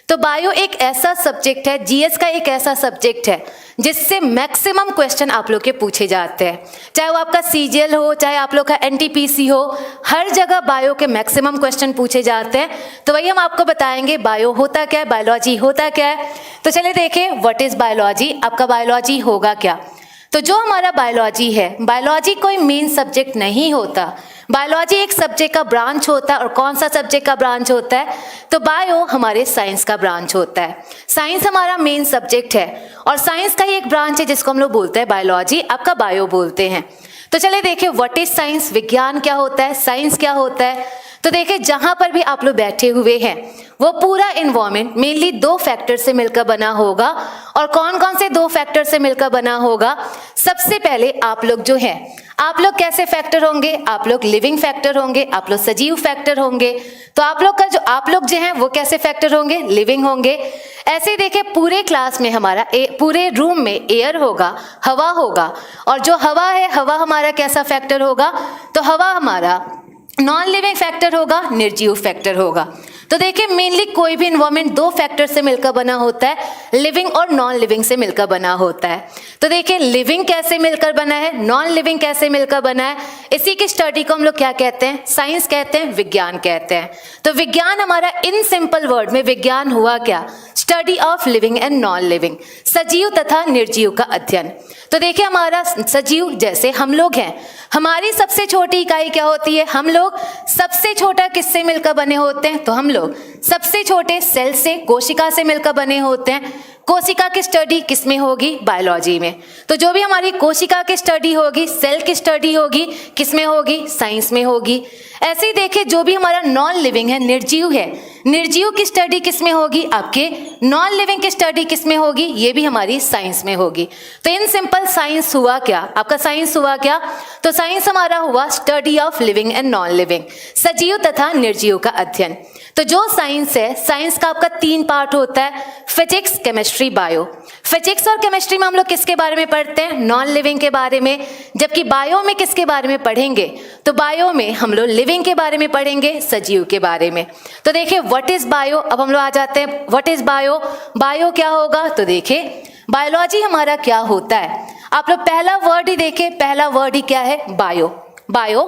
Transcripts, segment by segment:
तो बायो एक ऐसा सब्जेक्ट है, जीएस का एक ऐसा सब्जेक्ट है जिससे मैक्सिमम क्वेश्चन आप लोग के पूछे जाते हैं, चाहे वो आपका सीजीएल हो, चाहे आप लोग का एनटीपीसी हो, हर जगह बायो के मैक्सिमम क्वेश्चन पूछे जाते हैं। तो वही हम आपको बताएंगे बायो होता क्या है, बायोलॉजी होता क्या है। तो चलिए देखें व्हाट इज बायोलॉजी, आपका बायोलॉजी होगा क्या। तो जो हमारा बायोलॉजी है, बायोलॉजी कोई मेन सब्जेक्ट नहीं होता, बायोलॉजी एक सब्जेक्ट का ब्रांच होता है। और कौन सा सब्जेक्ट का ब्रांच होता है, तो बायो हमारे साइंस का ब्रांच होता है। साइंस हमारा मेन सब्जेक्ट है और साइंस का ही एक ब्रांच है जिसको हम लोग बोलते हैं बायोलॉजी, आपका बायो बोलते हैं। तो चलिए देखिए व्हाट इज साइंस, विज्ञान क्या होता है, साइंस क्या होता है। तो देखिए जहां पर भी आप लोग बैठे हुए हैं वो पूरा इन्वायरमेंट मेनली 2 फैक्टर से मिलकर बना होगा। और कौन कौन से 2 फैक्टर से मिलकर बना होगा, सबसे पहले आप लोग जो है, आप लोग कैसे फैक्टर होंगे, आप लोग लिविंग फैक्टर होंगे, आप लोग सजीव फैक्टर होंगे। तो आप लोग जो हैं वो कैसे फैक्टर होंगे, लिविंग होंगे। ऐसे देखिए पूरे क्लास में हमारा पूरे रूम में एयर होगा, हवा होगा, और जो हवा है, हवा हमारा कैसा फैक्टर होगा, तो हवा हमारा नॉन लिविंग फैक्टर होगा, निर्जीव फैक्टर होगा। तो देखिए मेनली कोई भी इन्वायरमेंट 2 फैक्टर से मिलकर बना होता है, लिविंग और नॉन लिविंग से मिलकर बना होता है। तो देखिए लिविंग कैसे मिलकर बना है, नॉन लिविंग कैसे मिलकर बना है, इसी की स्टडी को हम लोग क्या कहते हैं, साइंस कहते हैं, विज्ञान कहते हैं। तो विज्ञान हमारा इन सिंपल वर्ड में विज्ञान हुआ क्या, study of living and non living, सजीव तथा निर्जीव का अध्ययन। तो देखिए हमारा सजीव जैसे हम लोग हैं, हमारी सबसे छोटी इकाई क्या होती है, हम लोग सबसे छोटा किससे मिलकर बने होते हैं, तो हम लोग सबसे छोटे सेल से, कोशिका से मिलकर बने होते हैं। कोशिका की स्टडी किस में होगी, बायोलॉजी में। तो जो भी हमारी कोशिका की स्टडी होगी, सेल की स्टडी होगी, किस में होगी, साइंस में होगी। ऐसे ही देखिए जो भी हमारा नॉन लिविंग है, निर्जीव है, निर्जीव की स्टडी किस में होगी, आपके नॉन लिविंग की स्टडी किस में होगी, ये भी हमारी साइंस में होगी। तो इन सिंपल साइंस हुआ क्या, आपका साइंस हुआ क्या, तो साइंस हमारा हुआ study of living and non living, सजीव तथा निर्जीव का अध्ययन। तो जो साइंस है, साइंस का आपका 3 पार्ट होता है, फिजिक्स, केमिस्ट्री, बायो। फिजिक्स और केमिस्ट्री में हम लोग किसके बारे में पढ़ते हैं, नॉन लिविंग के बारे में। जबकि बायो में किसके बारे में पढ़ेंगे, तो बायो में हम लोग लिविंग के बारे में पढ़ेंगे, सजीव के बारे में। तो देखिए व्हाट इज बायो, अब हम लोग आ जाते हैं व्हाट इज बायो। बायो क्या होगा, तो देखिए बायोलॉजी हमारा क्या होता है। आप लोग पहला वर्ड ही देखें, पहला वर्ड ही क्या है, बायो। बायो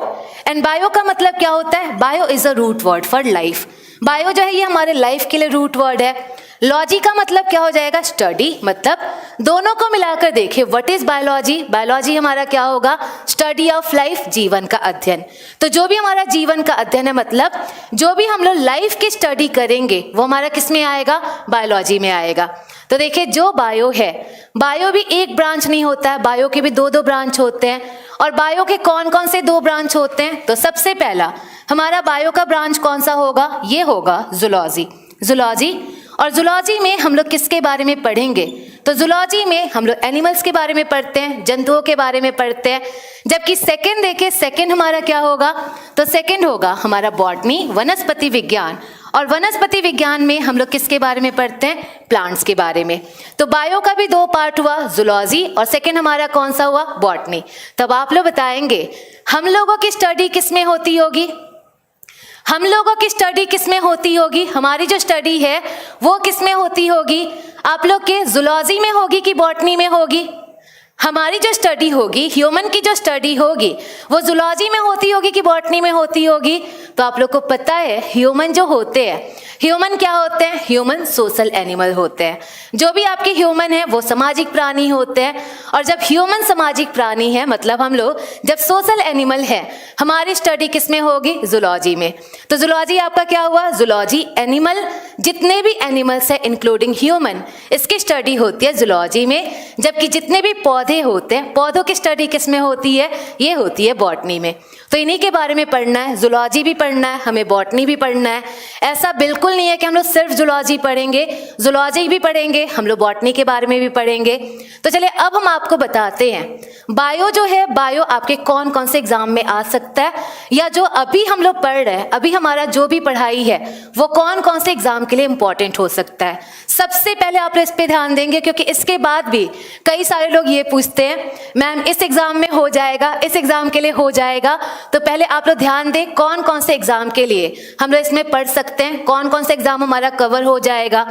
एंड बायो का मतलब क्या होता है, bio is a root word for life. Bio जो है ये हमारे लाइफ के लिए रूट वर्ड है। लॉजी का मतलब क्या हो जाएगा, स्टडी, मतलब दोनों को मिलाकर देखिए व्हाट इज बायोलॉजी, बायोलॉजी हमारा क्या होगा, स्टडी ऑफ लाइफ, जीवन का अध्ययन। तो जो भी हमारा जीवन का अध्ययन है, मतलब जो भी हम लोग लाइफ की स्टडी करेंगे वो हमारा किस में आएगा, बायोलॉजी में आएगा। तो देखिए जो बायो है, बायो भी एक ब्रांच नहीं होता है, बायो के भी 2-2 ब्रांच होते हैं। और बायो के कौन कौन से 2 ब्रांच होते हैं, तो सबसे पहला हमारा बायो का ब्रांच कौन सा होगा, ये होगा जूलॉजी। जूलॉजी, और जूलॉजी में हम लोग किसके बारे में पढ़ेंगे, तो जूलॉजी में हम लोग एनिमल्स के बारे में पढ़ते हैं, जंतुओं के बारे में पढ़ते हैं। जबकि सेकंड देखिए, सेकंड हमारा क्या होगा, तो सेकंड होगा हमारा बॉटनी, वनस्पति विज्ञान। और वनस्पति विज्ञान में हम लोग किसके बारे में पढ़ते हैं, प्लांट्स के बारे में। तो बायो का भी 2 पार्ट हुआ, जूलॉजी, और सेकंड हमारा कौन सा हुआ, बॉटनी। तब आप लोग बताएंगे हम लोगों की स्टडी किस में होती होगी, हम लोगों की स्टडी किस में होती होगी, हमारी जो स्टडी है वो किस में होती होगी, आप लोग के जूलॉजी में होगी कि बॉटनी में होगी। हमारी जो स्टडी होगी, ह्यूमन की जो स्टडी होगी, वो जूलॉजी में होती होगी कि बॉटनी में होती होगी। तो आप लोग को पता है ह्यूमन जो होते हैं, ह्यूमन क्या होते हैं, ह्यूमन सोशल एनिमल होते हैं। जो भी आपके ह्यूमन है वो सामाजिक प्राणी होते हैं। और जब ह्यूमन सामाजिक प्राणी है, मतलब हम लोग जब सोशल एनिमल है, हमारी स्टडी किस में होगी, जूलॉजी में। तो जूलॉजी आपका क्या हुआ, जूलॉजी एनिमल, जितने भी एनिमल्स है इंक्लूडिंग ह्यूमन, इसकी स्टडी होती है जूलॉजी में। जबकि जितने भी पौधे होते हैं, पौधों की स्टडी किस में होती है, ये होती है बॉटनी में। तो इन्हीं के बारे में पढ़ना है, जूलॉजी भी पढ़ना है, हमें बॉटनी भी पढ़ना है। ऐसा बिल्कुल नहीं है कि हम लोग सिर्फ जूलॉजी पढ़ेंगे, जूलॉजी भी पढ़ेंगे, हम लोग बॉटनी के बारे में भी पढ़ेंगे। तो चलिए अब हम आपको बताते हैं बायो जो है, बायो आपके कौन कौन से एग्जाम में आ सकता है, या जो अभी हम लोग पढ़ रहे हैं, अभी हमारा जो भी पढ़ाई है वो कौन कौन से एग्जाम के लिए इंपॉर्टेंट हो सकता है। सबसे पहले आप इस पे ध्यान देंगे, क्योंकि इसके बाद भी कई सारे लोग ये पूछते हैं मैम इस एग्जाम में हो जाएगा, इस एग्जाम के लिए हो जाएगा। तो पहले आप लोग ध्यान दें कौन कौन से एग्जाम के लिए हम लोग इसमें पढ़ सकते हैं, कौन कौन से एग्जाम हमारा कवर हो जाएगा।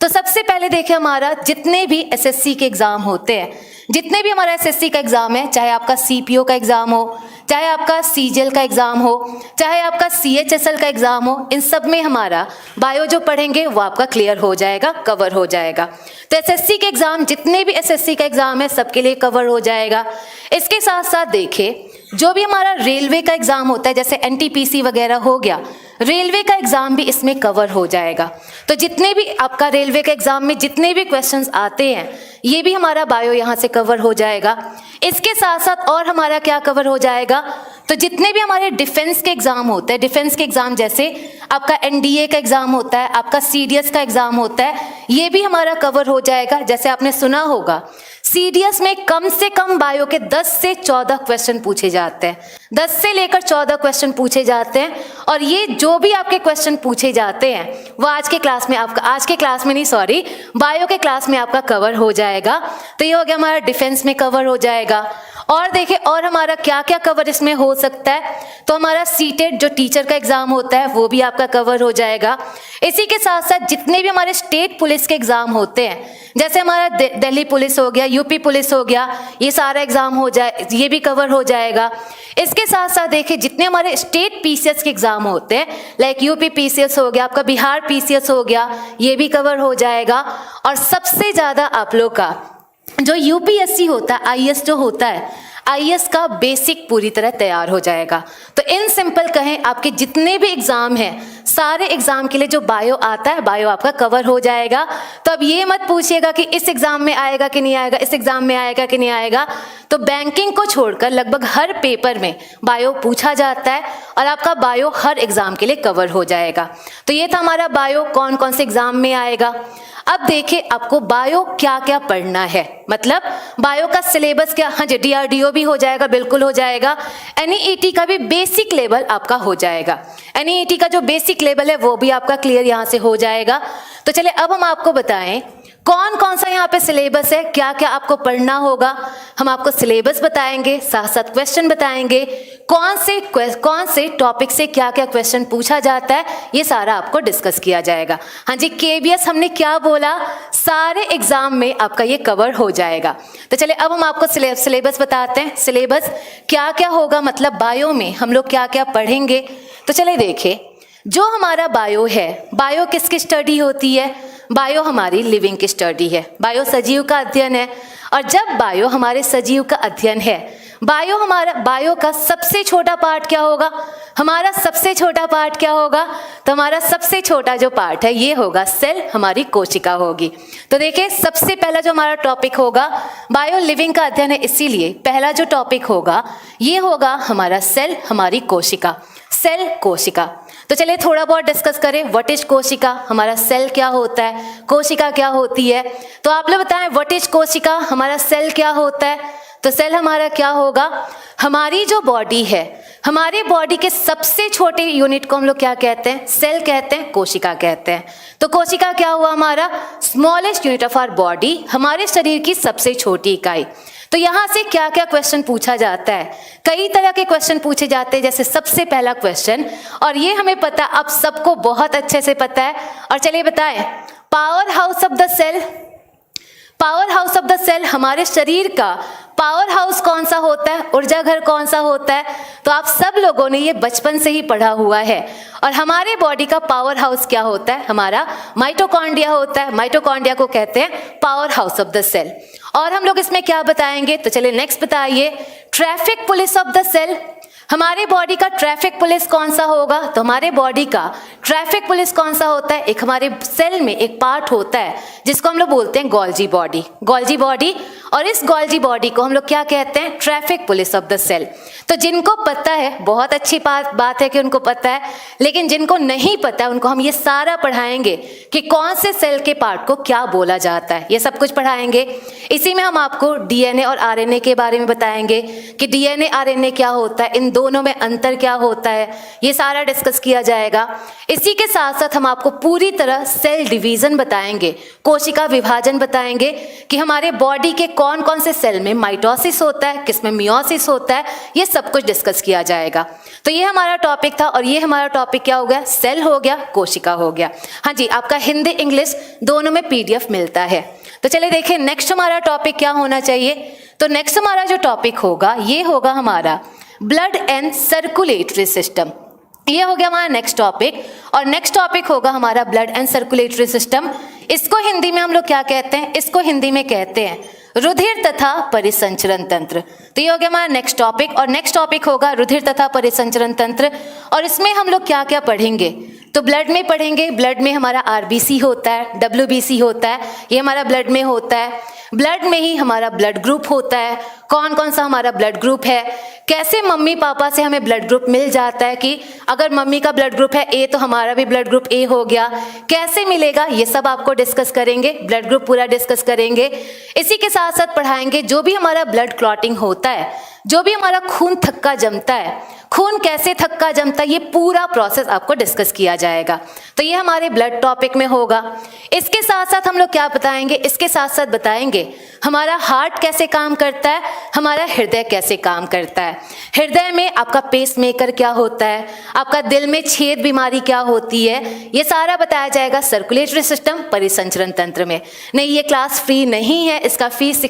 तो सबसे पहले देखिए, हमारा जितने भी एसएससी के एग्जाम होते हैं, जितने भी हमारा एसएससी का एग्जाम है, चाहे आपका सीपीओ का एग्जाम हो, चाहे आपका सीजीएल का एग्जाम हो, चाहे आपका सीएचएसएल का एग्जाम हो, इन सब में हमारा बायो जो पढ़ेंगे वो आपका क्लियर हो जाएगा, कवर हो जाएगा। तो एसएससी के एग्जाम, जितने भी एसएससी का एग्जाम है, सबके लिए कवर हो जाएगा। इसके साथ साथ देखिए, जो भी हमारा रेलवे का एग्जाम होता है, जैसे एनटीपीसी वगैरह हो गया, रेलवे का एग्जाम भी इसमें कवर हो जाएगा। तो जितने भी आपका रेलवे के एग्जाम में जितने भी क्वेश्चंस आते हैं, ये भी हमारा बायो यहाँ से कवर हो जाएगा। इसके साथ साथ और हमारा क्या कवर हो जाएगा, तो जितने भी हमारे डिफेंस के एग्जाम होते हैं, डिफेंस के एग्जाम जैसे आपका एनडीए का एग्जाम होता है, आपका सीडीएस का एग्जाम होता है, ये भी हमारा कवर हो जाएगा। जैसे आपने सुना होगा सीडीएस में कम से कम बायो के 10 से 14 क्वेश्चन पूछे जाते हैं, 10 से लेकर 14 क्वेश्चन पूछे जाते हैं। और ये जो भी आपके क्वेश्चन पूछे जाते हैं वो आज के क्लास में आपका, आज के क्लास में नहीं सॉरी, बायो के क्लास में आपका कवर हो जाएगा। तो ये हो गया हमारा डिफेंस में कवर हो जाएगा। और देखिए और हमारा क्या क्या कवर इसमें हो सकता है, तो हमारा सीटेट जो टीचर का एग्जाम होता है वो भी आपका कवर हो जाएगा। इसी के साथ साथ जितने भी हमारे स्टेट पुलिस के एग्जाम होते हैं, जैसे हमारा दिल्ली पुलिस हो गया, यूपी पुलिस हो गया, ये सारा एग्जाम हो जाए, ये भी कवर हो जाएगा। इसके साथ साथ देखिए जितने हमारे स्टेट पीसीएस के एग्जाम होते हैं, लाइक यूपी पीसीएस हो गया, आपका बिहार पीसीएस हो गया, ये भी कवर हो जाएगा। और सबसे ज्यादा आप लोग का जो यूपीएससी होता है, आईएएस जो होता है, आईएएस का बेसिक पूरी तरह तैयार हो जाएगा। तो इन सिंपल कहें, आपके जितने भी एग्जाम हैं, सारे एग्जाम के लिए जो बायो आता है, बायो आपका कवर हो जाएगा। तो अब ये मत पूछिएगा कि इस एग्जाम में आएगा कि नहीं आएगा, इस एग्जाम में आएगा कि नहीं आएगा। तो बैंकिंग को छोड़कर लगभग हर पेपर में बायो पूछा जाता है और आपका बायो हर एग्जाम के लिए कवर हो जाएगा। तो ये था हमारा बायो कौन कौन से एग्जाम में आएगा। अब देखिए आपको बायो क्या क्या पढ़ना है, मतलब बायो का सिलेबस क्या, हाँ जी डीआरडीओ भी हो जाएगा, बिल्कुल हो जाएगा। एनईईटी का भी बेसिक लेवल आपका हो जाएगा, एनईईटी का जो बेसिक लेवल है वो भी आपका क्लियर यहाँ से हो जाएगा। तो चलिए अब हम आपको बताएं कौन कौन सा यहाँ पे सिलेबस है, क्या क्या आपको पढ़ना होगा। हम आपको सिलेबस बताएंगे, साथ साथ क्वेश्चन बताएंगे, कौन से टॉपिक से क्या क्या क्वेश्चन पूछा जाता है, ये सारा आपको डिस्कस किया जाएगा। हाँ जी केबीएस हमने क्या बोला, सारे एग्जाम में आपका ये कवर हो जाएगा। तो चलिए अब हम आपको सिलेबस बताते हैं, सिलेबस क्या क्या होगा, मतलब बायो में हम लोग क्या क्या पढ़ेंगे। तो चलिए देखिए, जो हमारा बायो है, बायो किसकी स्टडी होती है, बायो हमारी लिविंग की स्टडी है, बायो सजीव का अध्ययन है। और जब बायो हमारे सजीव का अध्ययन है, बायो का सबसे छोटा पार्ट क्या होगा, हमारा सबसे छोटा पार्ट क्या होगा, तो हमारा सबसे छोटा जो पार्ट है ये होगा सेल, हमारी कोशिका होगी। तो देखिए सबसे पहला जो हमारा टॉपिक होगा, बायो लिविंग का अध्ययन है, इसीलिए पहला जो टॉपिक होगा ये होगा हमारा सेल, हमारी कोशिका, सेल कोशिका। तो चलिए थोड़ा बहुत डिस्कस करें, व्हाट इज कोशिका, हमारा सेल क्या होता है, कोशिका क्या होती है। तो आप लोग बताएं व्हाट इज कोशिका, हमारा सेल क्या होता है। तो सेल हमारा क्या होगा, हमारी जो बॉडी है, हमारे बॉडी के सबसे छोटे यूनिट को हम लोग क्या कहते हैं, सेल कहते हैं, कोशिका कहते हैं। तो कोशिका क्या हुआ, हमारा smallest unit of our body, हमारे शरीर की सबसे छोटी इकाई। तो यहाँ से क्या क्या क्वेश्चन पूछा जाता है, कई तरह के क्वेश्चन पूछे जाते हैं। जैसे सबसे पहला क्वेश्चन, और ये हमें पता, आप सबको बहुत अच्छे से पता है, और चलिए बताएं, powerhouse of the cell, powerhouse of the cell, हमारे शरीर का पावर हाउस कौन सा होता है, ऊर्जा घर कौन सा होता है। तो आप सब लोगों ने ये बचपन से ही पढ़ा हुआ है। और हमारे बॉडी का पावर हाउस क्या होता है, हमारा माइटोकॉन्ड्रिया होता है, माइटोकॉन्ड्रिया को कहते हैं powerhouse of the cell. और हम लोग इसमें क्या बताएंगे, तो चलिए नेक्स्ट बताइए, traffic police of the cell, हमारे बॉडी का ट्रैफिक पुलिस कौन सा होगा, तो हमारे बॉडी का ट्रैफिक पुलिस कौन सा होता है, एक हमारे सेल में एक पार्ट होता है जिसको हम लोग बोलते हैं गोल्जी बॉडी, गोल्जी बॉडी। और इस गोल्जी बॉडी को हम लोग क्या कहते हैं? Traffic police of the cell. तो जिनको पता है बहुत अच्छी बात है कि उनको पता है, लेकिन जिनको नहीं पता है उनको हम ये सारा पढ़ाएंगे कि कौन से सेल के पार्ट को क्या बोला जाता है, ये सब कुछ पढ़ाएंगे। इसी में हम आपको डीएनए और आरएनए के बारे में बताएंगे कि डीएनए आरएनए क्या होता है, इन दोनों में अंतर क्या होता है, ये सारा डिस्कस किया जाएगा। इसी के साथ साथ हम आपको पूरी तरह सेल डिवीजन बताएंगे, कोशिका विभाजन बताएंगे कि हमारे बॉडी के कौन कौन से सेल में माइटोसिस होता है, किसमें मियोसिस होता है, ये सब कुछ डिस्कस किया जाएगा। तो ये हमारा टॉपिक था और ये हमारा टॉपिक क्या हो गया? सेल हो गया, कोशिका हो गया। हाँ जी, आपका हिंदी इंग्लिश दोनों में पीडीएफ मिलता है। तो चलिए देखें नेक्स्ट हमारा टॉपिक क्या होना चाहिए। तो नेक्स्ट हमारा जो टॉपिक होगा ये होगा हमारा ब्लड एंड सर्कुलेटरी सिस्टम। ये हो गया हमारा नेक्स्ट टॉपिक, और नेक्स्ट टॉपिक होगा हमारा ब्लड एंड सर्कुलेटरी सिस्टम। इसको हिंदी में हम लोग क्या कहते हैं? इसको हिंदी में कहते हैं रुधिर तथा परिसंचरण तंत्र। तो ये हो गया हमारा नेक्स्ट टॉपिक, और नेक्स्ट टॉपिक होगा रुधिर तथा परिसंचरण तंत्र। और इसमें हम लोग क्या क्या पढ़ेंगे? तो ब्लड में पढ़ेंगे, ब्लड में हमारा आरबीसी होता है, डब्ल्यूबीसी होता है, ये हमारा ब्लड में होता है। ब्लड में ही हमारा ब्लड ग्रुप होता है, कौन कौन सा हमारा ब्लड ग्रुप है, कैसे मम्मी पापा से हमें ब्लड ग्रुप मिल जाता है कि अगर मम्मी का ब्लड ग्रुप है ए तो हमारा भी ब्लड ग्रुप ए हो गया, कैसे मिलेगा, ये सब आपको डिस्कस करेंगे, ब्लड ग्रुप पूरा डिस्कस करेंगे। इसी के साथ साथ पढ़ाएंगे जो भी हमारा ब्लड क्लॉटिंग होता है, जो भी हमारा खून थक्का जमता है, खून कैसे थक्का जमता है, ये पूरा प्रोसेस आपको डिस्कस किया जाएगा। तो ये हमारे ब्लड टॉपिक में होगा। इसके साथ साथ हम लोग क्या बताएंगे? इसके साथ साथ बताएंगे हमारा हार्ट कैसे काम करता है, हमारा हृदय कैसे काम करता है, हृदय में आपका पेस मेकर क्या होता है, आपका दिल में छेद बीमारी क्या होती है, ये सारा बताया जाएगा सर्कुलेटरी सिस्टम परिसंचरण तंत्र में। नहीं, ये क्लास फ्री नहीं है, इसका फीस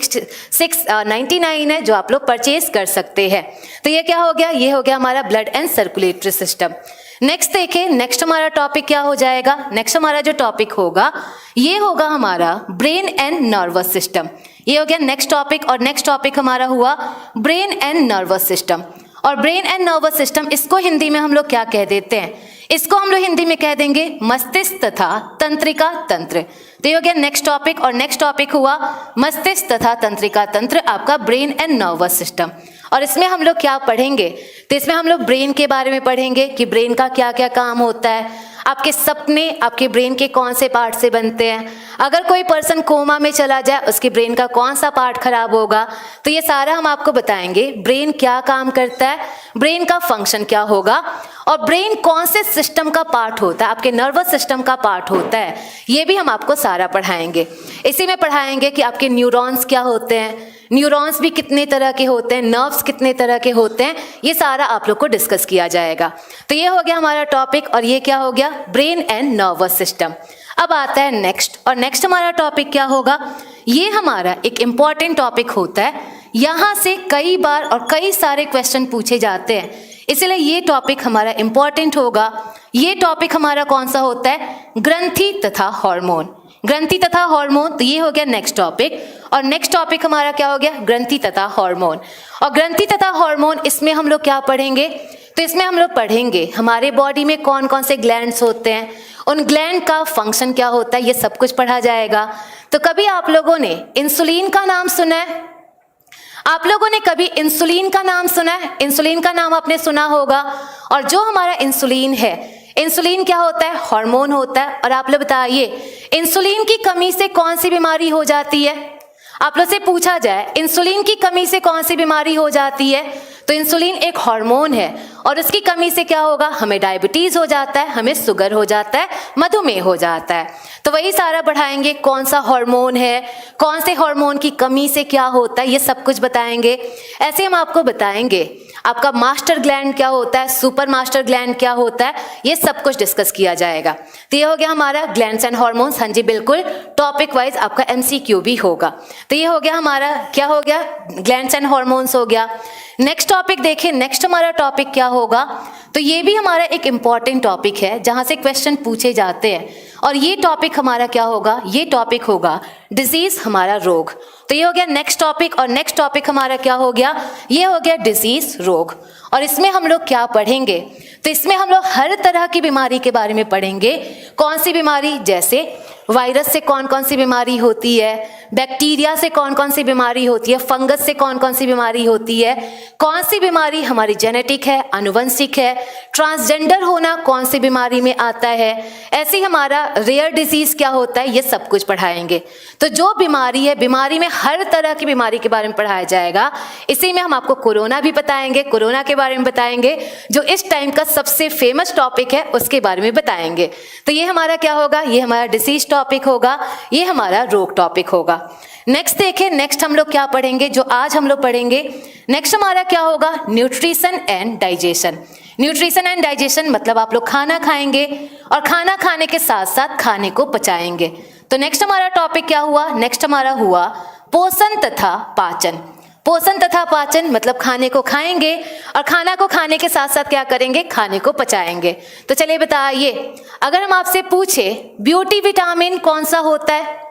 699 है जो आप लोग परचेज कर सकते हैं। तो ये क्या हो गया? ये हो गया हमारा blood and circulatory system. Next देखिए, नेक्स्ट हमारा टॉपिक क्या हो जाएगा? नेक्स्ट हमारा जो टॉपिक होगा ये होगा हमारा ब्रेन एंड नर्वस सिस्टम। ये हो गया नेक्स्ट टॉपिक, और नेक्स्ट टॉपिक हमारा हुआ ब्रेन एंड नर्वस सिस्टम। और ब्रेन एंड नर्वस सिस्टम, इसको हिंदी में हम लोग क्या कह देते हैं? इसको हम लोग हिंदी में कह देंगे मस्तिष्क तथा तंत्रिका तंत्र। तो ये हो गया नेक्स्ट टॉपिक, और नेक्स्ट टॉपिक हुआ मस्तिष्क तथा तंत्रिका तंत्र, आपका ब्रेन एंड नर्वस सिस्टम। और इसमें हम लोग क्या पढ़ेंगे? तो इसमें हम लोग ब्रेन के बारे में पढ़ेंगे कि ब्रेन का क्या क्या काम होता है, आपके सपने आपके ब्रेन के कौन से पार्ट से बनते हैं, अगर कोई पर्सन कोमा में चला जाए उसके ब्रेन का कौन सा पार्ट खराब होगा, तो ये सारा हम आपको बताएंगे। ब्रेन क्या काम करता है, ब्रेन का फंक्शन क्या होगा, और ब्रेन कौन से सिस्टम का पार्ट होता है, आपके नर्वस सिस्टम का पार्ट होता है, ये भी हम आपको सारा पढ़ाएंगे। इसी में पढ़ाएंगे कि आपके न्यूरॉन्स क्या होते हैं, न्यूरॉन्स भी कितने तरह के होते हैं, नर्व्स कितने तरह के होते हैं, ये सारा आप लोग को डिस्कस किया जाएगा। तो ये हो गया हमारा टॉपिक, और ये क्या हो गया? Brain and nervous system. अब आता है नेक्स्ट, और नेक्स्ट हमारा टॉपिक क्या होगा? ये हमारा एक इम्पॉर्टेंट टॉपिक होता है, यहाँ से कई बार और कई सारे क्वेश्चन पूछे जाते हैं, इसलिए ये टॉपिक हमारा इम्पॉर्टेंट होगा। ये टॉपिक हमारा कौन सा होता है? ग्रंथि तथा हार्मोन। ग्रंथि तथा हार्मोन, तो ये हो गया नेक्स्ट टॉपिक, और नेक्स्ट टॉपिक हमारा क्या हो गया? ग्रंथि तथा हार्मोन। और ग्रंथि तथा हार्मोन, इसमें हम लोग क्या पढ़ेंगे? तो इसमें हम लोग पढ़ेंगे हमारे बॉडी में कौन कौन से ग्लैंड्स होते हैं, उन ग्लैंड का फंक्शन क्या होता है, ये सब कुछ पढ़ा जाएगा। तो कभी आप लोगों ने इंसुलिन का नाम सुना है? आप लोगों ने कभी इंसुलिन का नाम सुना है? इंसुलिन का नाम आपने सुना होगा। और जो हमारा इंसुलिन है, इंसुलिन क्या होता है? हार्मोन होता है। और आप लोग बताइए, इंसुलिन की कमी से कौन सी बीमारी हो जाती है? आप लोग से पूछा जाए इंसुलिन की कमी से कौन सी बीमारी हो जाती है, तो इंसुलिन एक हार्मोन है, और उसकी कमी से क्या होगा? हमें डायबिटीज हो जाता है, हमें शुगर हो जाता है, मधुमेह हो जाता है। तो वही सारा बढ़ाएंगे, कौन सा हार्मोन है, कौन से हार्मोन की कमी से क्या होता है, ये सब कुछ बताएंगे। ऐसे हम आपको बताएंगे आपका मास्टर ग्लैंड क्या होता है, सुपर मास्टर ग्लैंड क्या होता है, ये सब कुछ डिस्कस किया जाएगा। तो ये हो गया हमारा ग्लैंड्स एंड हार्मोन्स। हाँ जी बिल्कुल, टॉपिक वाइज आपका MCQ भी होगा। तो ये हो गया हमारा, क्या हो गया? ग्लैंड्स एंड हार्मोन्स हो गया। नेक्स्ट टॉपिक देखिए, नेक्स्ट हमारा टॉपिक क्या होगा? तो ये भी हमारा एक इम्पॉर्टेंट टॉपिक है जहाँ से क्वेश्चन पूछे जाते हैं, और ये टॉपिक हमारा क्या होगा? ये टॉपिक होगा डिजीज, हमारा रोग। तो ये हो गया नेक्स्ट टॉपिक, और नेक्स्ट टॉपिक हमारा क्या हो गया? ये हो गया डिजीज, रोग। और इसमें हम लोग क्या पढ़ेंगे? तो इसमें हम लोग हर तरह की बीमारी के बारे में पढ़ेंगे। कौन सी बीमारी? जैसे वायरस से कौन कौन सी बीमारी होती है, बैक्टीरिया से कौन कौन सी बीमारी होती है, फंगस से कौन कौन सी बीमारी होती है, कौन सी बीमारी हमारी जेनेटिक है, आनुवंशिक है, ट्रांसजेंडर होना कौन सी बीमारी में आता है, ऐसे ही हमारा रेयर डिजीज क्या होता है, ये सब कुछ पढ़ाएंगे। तो जो बीमारी है, बीमारी में हर तरह की बीमारी के बारे में पढ़ाया जाएगा। इसी में हम आपको कोरोना भी बताएंगे, कोरोना के बारे में बताएंगे, जो इस टाइम का सबसे फेमस टॉपिक है उसके बारे में बताएंगे। तो ये हमारा क्या होगा, ये हमारा डिसीज टॉपिक होगा, ये हमारा रोग टॉपिक होगा। नेक्स्ट देखें, नेक्स्ट हम लोग क्या पढ़ेंगे, जो आज हम लोग पढ़ेंगे नेक्स्ट हमारा क्या होगा, nutrition and digestion. Nutrition and digestion मतलब आप लोग खाना खाएंगे और खाना खाने के साथ साथ खाने को पचाएंगे। तो नेक्स्ट हमारा टॉपिक क्या हुआ, नेक्स्ट हमारा हुआ पोषण तथा पाचन। पोषण तथा पाचन मतलब खाने को खाएंगे और खाना को खाने के साथ साथ क्या करेंगे, खाने को पचाएंगे। तो चलिए बताइए, अगर हम आपसे पूछे ब्यूटी विटामिन कौन सा होता है,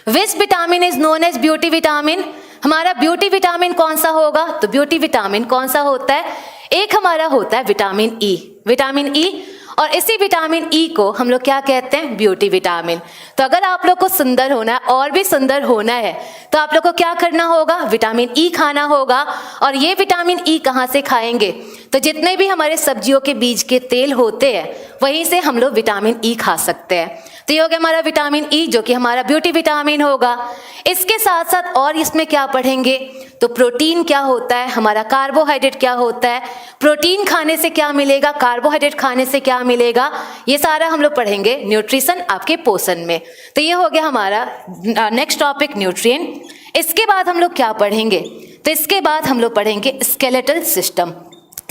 which vitamin is known as beauty vitamin, हमारा ब्यूटी विटामिन कौन सा होगा, तो ब्यूटी विटामिन कौन सा होता है, एक हमारा होता है विटामिन ई, विटामिन ई, और इसी विटामिन ई को हम लोग क्या कहते हैं, ब्यूटी विटामिन। तो अगर आप लोग को सुंदर होना है और भी सुंदर होना है तो आप लोग को क्या करना होगा, विटामिन ई खाना होगा। और ये विटामिन ई कहाँ से खाएंगे, तो जितने भी हमारे सब्जियों के बीज के तेल होते हैं वहीं से हम लोग विटामिन ई खा सकते हैं। तो ये हो गया हमारा विटामिन ई, जो कि हमारा ब्यूटी विटामिन होगा। इसके साथ साथ और इसमें क्या पढ़ेंगे, तो प्रोटीन क्या होता है, हमारा कार्बोहाइड्रेट क्या होता है, प्रोटीन खाने से क्या मिलेगा, कार्बोहाइड्रेट खाने से क्या मिलेगा, ये सारा हम लोग पढ़ेंगे न्यूट्रिशन आपके पोषण में। तो ये हो गया हमारा नेक्स्ट टॉपिक न्यूट्रिएंट। इसके बाद हम लोग क्या पढ़ेंगे, तो इसके बाद हम लोग पढ़ेंगे स्केलेटल सिस्टम।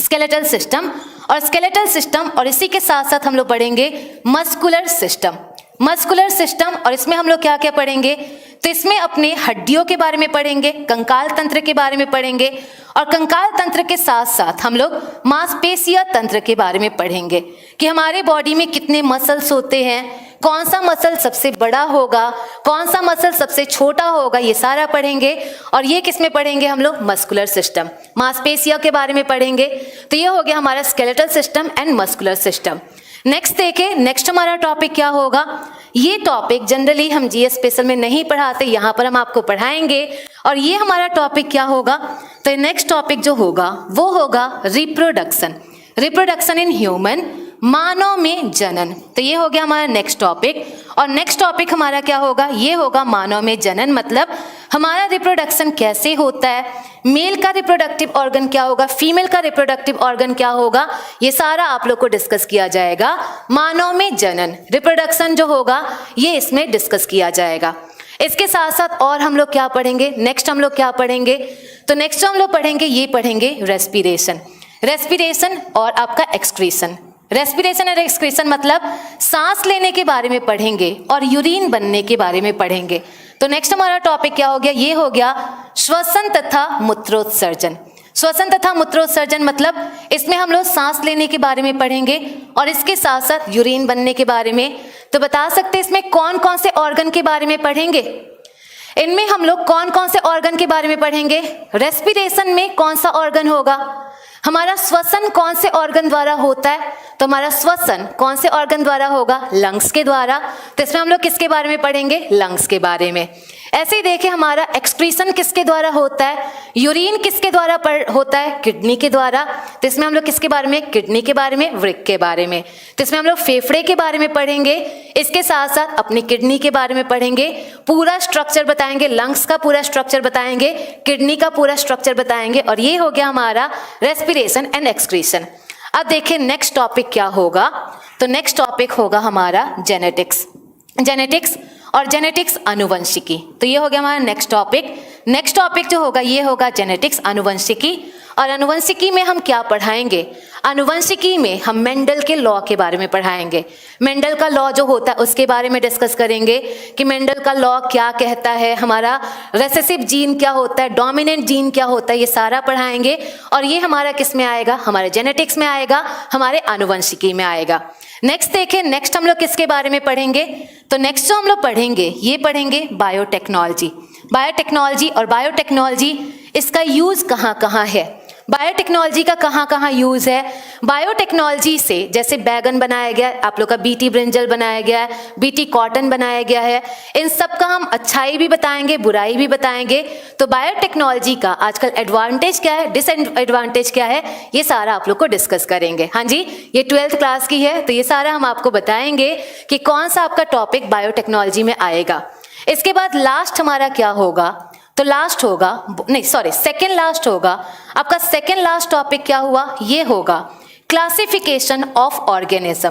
स्केलेटल सिस्टम और स्केलेटल सिस्टम, और इसी के साथ साथ हम लोग पढ़ेंगे मस्कुलर सिस्टम। मस्कुलर सिस्टम, और इसमें हम लोग क्या क्या पढ़ेंगे, तो इसमें अपने हड्डियों के बारे में पढ़ेंगे, कंकाल तंत्र के बारे में पढ़ेंगे, और कंकाल तंत्र के साथ साथ हम लोग मांसपेशिया तंत्र के बारे में पढ़ेंगे कि हमारे बॉडी में कितने मसल्स होते हैं, कौन सा मसल सबसे बड़ा होगा, कौन सा मसल सबसे छोटा होगा, ये सारा पढ़ेंगे। और ये किस में पढ़ेंगे हम लोग, मस्कुलर सिस्टम, मांसपेशियों के बारे में पढ़ेंगे। तो ये हो गया हमारा skeletal system and muscular system. Next देखें, नेक्स्ट हमारा टॉपिक क्या होगा, ये टॉपिक जनरली हम जीएस स्पेशल में नहीं पढ़ाते, यहाँ पर हम आपको पढ़ाएंगे। और ये हमारा टॉपिक क्या होगा, तो नेक्स्ट टॉपिक जो होगा वो होगा रिप्रोडक्शन। रिप्रोडक्शन इन ह्यूमन, मानव में जनन। तो ये हो गया हमारा नेक्स्ट टॉपिक। और नेक्स्ट टॉपिक हमारा क्या होगा, ये होगा मानव में जनन, मतलब हमारा रिप्रोडक्शन कैसे होता है, मेल का रिप्रोडक्टिव ऑर्गन क्या होगा, फीमेल का रिप्रोडक्टिव ऑर्गन क्या होगा, ये सारा आप लोग को डिस्कस किया जाएगा। मानव में जनन, रिप्रोडक्शन जो होगा ये इसमें डिस्कस किया जाएगा। इसके साथ साथ और हम लोग क्या पढ़ेंगे, नेक्स्ट हम लोग क्या पढ़ेंगे, तो नेक्स्ट हम लोग पढ़ेंगे, ये पढ़ेंगे रेस्पिरेशन। रेस्पिरेशन और आपका एक्सक्रीशन। रेस्पिरेशन और एक्सक्रीशन मतलब सांस लेने के बारे में पढ़ेंगे और यूरिन बनने के बारे में पढ़ेंगे। तो नेक्स्ट हमारा टॉपिक क्या हो गया, ये हो गया श्वसन तथा मूत्रोत्सर्जन। श्वसन तथा मूत्रोत्सर्जन मतलब इसमें हम लोग सांस लेने के बारे में पढ़ेंगे और इसके साथ साथ यूरिन बनने के बारे में। तो बता सकते हैं इसमें कौन कौन से ऑर्गन के बारे में पढ़ेंगे, इनमें हम लोग कौन कौन से ऑर्गन के बारे में पढ़ेंगे। रेस्पिरेशन में कौन सा ऑर्गन होगा, हमारा श्वसन कौन से ऑर्गन द्वारा होता है, तो हमारा श्वसन कौन से ऑर्गन द्वारा होगा, लंग्स के द्वारा। तो इसमें हम लोग किसके बारे में पढ़ेंगे, लंग्स के बारे में। ऐसे ही देखें हमारा एक्सक्रीशन किसके द्वारा होता है, यूरिन किसके द्वारा होता है, किडनी के द्वारा। तो इसमें हम लोग किसके बारे में, किडनी के बारे में, वृक्क के बारे में। तो इसमें हम लोग फेफड़े के बारे में पढ़ेंगे, इसके साथ साथ अपनी किडनी के बारे में पढ़ेंगे, पूरा स्ट्रक्चर बताएंगे, लंग्स का पूरा स्ट्रक्चर बताएंगे, किडनी का पूरा स्ट्रक्चर बताएंगे। और ये हो गया हमारा रेस्पिरेशन एंड एक्सक्रीशन। अब देखिए नेक्स्ट टॉपिक क्या होगा, तो नेक्स्ट टॉपिक होगा हमारा जेनेटिक्स। जेनेटिक्स और जेनेटिक्स अनुवंशिकी। तो ये हो गया हमारा नेक्स्ट टॉपिक। नेक्स्ट टॉपिक जो होगा ये होगा जेनेटिक्स अनुवंशिकी। और अनुवंशिकी में हम क्या पढ़ाएंगे, अनुवंशिकी में हम मेंडल के लॉ के बारे में पढ़ाएंगे। मेंडल का लॉ जो होता है उसके बारे में डिस्कस करेंगे कि मेंडल का लॉ क्या कहता है, हमारा रेसेसिव जीन क्या होता है, डोमिनेंट जीन क्या होता है, ये सारा पढ़ाएंगे। और ये हमारा किस में आएगा, हमारे जेनेटिक्स में आएगा, हमारे अनुवंशिकी में आएगा। नेक्स्ट देखें, नेक्स्ट हम लोग किसके बारे में पढ़ेंगे, तो नेक्स्ट जो हम लोग पढ़ेंगे ये पढ़ेंगे बायोटेक्नोलॉजी। बायोटेक्नोलॉजी और बायोटेक्नोलॉजी इसका यूज कहाँ कहाँ है, बायोटेक्नोलॉजी का कहाँ कहाँ यूज़ है। बायोटेक्नोलॉजी से जैसे बैगन बनाया गया, आप लोग का बीटी ब्रिंजल बनाया गया है, बीटी कॉटन बनाया गया है, इन सब का हम अच्छाई भी बताएंगे, बुराई भी बताएंगे। तो बायोटेक्नोलॉजी का आजकल एडवांटेज क्या है, डिसएडवांटेज क्या है, ये सारा आप लोग को डिस्कस करेंगे। हाँ जी, ये 12th क्लास की है तो ये सारा हम आपको बताएंगे कि कौन सा आपका टॉपिक बायोटेक्नोलॉजी में आएगा। इसके बाद लास्ट हमारा क्या होगा, तो लास्ट होगा, नहीं सॉरी सेकेंड लास्ट होगा आपका। सेकेंड लास्ट टॉपिक क्या हुआ, ये होगा classification of organism.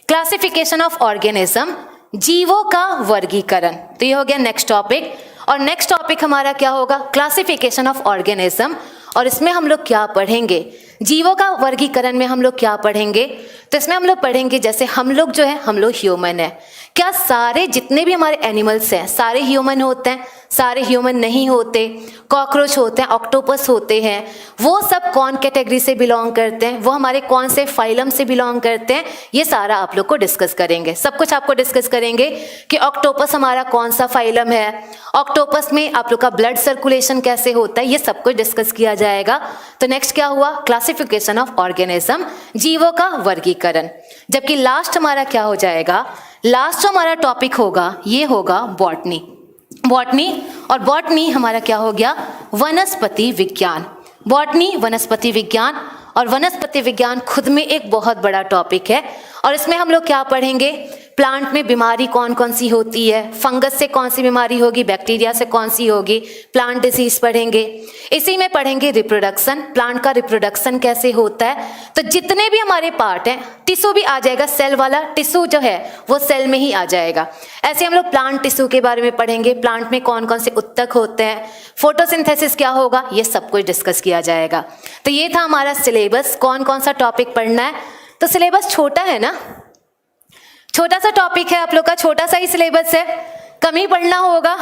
Classification of organism, जीवों का वर्गीकरण। तो ये हो गया नेक्स्ट टॉपिक। और नेक्स्ट टॉपिक हमारा क्या होगा, क्लासिफिकेशन ऑफ ऑर्गेनिज्म। और इसमें हम लोग क्या पढ़ेंगे, जीवों का वर्गीकरण में हम लोग क्या पढ़ेंगे, तो इसमें हम लोग पढ़ेंगे जैसे हम लोग जो है, हम लोग ह्यूमन है, क्या सारे जितने भी हमारे एनिमल्स हैं सारे ह्यूमन होते हैं, सारे ह्यूमन नहीं होते, कॉकरोच होते हैं, ऑक्टोपस होते हैं, वो सब कौन कैटेगरी से बिलोंग करते हैं, वो हमारे कौन से फाइलम से बिलोंग करते हैं, ये सारा आप लोग को डिस्कस करेंगे। सब कुछ आपको डिस्कस करेंगे कि ऑक्टोपस हमारा कौन सा फाइलम है, ऑक्टोपस में आप लोग का ब्लड सर्कुलेशन कैसे होता है, ये सब कुछ डिस्कस किया जाएगा। तो नेक्स्ट क्या हुआ, क्लासिफिकेशन ऑफ ऑर्गेनिज्म, जीवों का वर्गीकरण। जबकि लास्ट हमारा क्या हो जाएगा, लास्ट जो हमारा टॉपिक होगा ये होगा बॉटनी। बॉटनी, और बॉटनी हमारा क्या हो गया, वनस्पति विज्ञान। बॉटनी वनस्पति विज्ञान, और वनस्पति विज्ञान खुद में एक बहुत बड़ा टॉपिक है। और इसमें हम लोग क्या पढ़ेंगे, प्लांट में बीमारी कौन कौन सी होती है, फंगस से कौन सी बीमारी होगी, बैक्टीरिया से कौन सी होगी, प्लांट डिजीज पढ़ेंगे। इसी में पढ़ेंगे रिप्रोडक्शन, प्लांट का रिप्रोडक्शन कैसे होता है। तो जितने भी हमारे पार्ट हैं, टिश्यू भी आ जाएगा, सेल वाला टिश्यू जो है वो सेल में ही आ जाएगा। ऐसे हम लोग प्लांट टिश्यू के बारे में पढ़ेंगे, प्लांट में कौन कौन से उत्तक होते हैं, फोटोसिंथेसिस क्या होगा, ये सब कुछ डिस्कस किया जाएगा। तो ये था हमारा सिलेबस, कौन कौन सा टॉपिक पढ़ना है। तो सिलेबस छोटा है ना, छोटा सा टॉपिक है आप लोग का, छोटा सा ही सिलेबस है, कम ही पढ़ना होगा।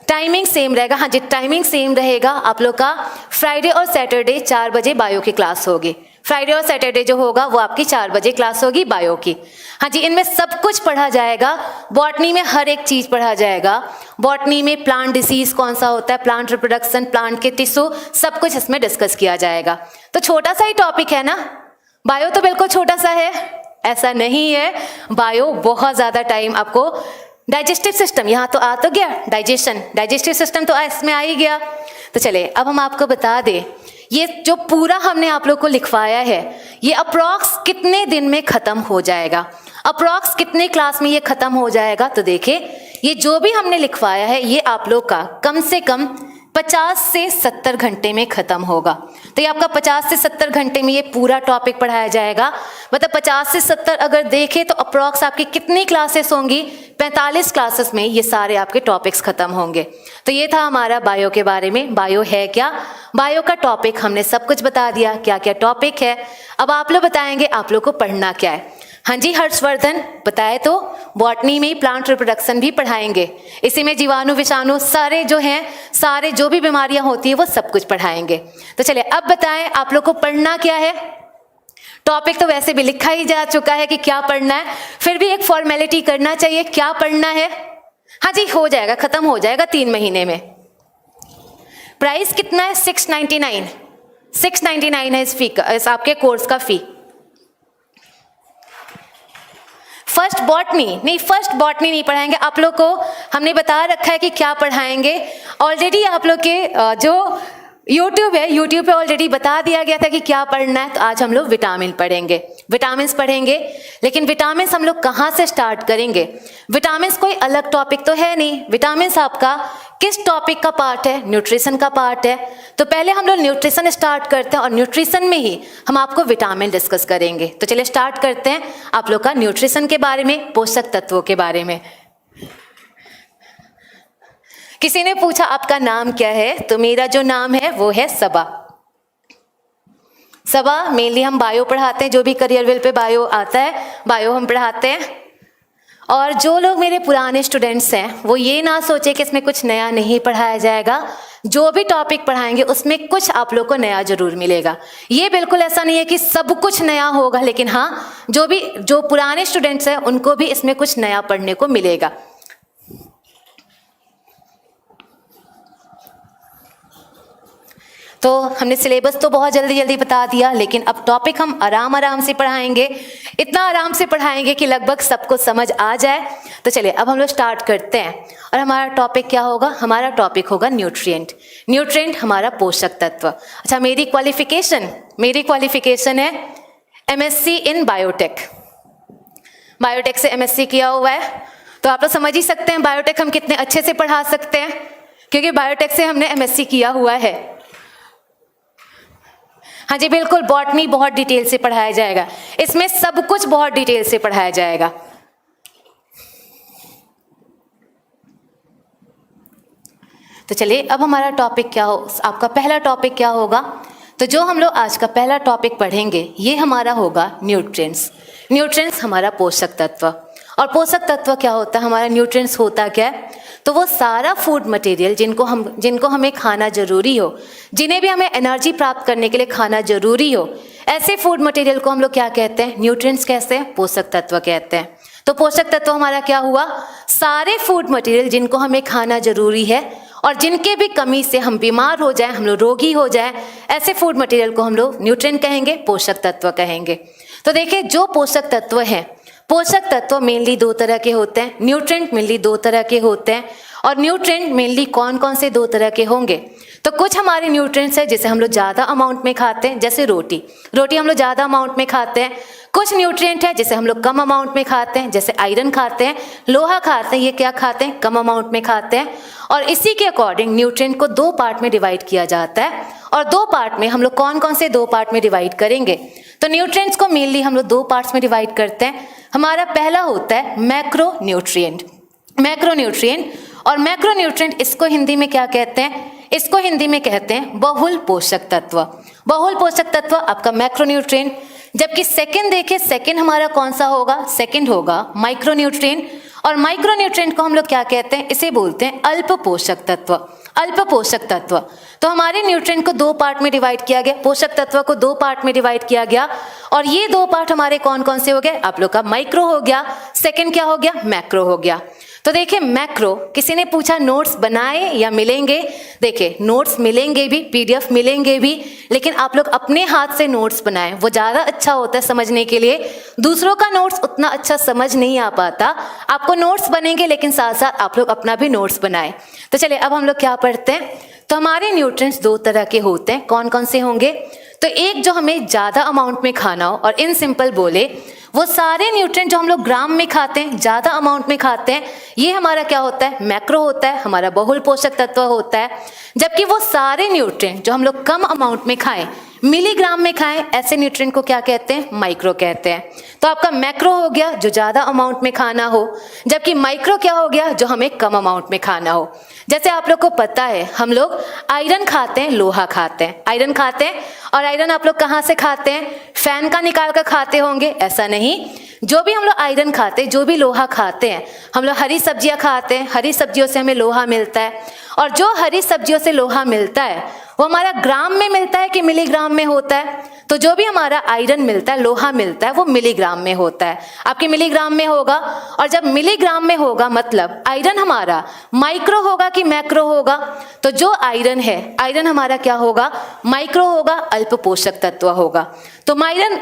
टाइमिंग सेम रहेगा, हाँ जी टाइमिंग सेम रहेगा आप लोग का। फ्राइडे और सैटरडे 4 बजे बायो की क्लास होगी। फ्राइडे और सैटरडे जो होगा वो आपकी 4 बजे क्लास होगी बायो की। हाँ जी, इनमें सब कुछ पढ़ा जाएगा। बॉटनी में हर एक चीज पढ़ा जाएगा। बॉटनी में प्लांट डिसीज कौन सा होता है, प्लांट रिप्रोडक्शन, प्लांट के टिश्यू, सब कुछ इसमें डिस्कस किया जाएगा। तो छोटा सा ही टॉपिक है ना, बायो तो बिल्कुल छोटा सा है, ऐसा नहीं है। बायो बहुत ज्यादा टाइम आपको, डाइजेस्टिव सिस्टम यहाँ तो आ तो गया, डाइजेस्टिव सिस्टम तो इसमें आ ही गया। तो चले अब हम आपको बता दें, ये जो पूरा हमने आप लोग को लिखवाया है ये अप्रॉक्स कितने दिन में खत्म हो जाएगा, अप्रॉक्स कितने क्लास में ये खत्म हो जाएगा। तो देखिए ये जो भी हमने लिखवाया है ये आप लोग का कम से कम 50 से 70 घंटे में खत्म होगा। तो ये आपका 50 से 70 घंटे में ये पूरा टॉपिक पढ़ाया जाएगा। मतलब 50 से 70 अगर देखें तो अप्रॉक्स आपकी कितनी क्लासेस होंगी, 45 क्लासेस में ये सारे आपके टॉपिक्स खत्म होंगे। तो ये था हमारा बायो के बारे में। बायो है क्या, बायो का टॉपिक हमने सब कुछ बता दिया, क्या क्या टॉपिक है। अब आप लोग बताएंगे आप लोग को पढ़ना क्या है। हाँ जी हर्षवर्धन बताए तो बॉटनी में प्लांट रिप्रोडक्शन भी पढ़ाएंगे, इसी में जीवाणु विषाणु सारे जो हैं, सारे जो भी बीमारियां होती है वो सब कुछ पढ़ाएंगे। तो चलिए अब बताएं आप लोग को पढ़ना क्या है। टॉपिक तो वैसे भी लिखा ही जा चुका है कि क्या पढ़ना है, फिर भी एक फॉर्मेलिटी करना चाहिए, क्या पढ़ना है। हाँ जी हो जाएगा, खत्म हो जाएगा 3 महीने में। प्राइस कितना है, 699 है इस फी का, इस आपके कोर्स का फी। फर्स्ट बॉटनी नहीं पढ़ाएंगे आप लोग को, हमने बता रखा है कि क्या पढ़ाएंगे। ऑलरेडी आप लोग के जो यूट्यूब है, यूट्यूब पे ऑलरेडी बता दिया गया था कि क्या पढ़ना है। तो आज हम लोग विटामिन पढ़ेंगे, विटामिन्स पढ़ेंगे। लेकिन विटामिन्स हम लोग कहाँ से स्टार्ट करेंगे, विटामिन्स कोई अलग टॉपिक तो है नहीं, विटामिन्स आपका किस टॉपिक का पार्ट है, न्यूट्रिशन का पार्ट है। तो पहले हम लोग न्यूट्रिशन स्टार्ट करते हैं और न्यूट्रिशन में ही हम आपको विटामिन डिस्कस करेंगे। तो चलिए स्टार्ट करते हैं आप लोग का न्यूट्रिशन के बारे में, पोषक तत्वों के बारे में। किसी ने पूछा आपका नाम क्या है, तो मेरा जो नाम है वो है सबा। सबा मेनली हम बायो पढ़ाते हैं, जो भी करियर विल पे बायो आता है बायो हम पढ़ाते हैं। और जो लोग मेरे पुराने स्टूडेंट्स हैं वो ये ना सोचे कि इसमें कुछ नया नहीं पढ़ाया जाएगा, जो भी टॉपिक पढ़ाएंगे उसमें कुछ आप लोग को नया जरूर मिलेगा। ये बिल्कुल ऐसा नहीं है कि सब कुछ नया होगा, लेकिन हाँ जो पुराने स्टूडेंट्स हैं उनको भी इसमें कुछ नया पढ़ने को मिलेगा। तो हमने सिलेबस तो बहुत जल्दी जल्दी बता दिया, लेकिन अब टॉपिक हम आराम आराम से पढ़ाएंगे, इतना आराम से पढ़ाएंगे कि लगभग सबको समझ आ जाए। तो चलिए अब हम लोग स्टार्ट करते हैं। और हमारा टॉपिक क्या होगा? हमारा टॉपिक होगा न्यूट्रिएंट। न्यूट्रिएंट हमारा पोषक तत्व। अच्छा, मेरी क्वालिफिकेशन है एमएससी इन बायोटेक। बायोटेक से एमएससी किया हुआ है, तो आप लोग समझ ही सकते हैं बायोटेक हम कितने अच्छे से पढ़ा सकते हैं, क्योंकि बायोटेक से हमने एमएससी किया हुआ है। हाँ जी बिल्कुल, बॉटनी बहुत डिटेल से पढ़ाया जाएगा, इसमें सब कुछ बहुत डिटेल से पढ़ाया जाएगा। तो चलिए अब हमारा टॉपिक क्या हो, आपका पहला टॉपिक क्या होगा? तो जो हम लोग आज का पहला टॉपिक पढ़ेंगे ये हमारा होगा न्यूट्रिएंट्स। न्यूट्रिएंट्स हमारा पोषक तत्व। और पोषक तत्व क्या होता है? हमारा न्यूट्रिएंट्स होता क्या है? तो वो सारा फूड मटेरियल जिनको हमें खाना जरूरी हो, जिन्हें भी हमें एनर्जी प्राप्त करने के लिए खाना जरूरी हो, ऐसे फूड मटेरियल को हम लोग क्या कहते हैं? न्यूट्रिएंट्स कहते हैं, पोषक तत्व कहते हैं। तो पोषक तत्व हमारा क्या हुआ? सारे फूड मटेरियल जिनको हमें खाना जरूरी है और जिनके भी कमी से हम बीमार हो जाएं, हम लोग रोगी हो जाएं, ऐसे फूड मटेरियल को हम लोग न्यूट्रिएंट कहेंगे, पोषक तत्व कहेंगे। तो देखिए जो पोषक तत्व हैं, पोषक तत्व मेनली दो तरह के होते हैं, न्यूट्रिएंट मेनली दो तरह के होते हैं। और न्यूट्रिएंट मेनली कौन कौन से दो तरह के होंगे? तो कुछ हमारे न्यूट्रिएंट्स है जिसे हम लोग ज़्यादा अमाउंट में खाते हैं, जैसे रोटी हम लोग ज़्यादा अमाउंट में खाते हैं। कुछ न्यूट्रिएंट है जिसे हम लोग कम अमाउंट में खाते हैं, जैसे आयरन खाते हैं, लोहा खाते हैं, ये क्या खाते हैं? कम अमाउंट में खाते हैं। और इसी के अकॉर्डिंग न्यूट्रिएंट को दो पार्ट में डिवाइड किया जाता है। और दो पार्ट में हम लोग कौन कौन से दो पार्ट में डिवाइड करेंगे? तो न्यूट्रिएंट्स को मेनली हम लोग दो पार्ट्स में डिवाइड करते हैं। हमारा पहला होता है मैक्रो न्यूट्रिएंट। और मैक्रो न्यूट्रिएंट इसको हिंदी में क्या कहते हैं? इसको हिंदी में कहते हैं बहुल पोषक तत्व। बहुल पोषक तत्व आपका मैक्रो न्यूट्रिएंट। जबकि सेकंड देखिए, सेकंड हमारा कौन सा होगा? सेकंड होगा माइक्रो न्यूट्रिएंट। और माइक्रो न्यूट्रिएंट को हम लोग क्या कहते हैं? इसे बोलते हैं अल्प पोषक तत्व। अल्प पोषक तत्व। तो हमारे न्यूट्रिएंट को दो पार्ट में डिवाइड किया गया, पोषक तत्व को दो पार्ट में डिवाइड किया गया। और ये दो पार्ट हमारे कौन कौन से हो गए? आप लोग का माइक्रो हो गया, सेकंड क्या हो गया? मैक्रो हो गया। तो देखिए मैक्रो, किसी ने पूछा नोट्स बनाए या मिलेंगे? देखिए नोट्स मिलेंगे भी, पीडीएफ मिलेंगे भी, लेकिन आप लोग अपने हाथ से नोट्स बनाएं, वो ज़्यादा अच्छा होता है समझने के लिए। दूसरों का नोट्स उतना अच्छा समझ नहीं आ पाता। आपको नोट्स बनेंगे लेकिन साथ साथ आप लोग अपना भी नोट्स बनाएं। तो चलिए अब हम लोग क्या पढ़ते हैं? तो हमारे न्यूट्रिएंट्स दो तरह के होते हैं, कौन कौन से होंगे? तो एक जो हमें ज़्यादा अमाउंट में खाना हो, और इन सिंपल बोले वो सारे न्यूट्रिएंट जो हम लोग ग्राम में खाते हैं, ज़्यादा अमाउंट में खाते हैं, ये हमारा क्या होता है? मैक्रो होता है, हमारा बहुल पोषक तत्व होता है। जबकि वो सारे न्यूट्रिएंट जो हम लोग कम अमाउंट में खाएं, मिलीग्राम में खाएं, ऐसे न्यूट्रिएंट को क्या कहते हैं? माइक्रो कहते हैं। तो आपका मैक्रो हो गया जो ज़्यादा अमाउंट में खाना हो, जबकि माइक्रो क्या हो गया? जो हमें कम अमाउंट में खाना हो। जैसे आप लोग को पता है हम लोग आयरन खाते हैं, लोहा खाते हैं, आयरन खाते हैं। और आयरन आप लोग कहाँ से खाते हैं? फैन का निकाल कर खाते होंगे? ऐसा नहीं, जो भी हम लोग आयरन खाते हैं, जो भी लोहा खाते हैं, हम लोग हरी सब्जियां खाते हैं, हरी सब्जियों से हमें लोहा मिलता है। और जो हरी सब्जियों से लोहा मिलता है वो हमारा ग्राम में मिलता है कि मिलीग्राम में होता है? तो जो भी हमारा आयरन मिलता है, लोहा मिलता है, वो मिलीग्राम में होता है। आपके मिलीग्राम में होगा। और जब मिलीग्राम में होगा मतलब आयरन हमारा माइक्रो होगा कि मैक्रो होगा? तो जो आयरन है, आयरन हमारा क्या होगा? माइक्रो होगा, अल्प पोषक तत्व होगा। तो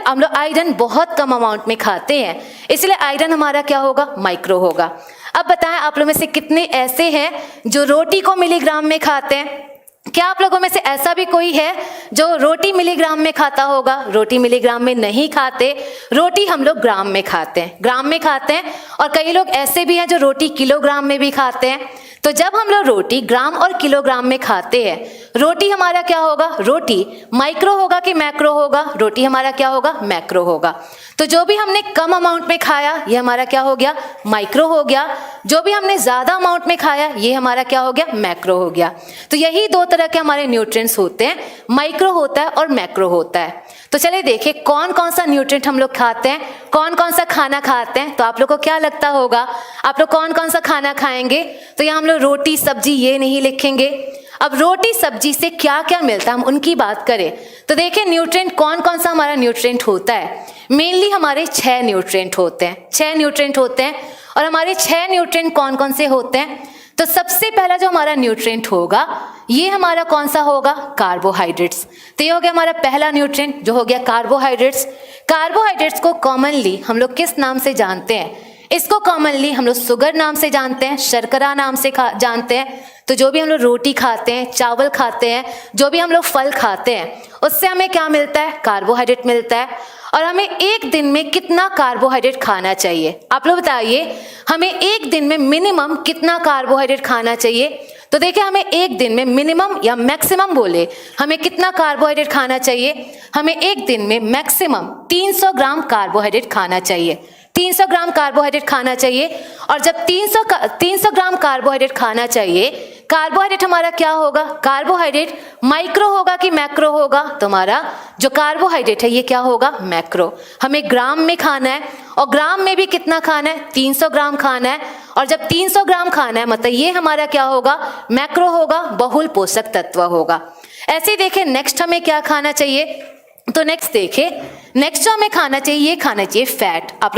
हम लोग आयरन बहुत कम अमाउंट में खाते हैं, इसलिए आयरन हमारा क्या होगा? माइक्रो होगा। अब बताएं आप लोगों में से कितने ऐसे हैं जो रोटी को मिलीग्राम में खाते हैं? क्या आप लोगों में से ऐसा भी कोई है जो रोटी मिलीग्राम में खाता होगा? रोटी मिलीग्राम में नहीं खाते, रोटी हम लोग ग्राम में खाते हैं, ग्राम में खाते हैं। और कई लोग ऐसे भी हैं जो रोटी किलोग्राम में भी खाते हैं। तो जब हम लोग रोटी ग्राम और किलोग्राम में खाते हैं, रोटी हमारा क्या होगा? रोटी माइक्रो होगा कि मैक्रो होगा? रोटी हमारा क्या होगा? मैक्रो होगा। तो जो भी हमने कम अमाउंट में खाया ये हमारा क्या हो गया? माइक्रो हो गया। जो भी हमने ज़्यादा अमाउंट में खाया ये हमारा क्या हो गया? मैक्रो हो गया। तो यही दो तरह के हमारे न्यूट्रिएंट्स होते हैं, माइक्रो होता है और मैक्रो होता है। तो चलिए देखिए कौन कौन सा न्यूट्रिएंट हम लोग खाते हैं, कौन कौन सा खाना खाते हैं। तो आप लोग को क्या लगता होगा आप लोग कौन कौन सा खाना खाएंगे? तो यहाँ हम लोग रोटी सब्जी ये नहीं लिखेंगे। अब रोटी सब्जी से क्या क्या मिलता है हम उनकी बात करें तो देखिए न्यूट्रिएंट कौन कौन सा हमारा न्यूट्रिएंट होता है। मेनली हमारे 6 न्यूट्रिएंट होते हैं, 6 न्यूट्रिएंट होते हैं। और हमारे 6 न्यूट्रिएंट कौन कौन से होते हैं? तो सबसे पहला जो हमारा न्यूट्रिएंट होगा ये हमारा कौन सा होगा, कार्बोहाइड्रेट्स। तो ये हो गया हमारा पहला न्यूट्रिएंट जो हो गया कार्बोहाइड्रेट्स। कार्बोहाइड्रेट्स को कॉमनली हम लोग किस नाम से जानते हैं, इसको कॉमनली हम लोग शुगर नाम से जानते हैं, शर्करा नाम से जानते हैं। तो जो भी हम लोग रोटी खाते हैं, चावल खाते हैं, जो भी हम लोग फल खाते हैं, उससे हमें क्या मिलता है, कार्बोहाइड्रेट मिलता है। और हमें एक दिन में कितना कार्बोहाइड्रेट खाना चाहिए, आप लोग बताइए, हमें एक दिन में मिनिमम कितना कार्बोहाइड्रेट खाना चाहिए। तो देखिए हमें एक दिन में मिनिमम या मैक्सिमम बोले, हमें कितना कार्बोहाइड्रेट खाना चाहिए, हमें एक दिन में मैक्सिमम 300 ग्राम कार्बोहाइड्रेट खाना चाहिए। 300 ग्राम कार्बोहाइड्रेट खाना चाहिए। और जब 300 ग्राम कार्बोहाइड्रेट खाना चाहिए, कार्बोहाइड्रेट हमारा क्या होगा, कार्बोहाइड्रेट माइक्रो होगा कि मैक्रो होगा, तो हमारा जो कार्बोहाइड्रेट है ये क्या होगा, मैक्रो। हमें ग्राम में खाना है, और ग्राम में भी कितना खाना है, 300 ग्राम खाना है। और जब 300 ग्राम खाना है मतलब ये हमारा क्या होगा, मैक्रो होगा, बहुल पोषक तत्व होगा। ऐसे ही देखें नेक्स्ट हमें क्या खाना चाहिए, तो नेक्स्ट देखें, नेक्स्ट जो हमें खाना चाहिए, ये खाना चाहिए फैट। आप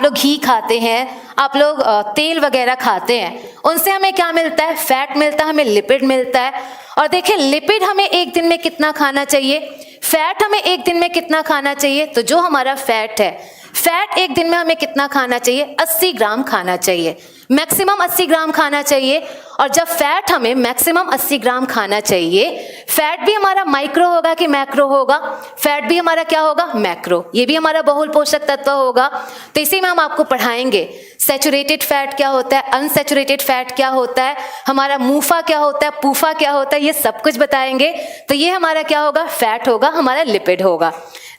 लोग घी खाते हैं, आप लोग तेल वगैरह खाते हैं, उनसे हमें क्या मिलता है, फैट मिलता है, हमें लिपिड मिलता है। और देखिए लिपिड हमें एक दिन में कितना खाना चाहिए, फैट हमें एक दिन में कितना खाना चाहिए। तो जो हमारा फैट है, फैट एक दिन में हमें कितना खाना चाहिए, 80 ग्राम खाना चाहिए, मैक्सिमम 80 ग्राम खाना चाहिए। और जब फैट हमें मैक्सिमम 80 ग्राम खाना चाहिए, फैट भी हमारा माइक्रो होगा कि मैक्रो होगा, फैट भी हमारा क्या होगा, मैक्रो, ये भी हमारा बहुल पोषक तत्व होगा। तो इसी में हम आपको पढ़ाएंगे सैचुरेटेड फैट क्या होता है, अनसैचुरेटेड फैट क्या होता है, हमारा मूफा क्या होता है, पूफा क्या होता है, ये सब कुछ बताएंगे। तो ये हमारा क्या होगा, फैट होगा, हमारा लिपिड होगा।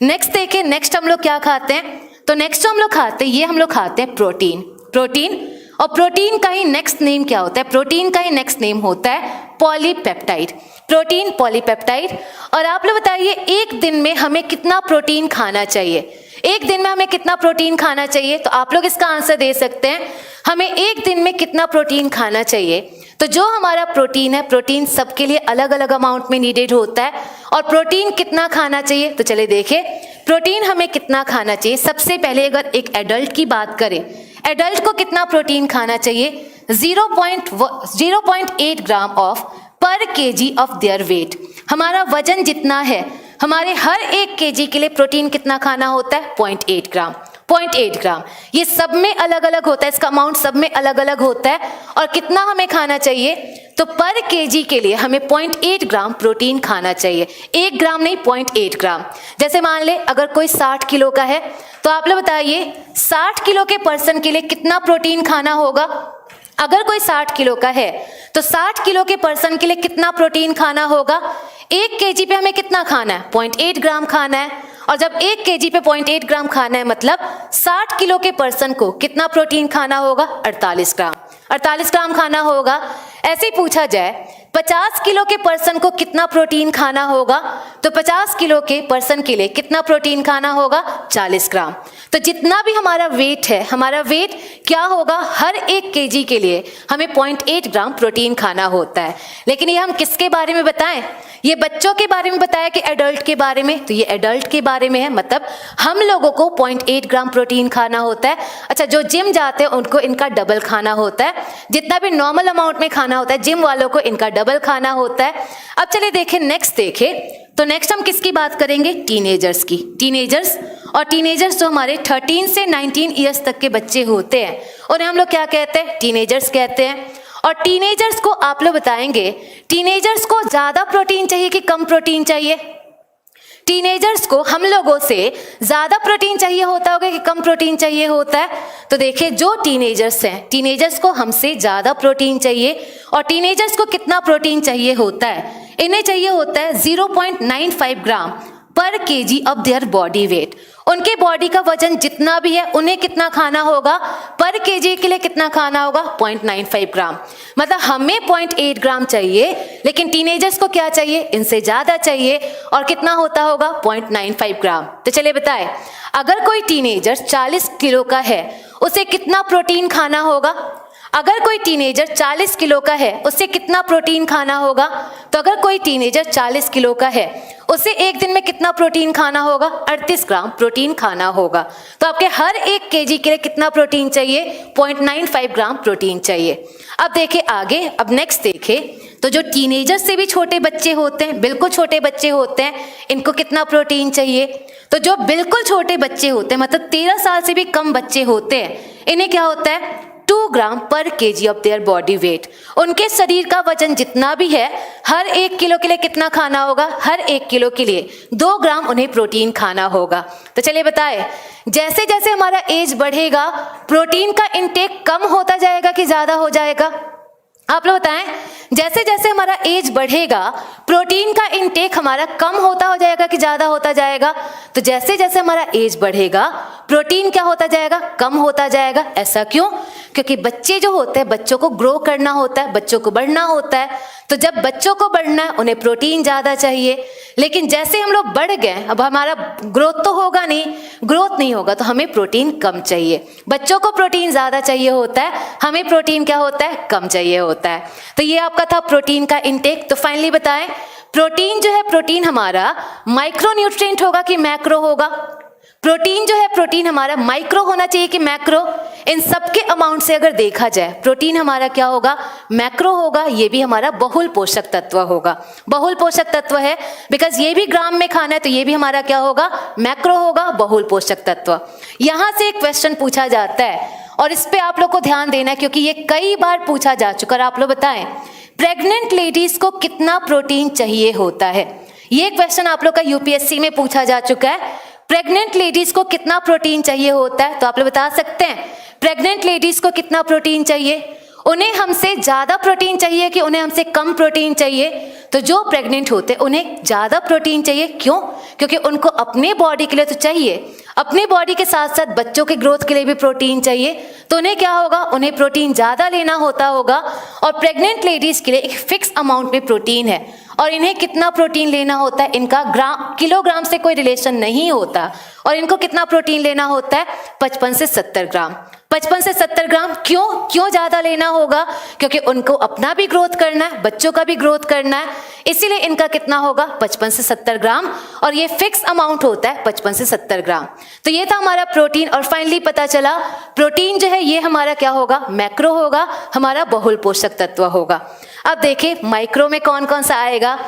नेक्स्ट देखिए, नेक्स्ट हम लोग क्या खाते हैं, तो नेक्स्ट जो हम लोग खाते हैं, ये हम लोग खाते हैं प्रोटीन। प्रोटीन, और प्रोटीन का ही नेक्स्ट नेम क्या होता है, प्रोटीन का ही नेक्स्ट नेम होता है पॉलीपेप्टाइड। Protein polypeptide. और आप लोग बताइए एक दिन में हमें कितना प्रोटीन खाना चाहिए, एक दिन में हमें कितना प्रोटीन खाना चाहिए। तो आप लोग इसका आंसर दे सकते हैं, हमें एक दिन में कितना प्रोटीन खाना चाहिए। तो जो हमारा प्रोटीन है, प्रोटीन सबके लिए अलग अलग अमाउंट में नीडेड होता है। और प्रोटीन कितना खाना चाहिए, तो चले देखें प्रोटीन हमें कितना खाना चाहिए। सबसे पहले अगर एक एडल्ट की बात करें, एडल्ट को कितना प्रोटीन खाना चाहिए, 0.8 ग्राम ऑफ पर केजी ऑफ देयर वेट। हमारा वजन जितना है, हमारे हर एक केजी के लिए प्रोटीन कितना खाना होता है, 0.8 ग्राम। 0.8 ग्राम, ये सब में अलग अलग होता है, इसका अमाउंट सब में अलग अलग होता है। और कितना हमें खाना चाहिए, तो पर केजी के लिए हमें 0.8 ग्राम प्रोटीन खाना चाहिए, 1 ग्राम नहीं, 0.8 ग्राम। जैसे मान ले अगर कोई 60 किलो का है, तो आप लोग बताइए 60 किलो के पर्सन के लिए कितना प्रोटीन खाना होगा। अगर कोई 60 किलो का है तो 60 किलो के पर्सन के लिए कितना प्रोटीन खाना होगा, 1 केजी पे हमें कितना खाना है, 0.8 ग्राम खाना है। और जब 1 केजी पे 0.8 ग्राम खाना है मतलब 60 किलो के पर्सन को कितना प्रोटीन खाना होगा, 48 ग्राम। 48 ग्राम खाना होगा। ऐसे ही पूछा जाए 50 किलो के पर्सन को कितना प्रोटीन खाना होगा, तो 50 किलो के पर्सन के लिए कितना प्रोटीन खाना होगा, 40 ग्राम। तो जितना भी हमारा वेट है, हमारा वेट क्या होगा, हर 1 केजी के लिए हमें 0.8 ग्राम प्रोटीन खाना होता है। लेकिन ये हम किसके बारे में बताएं, ये बच्चों के बारे में बताया कि एडल्ट के बारे में, तो ये एडल्ट के बारे में है, मतलब हम लोगों को 0.8 ग्राम प्रोटीन खाना होता है। अच्छा, जो जिम जाते हैं उनको इनका डबल खाना होता है, जितना भी नॉर्मल अमाउंट में खाना होता है जिम वालों को इनका डबल खाना होता है। अब चलिए देखें नेक्स्ट, देखें तो नेक्स्ट हम किसकी बात करेंगे, टीनेजर्स की। टीनेजर्स, और टीनेजर्स जो हमारे 13 से 19 ईयर्स तक के बच्चे होते हैं उन्हें हम लोग क्या कहते हैं, टीनेजर्स कहते हैं। और टीनेजर्स को आप लोग बताएंगे, टीनेजर्स को ज्यादा प्रोटीन चाहिए कि कम प्रोटीन चाहिए, टीनेजर्स को हम लोगों से ज्यादा प्रोटीन चाहिए होता होगा कि कम प्रोटीन चाहिए होता है। तो देखिए जो टीनेजर्स हैं, टीनेजर्स को हमसे ज्यादा प्रोटीन चाहिए। और टीनेजर्स को कितना प्रोटीन चाहिए होता है, इन्हें चाहिए होता है 0.95 ग्राम पर KG of their body weight. उनके बॉडी का वजन जितना भी है उन्हें कितना खाना होगा, पर केजी के लिए कितना खाना होगा, 0.95 ग्राम। मतलब हमें 0.8 ग्राम चाहिए, लेकिन टीनेजर्स को क्या चाहिए, इनसे ज्यादा चाहिए। और कितना होता होगा, 0.95 ग्राम। तो चलिए बताएं, अगर कोई टीनेजर 40 किलो का है उसे कितना प्रोटीन खाना होगा। अगर कोई टीनेजर 40 किलो का है उसे कितना प्रोटीन खाना होगा, तो अगर कोई टीनेजर 40 किलो का है उसे एक दिन में कितना प्रोटीन खाना होगा, 38 ग्राम प्रोटीन खाना होगा। तो आपके हर 1 केजी के लिए कितना प्रोटीन चाहिए, 0.95 ग्राम प्रोटीन चाहिए। अब देखिए आगे, अब नेक्स्ट देखिए, तो जो टीनेजर से भी छोटे बच्चे होते हैं, बिल्कुल छोटे बच्चे होते हैं, इनको कितना प्रोटीन चाहिए? तो जो बिल्कुल छोटे बच्चे होते हैं, मतलब 13 साल से भी कम बच्चे होते हैं, इन्हें क्या होता है? 2 ग्राम पर KG of their body weight. उनके शरीर का वजन जितना भी है, हर 1 किलो के लिए कितना खाना होगा? हर 1 किलो के लिए 2 ग्राम उन्हें प्रोटीन खाना होगा। तो चलिए बताएं, जैसे जैसे हमारा एज बढ़ेगा, प्रोटीन का इंटेक कम होता जाएगा कि ज्यादा हो जाएगा? आप लोग बताएं, जैसे जैसे हमारा एज बढ़ेगा, प्रोटीन का इंटेक हमारा कम होता हो जाएगा कि ज्यादा होता जाएगा? तो जैसे जैसे हमारा एज बढ़ेगा, प्रोटीन क्या होता जाएगा? कम होता जाएगा। ऐसा क्यों? क्योंकि बच्चे जो होते हैं, बच्चों को ग्रो करना होता है, बच्चों को बढ़ना होता है। तो जब बच्चों को बढ़ना है, उन्हें प्रोटीन ज्यादा चाहिए। लेकिन जैसे हम लोग बढ़ गए, अब हमारा ग्रोथ तो होगा नहीं, ग्रोथ नहीं होगा तो हमें प्रोटीन कम चाहिए। बच्चों को प्रोटीन ज्यादा चाहिए होता है, हमें प्रोटीन क्या होता है? कम चाहिए होता है। तो ये आपका था प्रोटीन का इंटेक। तो फाइनली बताएं, प्रोटीन जो है, प्रोटीन हमारा माइक्रो न्यूट्रिएंट होगा कि मैक्रो होगा? प्रोटीन जो है, प्रोटीन हमारा माइक्रो होना चाहिए कि मैक्रो? इन सबके अमाउंट से अगर देखा जाए, प्रोटीन हमारा क्या होगा? मैक्रो होगा। ये भी हमारा बहुल पोषक तत्व होगा। बहुल पोषक तत्व है बिकॉज ये भी ग्राम में खाना है, तो ये भी हमारा क्या होगा? मैक्रो होगा, बहुल पोषक तत्व। यहां से एक क्वेश्चन पूछा जाता है और इस पे आप लोग को ध्यान देना है क्योंकि ये कई बार पूछा जा चुका है। आप लोग बताएं, प्रेग्नेंट लेडीज को कितना प्रोटीन चाहिए होता है? ये क्वेश्चन आप लोग का यूपीएससी में पूछा जा चुका है। प्रेग्नेंट लेडीज को कितना प्रोटीन चाहिए होता है? तो आप लोग बता सकते हैं, प्रेग्नेंट लेडीज को कितना प्रोटीन चाहिए? उन्हें हमसे ज्यादा प्रोटीन चाहिए कि उन्हें हमसे कम प्रोटीन चाहिए? तो जो प्रेग्नेंट होते हैं उन्हें ज्यादा प्रोटीन चाहिए। क्यों? क्योंकि उनको अपने बॉडी के लिए तो चाहिए, अपने बॉडी के साथ साथ बच्चों के ग्रोथ के लिए भी प्रोटीन चाहिए। तो उन्हें क्या होगा? उन्हें प्रोटीन ज्यादा लेना होता होगा। और प्रेग्नेंट लेडीज के लिए एक फिक्स अमाउंट में प्रोटीन है और इन्हें कितना प्रोटीन लेना होता है? इनका ग्राम किलोग्राम से कोई रिलेशन नहीं होता। और इनको कितना प्रोटीन लेना होता है? 55 से 70 ग्राम। 55 से 70 ग्राम। क्यों ज्यादा लेना होगा? क्योंकि उनको अपना भी ग्रोथ करना है, बच्चों का भी ग्रोथ करना है, इसीलिए इनका कितना होगा? 55 से 70 ग्राम। और ये फिक्स अमाउंट होता है 55 से 70 ग्राम। तो ये था हमारा प्रोटीन। और फाइनली पता चला प्रोटीन जो है ये हमारा क्या होगा? मैक्रो होगा, हमारा बहुल पोषक तत्व होगा। अब देखिए माइक्रो में कौन कौन सा आएगा।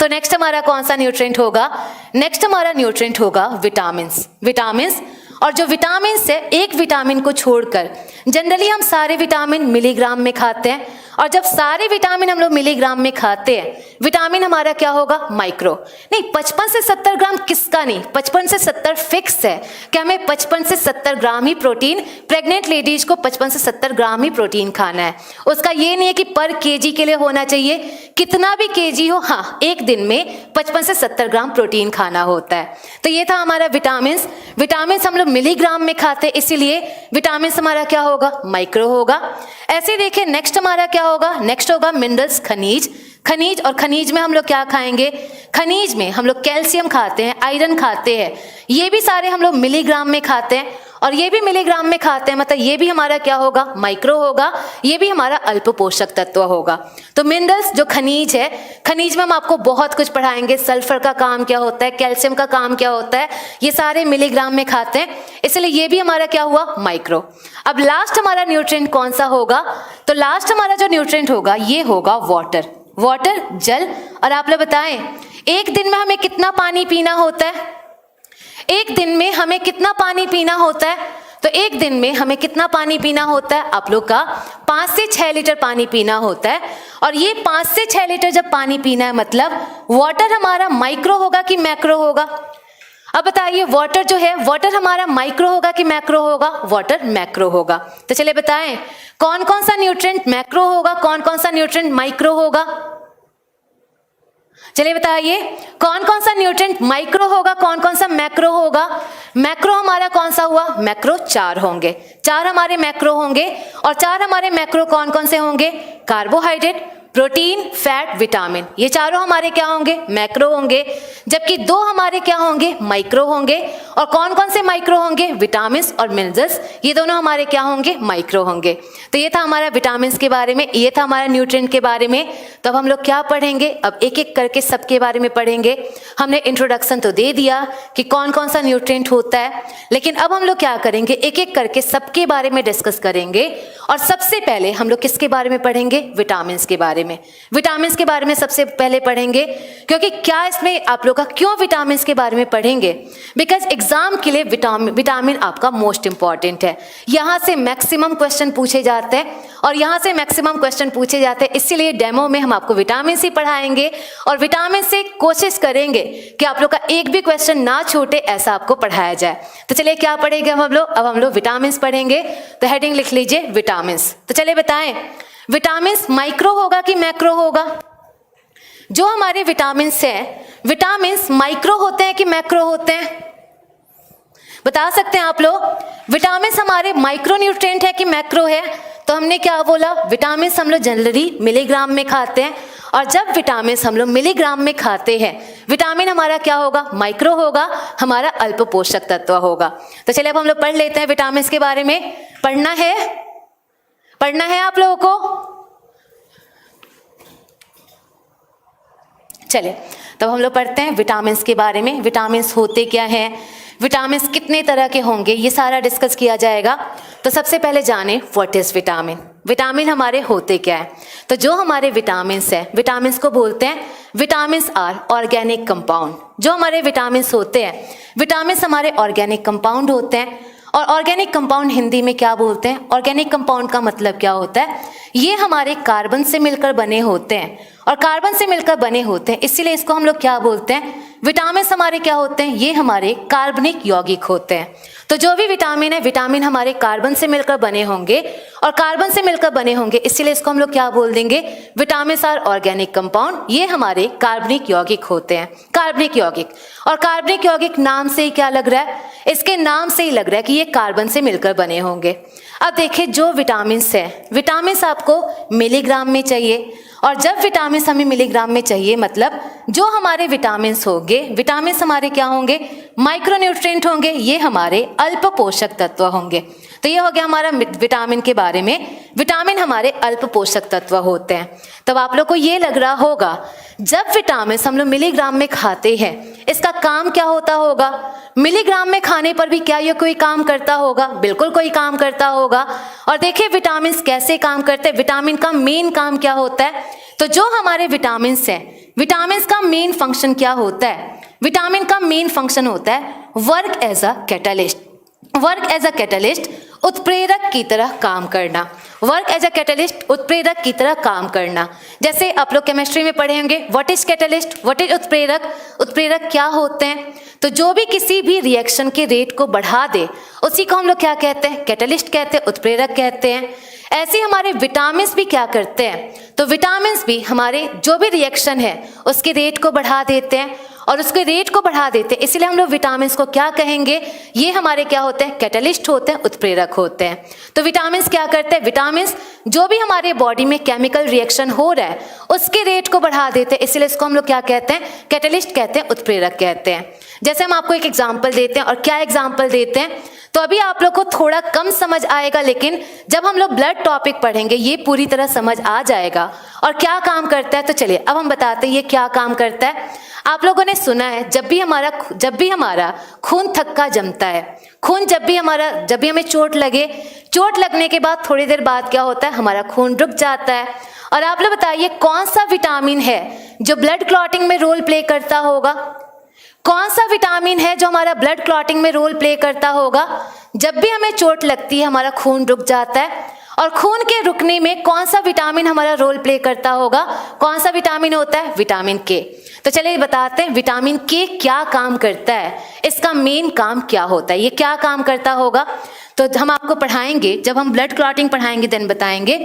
तो नेक्स्ट हमारा कौन सा न्यूट्रिएंट होगा? नेक्स्ट हमारा न्यूट्रिएंट होगा विटामिन्स। विटामिन्स, और जो विटामिन है, एक विटामिन को छोड़कर जनरली हम सारे विटामिन मिलीग्राम में खाते हैं। और जब सारे विटामिन हम लोग मिलीग्राम में खाते हैं, विटामिन हमारा क्या होगा? माइक्रो। नहीं, 55 से 70 ग्राम किसका नहीं, 55 से 70 फिक्स है कि हमें 55 से 70 ग्राम ही प्रोटीन, प्रेग्नेंट लेडीज को 55 से 70 ग्राम ही प्रोटीन खाना है। उसका ये नहीं है कि पर केजी के लिए होना चाहिए, कितना भी केजी हो, हाँ, एक दिन में 55 से 70 ग्राम प्रोटीन खाना होता है। तो ये था हमारा विटामिन। विटामिन हम लोग मिलीग्राम में खाते हैं, इसीलिए विटामिन हमारा क्या होगा? माइक्रो होगा। ऐसे देखिए नेक्स्ट हमारा क्या होगा? नेक्स्ट होगा मिनरल्स, खनिज। खनिज, और खनिज में हम लोग क्या खाएंगे? खनिज में हम लोग कैल्शियम खाते हैं, आयरन खाते हैं। ये भी सारे हम लोग मिलीग्राम में खाते हैं और ये भी मिलीग्राम में खाते हैं, मतलब ये भी हमारा क्या होगा? माइक्रो होगा। ये भी हमारा अल्प पोषक तत्व होगा। तो मिनरल्स जो खनिज है, खनिज में हम आपको बहुत कुछ पढ़ाएंगे, सल्फर का काम क्या होता है, कैल्शियम का काम क्या होता है, ये सारे मिलीग्राम में खाते हैं, इसलिए ये भी हमारा क्या हुआ? माइक्रो। अब लास्ट हमारा न्यूट्रिएंट कौन सा होगा? तो लास्ट हमारा जो न्यूट्रिएंट होगा ये होगा वाटर। वाटर, जल। और आप लोग बताएं, एक दिन में हमें कितना पानी पीना होता है? एक दिन में हमें कितना पानी पीना होता है? तो एक दिन में हमें कितना पानी पीना होता है? आप लोग का 5 से 6 लीटर पानी पीना होता है। और ये 5 से 6 लीटर जब पानी पीना है, मतलब वाटर हमारा माइक्रो होगा कि मैक्रो होगा? अब बताइए, वाटर जो है, वाटर हमारा माइक्रो होगा कि मैक्रो होगा? वाटर मैक्रो होगा। तो चलिए बताएं, कौन कौन सा न्यूट्रिएंट मैक्रो होगा, कौन कौन सा न्यूट्रिएंट माइक्रो होगा? चलिए बताइए, कौन कौन सा न्यूट्रिएंट माइक्रो होगा, कौन कौन सा मैक्रो होगा? मैक्रो हमारा कौन सा हुआ? मैक्रो 4 होंगे, 4 हमारे मैक्रो होंगे। और 4 हमारे मैक्रो कौन कौन से होंगे? कार्बोहाइड्रेट, प्रोटीन, फैट, विटामिन, ये चारों हमारे क्या होंगे? मैक्रो होंगे। जबकि 2 हमारे क्या होंगे, माइक्रो होंगे। और कौन कौन से माइक्रो होंगे, विटामिन और मिनरल्स, ये दोनों हमारे क्या होंगे, माइक्रो होंगे। तो ये था हमारा विटामिन के बारे में, ये था हमारा न्यूट्रिएंट के बारे में। तो अब हम लोग क्या पढ़ेंगे, अब एक एक करके सबके बारे में पढ़ेंगे। हमने इंट्रोडक्शन तो दे दिया कि कौन कौन सा न्यूट्रिएंट होता है, लेकिन अब हम लोग क्या करेंगे, एक एक करके सबके बारे में डिस्कस करेंगे। और सबसे पहले हम लोग किसके बारे में पढ़ेंगे, विटामिन के बारे में। विटामिन के बारे में सबसे पहले पढ़ेंगे, क्योंकि क्या इसमें आप लोग का क्यों विटामिन के बारे में पढ़ेंगे, बिकॉज एग्जाम के लिए विटामिन आपका मोस्ट इंपॉर्टेंट है। यहाँ से मैक्सिमम क्वेश्चन पूछे जाते हैं और यहाँ से मैक्सिमम क्वेश्चन पूछे जाते हैं, इसीलिए डेमो में हम आपको विटामिन सी पढ़ाएंगे और विटामिन से कोशिश करेंगे कि आप लोग का एक भी क्वेश्चन ना छूटे, ऐसा आपको पढ़ाया जाए। तो चलिए क्या पढ़ेंगे हम लोग, अब हम लोग विटामिन पढ़ेंगे। तो हेडिंग लिख लीजिए विटामिन। तो चलिए बताएं, विटामिन माइक्रो होगा कि मैक्रो होगा। जो हमारे विटामिन है, विटामिन माइक्रो होते हैं कि मैक्रो होते हैं, बता सकते हैं आप लोग। विटामिन हमारे माइक्रो न्यूट्रिएंट है कि मैक्रो है। तो हमने क्या बोला, विटामिन हम लोग जनरली मिलीग्राम में खाते हैं, और जब विटामिन हम लोग मिलीग्राम में खाते हैं, विटामिन हमारा क्या होगा, माइक्रो होगा, हमारा अल्प पोषक तत्व होगा। तो चलिए अब हम लोग पढ़ लेते हैं विटामिन के बारे में। पढ़ना है आप लोगों को। चलिए तब हम लोग पढ़ते हैं विटामिन के बारे में। विटामिन होते क्या हैं, विटामिन कितने तरह के होंगे, ये सारा डिस्कस किया जाएगा। तो सबसे पहले जाने व्हाट इज विटामिन। विटामिन हमारे होते क्या है। तो जो हमारे विटामिन है, विटामिन को बोलते हैं विटामिन आर ऑर्गेनिक कंपाउंड। जो हमारे विटामिन होते हैं, विटामिन हमारे ऑर्गेनिक कंपाउंड होते हैं। और ऑर्गेनिक कंपाउंड हिंदी में क्या बोलते हैं, ऑर्गेनिक कंपाउंड का मतलब क्या होता है, ये हमारे कार्बन से मिलकर बने होते हैं। और कार्बन से मिलकर बने होते हैं, इसीलिए इसको हम लोग क्या बोलते हैं, विटामिन हमारे क्या होते हैं, ये हमारे कार्बनिक यौगिक होते हैं। तो जो भी विटामिन है, विटामिन हमारे कार्बन से मिलकर बने होंगे, और कार्बन से मिलकर बने होंगे, इसीलिए इसको हम लोग क्या बोल देंगे, विटामिन आर ऑर्गेनिक कंपाउंड, ये हमारे कार्बनिक यौगिक होते हैं। कार्बनिक यौगिक, और कार्बनिक यौगिक नाम से ही क्या लग रहा है, इसके नाम से ही लग रहा है कि ये कार्बन से मिलकर बने होंगे। अब देखिए जो विटामिन है, विटामिन आपको मिलीग्राम में चाहिए, और जब विटामिन हमें मिलीग्राम में चाहिए, मतलब जो हमारे विटामिन होंगे, विटामिन हमारे क्या होंगे, माइक्रोन्यूट्रिएंट होंगे, ये हमारे अल्प पोषक तत्व होंगे। तो ये हो गया हमारा विटामिन के बारे में। विटामिन हमारे अल्प पोषक तत्व होते हैं। तब आप लोग को ये लग रहा होगा, जब विटामिन हम लोग मिलीग्राम में खाते हैं, इसका काम क्या होता होगा, मिलीग्राम में खाने पर भी क्या ये कोई काम करता होगा, बिल्कुल कोई काम करता होगा। और देखिए विटामिन कैसे काम करते हैं, विटामिन का मेन काम क्या होता है। तो जो हमारे विटामिन हैं, विटामिन का मेन फंक्शन क्या होता है, विटामिन का मेन फंक्शन होता है work as a catalyst. Work as a catalyst, उत्प्रेरक की तरह काम करना। वर्क एज अ कैटलिस्ट, उत्प्रेरक की तरह काम करना। जैसे आप लोग केमिस्ट्री में पढ़े होंगे, what is catalyst, what is उत्प्रेरक। उत्प्रेरक क्या होते हैं, तो जो भी किसी भी रिएक्शन के रेट को बढ़ा दे, उसी को हम लोग क्या कहते हैं, कैटलिस्ट कहते हैं, उत्प्रेरक कहते हैं। ऐसे हमारे विटामिन भी क्या करते हैं, तो विटामिन भी हमारे जो भी रिएक्शन है उसके रेट को बढ़ा देते हैं, और उसके रेट को बढ़ा देते हैं, इसलिए हम लोग विटामिन को क्या कहेंगे, ये हमारे क्या होते हैं, कैटलिस्ट होते हैं, उत्प्रेरक होते हैं। तो विटामिन क्या करते हैं, विटामिन जो भी हमारे बॉडी में केमिकल रिएक्शन हो रहा है उसके रेट को बढ़ा देते हैं, इसलिए इसको हम लोग क्या कहते हैं, कैटलिस्ट कहते हैं, उत्प्रेरक कहते हैं। जैसे हम आपको एक एग्जाम्पल देते हैं, और क्या एग्जाम्पल देते हैं, तो अभी आप लोग को थोड़ा कम समझ आएगा, लेकिन जब हम लोग ब्लड टॉपिक पढ़ेंगे ये पूरी तरह समझ आ जाएगा और क्या काम करता है। तो चलिए अब हम बताते हैं ये क्या काम करता है। आप लोगों ने सुना है, जब भी हमारा खून थक्का जमता है, खून जब भी हमें चोट लगे, चोट लगने के बाद थोड़ी देर बाद क्या होता है, हमारा खून रुक जाता है। और आप लोग बताइए कौन सा विटामिन है जो ब्लड क्लॉटिंग में रोल प्ले करता होगा, कौन सा विटामिन है जो हमारा ब्लड क्लॉटिंग में रोल प्ले करता होगा। जब भी हमें चोट लगती है हमारा खून रुक जाता है, और खून के रुकने में कौन सा विटामिन हमारा रोल प्ले करता होगा, कौन सा विटामिन होता है, विटामिन के। तो चलिए बताते हैं विटामिन के क्या काम करता है, इसका मेन काम क्या होता है, ये क्या काम करता होगा। तो हम आपको पढ़ाएंगे, जब हम ब्लड क्लॉटिंग पढ़ाएंगे देन बताएंगे।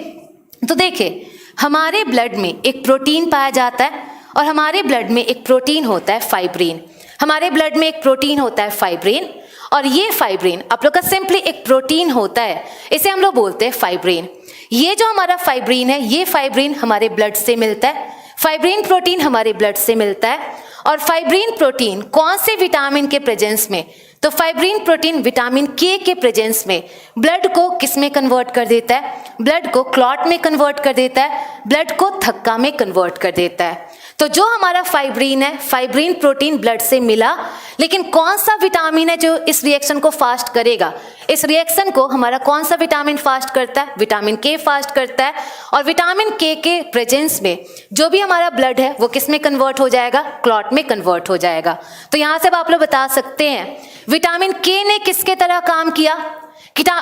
तो देखिए हमारे ब्लड में एक प्रोटीन पाया जाता है, और हमारे ब्लड में एक प्रोटीन होता है फाइब्रिन। हमारे ब्लड में एक प्रोटीन होता है फाइब्रिन, और ये फाइब्रिन आप लोग का सिंपली एक प्रोटीन होता है, इसे हम लोग बोलते हैं फाइब्रिन। ये जो हमारा फाइब्रिन है, ये फाइब्रिन हमारे ब्लड से मिलता है, फाइब्रिन प्रोटीन हमारे ब्लड से मिलता है। और फाइब्रिन प्रोटीन कौन से विटामिन के प्रेजेंस में, तो फाइब्रिन प्रोटीन विटामिन के प्रेजेंस में ब्लड को किस में कन्वर्ट कर देता है, ब्लड को क्लॉट में कन्वर्ट कर देता है, ब्लड को थक्का में कन्वर्ट कर देता है। तो जो हमारा फाइब्रिन है, फाइब्रिन प्रोटीन ब्लड से मिला, लेकिन कौन सा विटामिन है जो इस रिएक्शन को फास्ट करेगा, इस रिएक्शन को हमारा कौन सा विटामिन फास्ट करता है, विटामिन के फास्ट करता है। और विटामिन के प्रेजेंस में जो भी हमारा ब्लड है वो किस में कन्वर्ट हो जाएगा, क्लॉट में कन्वर्ट हो जाएगा। तो यहाँ से आप लोग बता सकते हैं विटामिन के ने किसके तरह काम किया,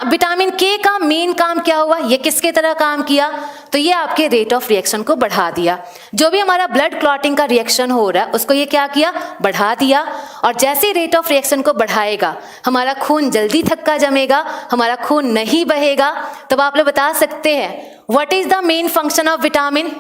विटामिन के का मेन काम क्या हुआ, ये किसके तरह काम किया, तो ये आपके रेट ऑफ रिएक्शन को बढ़ा दिया। जो भी हमारा ब्लड क्लॉटिंग का रिएक्शन हो रहा है उसको ये क्या किया, बढ़ा दिया। और जैसे रेट ऑफ रिएक्शन को बढ़ाएगा हमारा खून जल्दी थक्का जमेगा, हमारा खून नहीं बहेगा। तब आप लोग बता सकते हैं what is the main function of vitamin,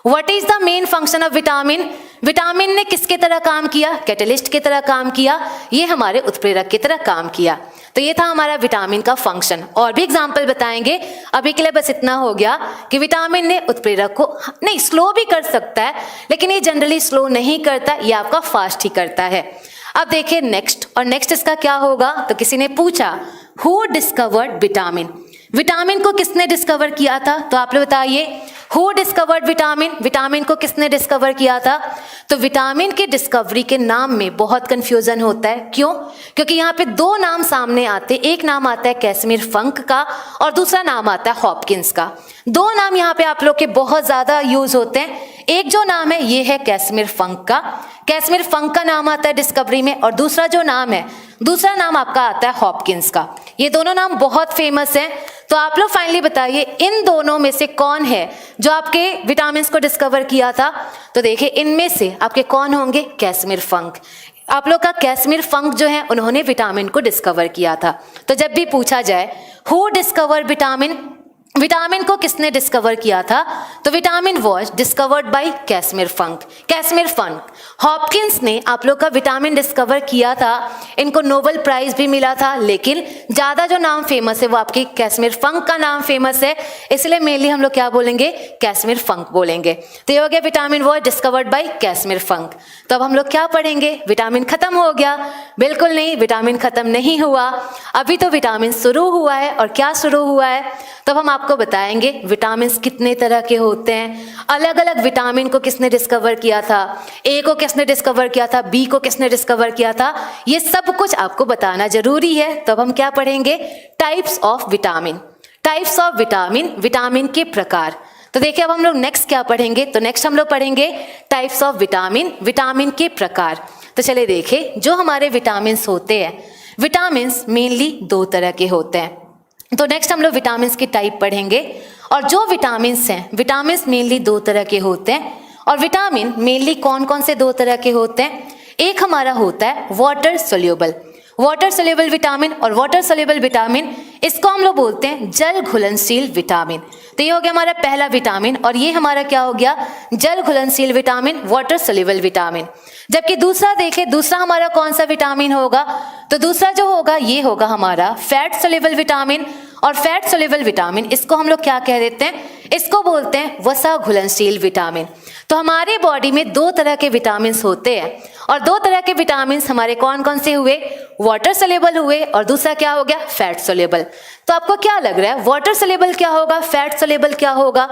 what is the main function of vitamin. Vitamin ने किसके तरह काम किया, कैटलिस्ट की तरह काम किया, ये हमारे उत्प्रेरक की तरह काम किया। तो ये था हमारा विटामिन का फंक्शन। और भी एग्जाम्पल बताएंगे, अभी के लिए बस इतना हो गया कि विटामिन ने उत्प्रेरक को नहीं स्लो भी कर सकता है, लेकिन ये जनरली स्लो नहीं करता, ये आपका फास्ट ही करता है। अब देखिए नेक्स्ट, और नेक्स्ट इसका क्या होगा, तो किसी ने पूछा हु डिस्कवर्ड विटामिन, विटामिन को किसने डिस्कवर किया था, तो आप लोग बताइए हु डिस्कवर्ड विटामिन, विटामिन को किसने डिस्कवर किया था। तो विटामिन के डिस्कवरी के नाम में बहुत कंफ्यूजन होता है, क्यों, क्योंकि यहाँ पे दो नाम सामने आते, एक नाम आता है कैसिमिर फंक का और दूसरा नाम आता है हॉपकिंस का। दो नाम यहाँ पे आप लोग के बहुत ज्यादा यूज होते हैं। एक जो नाम है ये है कैसिमिर फंक का, कैसिमिर फंक का नाम आता है डिस्कवरी में, और दूसरा जो नाम है, दूसरा नाम आपका आता है हॉपकिंस का। ये दोनों नाम बहुत फेमस हैं। तो आप लोग फाइनली बताइए इन दोनों में से कौन है जो आपके विटामिन को डिस्कवर किया था। तो देखिए इनमें से आपके कौन होंगे, कैसिमिर फंक। आप लोग का कैसिमिर फंक जो है उन्होंने विटामिन को डिस्कवर किया था। तो जब भी पूछा जाए हु डिस्कवर विटामिन, विटामिन को किसने डिस्कवर किया था, तो vitamin was discovered by Casimir Funk, Casimir Funk. Hopkins ने आप लोग का विटामिन डिस्कवर किया था, इनको नोबेल प्राइज भी मिला था, लेकिन ज्यादा जो नाम फेमस है वो आपकी कैसिमिर फंक का नाम फेमस है, इसलिए मेनली हम लोग क्या बोलेंगे, कैसिमिर फंक बोलेंगे। तो ये हो गया vitamin was discovered by Casimir फंक। तो अब हम लोग क्या पढ़ेंगे, विटामिन खत्म हो गया, बिल्कुल नहीं, विटामिन खत्म नहीं हुआ, अभी तो विटामिन शुरू हुआ है। और क्या शुरू हुआ है, तब हम आपको बताएंगे विटामिन कितने तरह के होते हैं, अलग अलग विटामिन को किसने डिस्कवर किया था, ए को किसने डिस्कवर किया था, बी को किसने डिस्कवर किया था, ये सब कुछ आपको बताना जरूरी है। तो अब हम क्या पढ़ेंगे, types of vitamin, types of vitamin, vitamin के प्रकार। तो देखिए अब हम लोग नेक्स्ट क्या पढ़ेंगे, तो नेक्स्ट हम लोग पढ़ेंगे टाइप्स ऑफ विटामिन, विटामिन के प्रकार। तो चलिए देखिए जो हमारे विटामिन होते हैं, विटामिन मेनली दो तरह के होते हैं। तो नेक्स्ट हम लोग विटामिन की टाइप पढ़ेंगे। और जो विटामिन हैं, विटामिन मेनली दो तरह के होते हैं। और विटामिन मेनली कौन कौन से दो तरह के होते हैं, एक हमारा होता है water soluble, water soluble vitamin. और वाटर सोल्यूबल विटामिन इसको हम लोग बोलते हैं जल घुलनशील विटामिन। तो ये हो गया हमारा पहला विटामिन, और ये हमारा क्या हो गया, जल घुलनशील विटामिन, वाटर सोल्यूबल विटामिन। जबकि दूसरा देखें, दूसरा हमारा कौन सा विटामिन होगा, तो दूसरा जो होगा ये होगा हमारा फैट सोल्यूबल विटामिन। और फैट सोल्यूबल विटामिन इसको हम लोग क्या कह देते हैं, इसको बोलते हैं वसा घुलनशील विटामिन। तो हमारे बॉडी में दो तरह के विटामिन होते हैं, और दो तरह के विटामिन हमारे कौन कौन से हुए, वाटर सोल्यूबल हुए, और दूसरा क्या हो गया, फैट सोल्यूबल। तो आपको क्या लग रहा है, वाटर सोल्यूबल क्या होगा, फैट सोल्यूबल क्या होगा,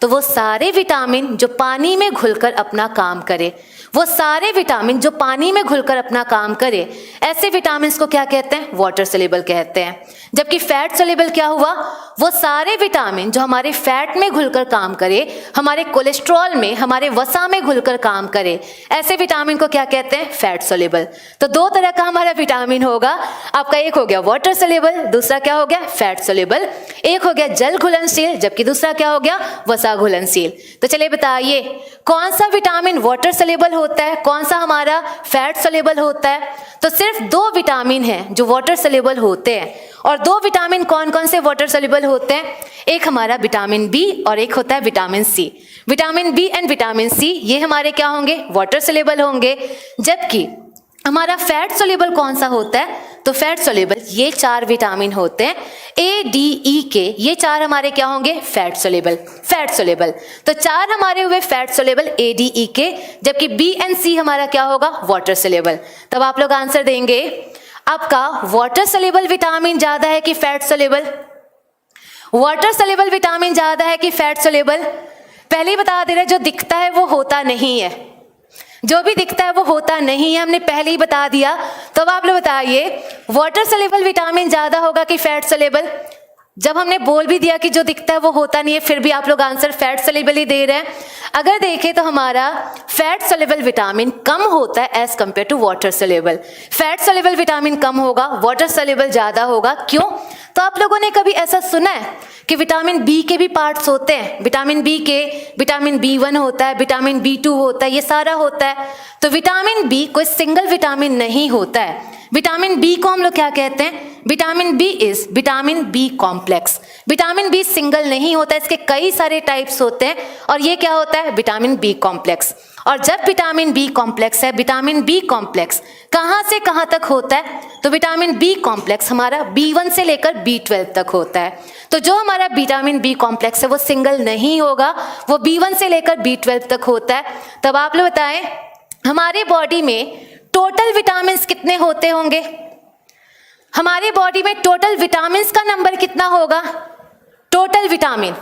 तो वो सारे विटामिन जो पानी में घुलकर अपना काम करे, वो सारे विटामिन जो पानी में घुलकर अपना काम करे, ऐसे विटामिन को क्या कहते हैं, वाटर सोल्यूबल कहते हैं। जबकि फैट सोल्यूबल क्या हुआ, वो सारे विटामिन जो हमारे फैट में घुलकर काम करे, हमारे कोलेस्ट्रॉल में, हमारे वसा में घुलकर काम करे, ऐसे विटामिन को क्या कहते हैं, फैट सोल्यूबल। तो दो तरह का हमारा विटामिन होगा, आपका एक हो गया वाटर सोल्यूबल, दूसरा क्या हो गया, फैट सोल्यूबल। एक हो गया जल घुलनशील, जबकि दूसरा क्या हो गया, वसा घुलनशील। तो चलिए बताइए कौन सा विटामिन वाटर सोल्यूबल होता है, कौन सा हमारा फैट सोल्यूबल होता है। तो सिर्फ दो विटामिन हैं जो वाटर सोल्यूबल होते हैं, और दो विटामिन कौन कौन से वाटर सोल्यूबल होते हैं, एक हमारा विटामिन बी और एक होता है vitamin C. Vitamin B and vitamin C ये हमारे क्या होंगे, वाटर सोल्यूबल होंगे। जबकि हमारा फैट सोल्यूबल कौन सा होता है, तो फैट सोल्यूबल ये 4 विटामिन होते हैं, ए डी ई के, ये 4 हमारे क्या होंगे, फैट सोल्यूबल। फैट सोल्यूबल तो 4 हमारे हुए fat soluble A D E के, जबकि बी एंड सी हमारा क्या होगा, वाटर सोल्यूबल। तब आप लोग आंसर देंगे आपका वाटर सोल्यूबल विटामिन ज्यादा है कि fat soluble, water soluble vitamin ज्यादा है कि फैट सोल्यूबल। पहले ही बता दे रहे, जो दिखता है वो होता नहीं है, जो भी दिखता है वो होता नहीं है, हमने पहले ही बता दिया। तो अब आप लोग बताइए वाटर सोल्यूबल विटामिन ज्यादा होगा कि फैट सोल्यूबल। जब हमने बोल भी दिया कि जो दिखता है वो होता नहीं है, फिर भी आप लोग आंसर फैट सोल्यूबल ही दे रहे हैं। अगर देखें तो हमारा फैट सोल्यूबल विटामिन कम होता है as compare to water soluble. Fat soluble vitamin कम होगा, वाटर सोल्यूबल ज्यादा होगा। क्यों? तो आप लोगों ने कभी ऐसा सुना है कि विटामिन बी के भी पार्ट्स होते हैं? विटामिन बी के विटामिन B1 होता है, विटामिन B2 होता है, ये सारा होता है। तो विटामिन बी कोई सिंगल विटामिन नहीं होता है। विटामिन बी को हम लोग क्या कहते हैं? Vitamin B is vitamin B complex. Vitamin B single नहीं होता है, इसके कई सारे टाइप्स होते हैं, और ये क्या होता है, विटामिन बी कॉम्प्लेक्स। और जब विटामिन बी कॉम्प्लेक्स है, विटामिन बी कॉम्प्लेक्स कहाँ से कहाँ तक होता है? तो विटामिन बी कॉम्प्लेक्स हमारा B1 से लेकर B12 तक होता है। तो जो हमारा विटामिन बी कॉम्प्लेक्स है वो सिंगल नहीं होगा, वो B1 से लेकर B12 तक होता है। तब आप लोग बताएं हमारे बॉडी में टोटल विटामिन कितने होते होंगे? हमारे बॉडी में टोटल विटामिन का नंबर कितना होगा? टोटल विटामिन,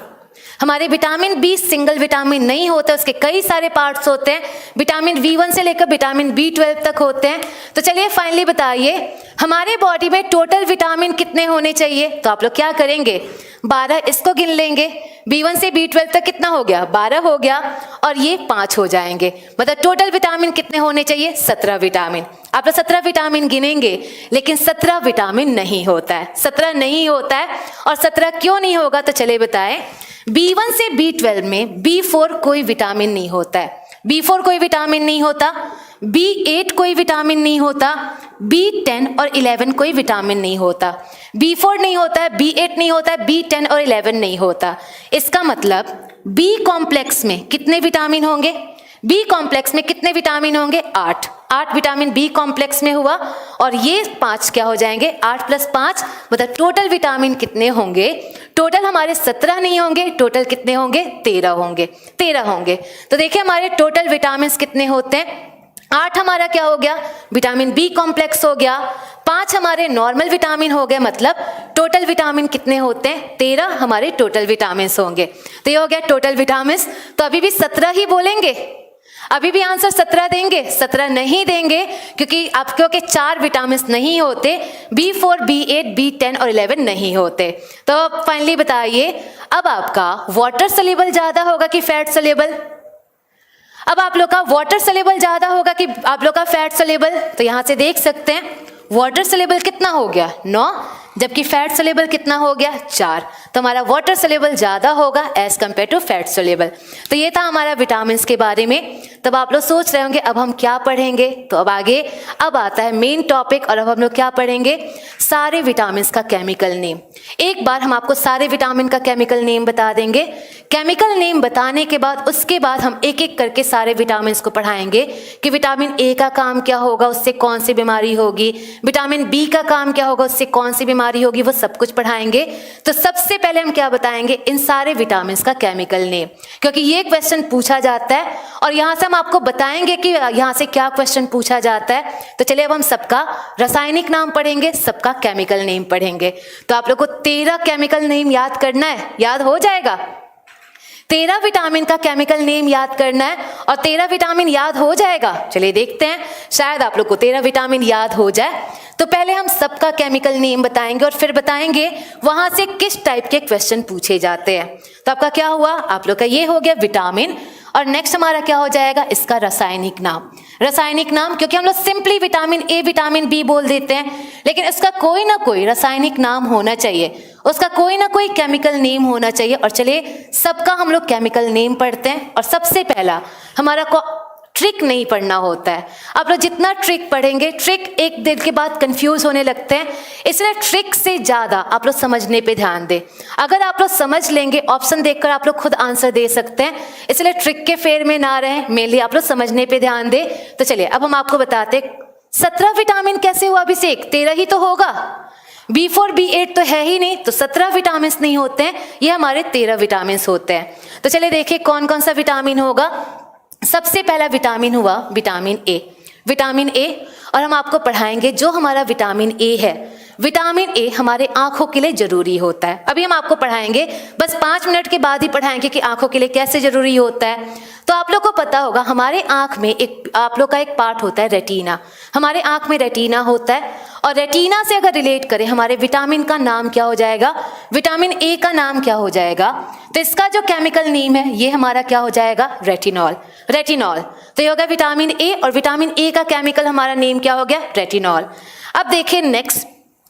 हमारे विटामिन बी सिंगल विटामिन नहीं होता, उसके कई सारे पार्ट्स होते हैं। विटामिन B1 से लेकर विटामिन B12 तक होते हैं। तो चलिए फाइनली बताइए हमारे बॉडी में टोटल विटामिन कितने होने चाहिए? तो आप लोग क्या करेंगे, 12 इसको गिन लेंगे। B1 से B12 तक कितना हो गया? 12 हो गया, और ये 5 हो जाएंगे। मतलब टोटल विटामिन कितने होने चाहिए? 17 विटामिन। आप लोग 17 विटामिन गिनेंगे, लेकिन 17 विटामिन नहीं होता है, 17 नहीं होता है। और 17 क्यों नहीं होगा? तो चलिए बताएं, B1 से B12 में B4 कोई विटामिन नहीं होता है, B4 कोई विटामिन नहीं होता, B8 कोई विटामिन नहीं होता, B10 और 11 कोई विटामिन नहीं होता। B4 नहीं होता है, B8 नहीं होता है, B10 और 11 नहीं होता। इसका मतलब B कॉम्प्लेक्स में कितने विटामिन होंगे? B कॉम्प्लेक्स में कितने विटामिन होंगे? 8 विटामिन B कॉम्प्लेक्स में हुआ, और ये 5 क्या हो जाएंगे? 8 + 5 मतलब टोटल विटामिन कितने होंगे? टोटल हमारे 17 नहीं होंगे, टोटल कितने होंगे? 13 होंगे, 13 होंगे। तो देखिए हमारे टोटल विटामिन कितने होते हैं? 8 हमारा क्या हो गया? विटामिन B कॉम्प्लेक्स हो गया, 5 हमारे नॉर्मल विटामिन हो गए, मतलब टोटल विटामिन कितने होते हैं? 13 हमारे टोटल विटामिन होंगे। तो ये हो गया टोटल विटामिन। तो अभी भी 17 ही बोलेंगे, अभी भी आंसर 17 देंगे? 17 नहीं देंगे, क्योंकि आपको के 4 विटामिन नहीं होते, B4, B8, B10 और 11 नहीं होते। तो फाइनली बताइए अब आपका वाटर सोल्यूबल ज्यादा होगा कि फैट सोल्यूबल? अब आप लोग का वाटर सोल्यूबल ज्यादा होगा कि आप लोग का फैट सोल्यूबल? तो यहां से देख सकते हैं वाटर सोल्यूबल कितना हो गया? 9, जबकि फैट सोल्यूबल कितना हो गया? 4। तो हमारा वाटर सोल्यूबल ज्यादा होगा as compare to fat soluble. तो ये था हमारा विटामिन के बारे में। तब आप लोग सोच रहे होंगे अब हम क्या पढ़ेंगे? तो अब आगे अब आता है मेन टॉपिक, और अब हम लोग क्या पढ़ेंगे? सारे विटामिन का केमिकल नेम। एक बार हम आपको सारे विटामिन का केमिकल नेम बता देंगे। केमिकल नेम बताने के बाद उसके बाद हम एक एक करके सारे विटामिन को पढ़ाएंगे कि विटामिन ए का काम क्या होगा, उससे कौन सी बीमारी होगी, विटामिन बी का काम क्या होगा, उससे कौन सी बीमारी होगी, वो सब कुछ पढ़ाएंगे। तो सबसे पहले हम क्या बताएंगे? इन सारे विटामिन का केमिकल नेम, क्योंकि ये क्वेश्चन पूछा जाता है और यहाँ से हम आपको बताएंगे कि यहाँ से क्या क्वेश्चन पूछा जाता है। तो चलिए अब हम सबका रासायनिक नाम पढ़ेंगे, सबका केमिकल नेम पढ़ेंगे। तो आप लोग को 13 केमिकल नेम याद करना है, याद हो जाएगा? 13 विटामिन का केमिकल नेम याद करना है, और 13 विटामिन याद हो जाएगा? चलिए देखते हैं, शायद आप लोग को 13 विटामिन याद हो जाए। तो पहले हम सबका केमिकल नेम बताएंगे और फिर बताएंगे वहां से किस टाइप के क्वेश्चन पूछे जाते हैं। तो आपका क्या हुआ? आप लोग का ये हो गया विटामिन, और नेक्स्ट हमारा क्या हो जाएगा? इसका रासायनिक नाम। रासायनिक नाम, क्योंकि हम लोग simply vitamin A vitamin B बोल देते हैं, लेकिन इसका कोई ना कोई रासायनिक नाम होना चाहिए, उसका कोई ना कोई केमिकल नेम होना चाहिए। और चलिए सबका हम लोग केमिकल नेम पढ़ते हैं। और सबसे पहला हमारा ट्रिक नहीं पढ़ना होता है। आप लोग जितना ट्रिक पढ़ेंगे, ट्रिक एक दिन के बाद कंफ्यूज होने लगते हैं, इसलिए ट्रिक से ज्यादा आप लोग समझने पे ध्यान दें। अगर आप लोग समझ लेंगे, ऑप्शन देखकर आप लोग खुद आंसर दे सकते हैं, इसलिए ट्रिक के फेर में ना रहें, मेनली आप लोग समझने पे ध्यान दें। तो चलिए अब हम आपको बताते 17 विटामिन कैसे हुआ अभिषेक? 13 ही तो होगा। B4 B8 तो है ही नहीं, तो 17 विटामिन नहीं होते हैं, ये हमारे 13 विटामिन होते हैं। तो चलिए देखिए कौन कौन सा विटामिन होगा। सबसे पहला विटामिन हुआ विटामिन ए, विटामिन ए। और हम आपको पढ़ाएंगे जो हमारा विटामिन ए है, विटामिन ए हमारे आंखों के लिए जरूरी होता है। अभी हम आपको पढ़ाएंगे, बस 5 मिनट के बाद ही पढ़ाएंगे कि आंखों के लिए कैसे जरूरी होता है। तो आप लोग को पता होगा हमारे आंख में एक आप लोग का एक पार्ट होता है रेटिना, हमारे आंख में रेटिना होता है। और रेटिना से अगर रिलेट करें हमारे विटामिन का नाम क्या हो जाएगा, विटामिन ए का नाम क्या हो जाएगा? तो इसका जो केमिकल नेम है ये हमारा क्या हो जाएगा? Retinol, retinol. तो ये हो गया विटामिन ए, और विटामिन ए का केमिकल हमारा नेम क्या हो गया? रेटिनॉल। अब देखिए नेक्स्ट,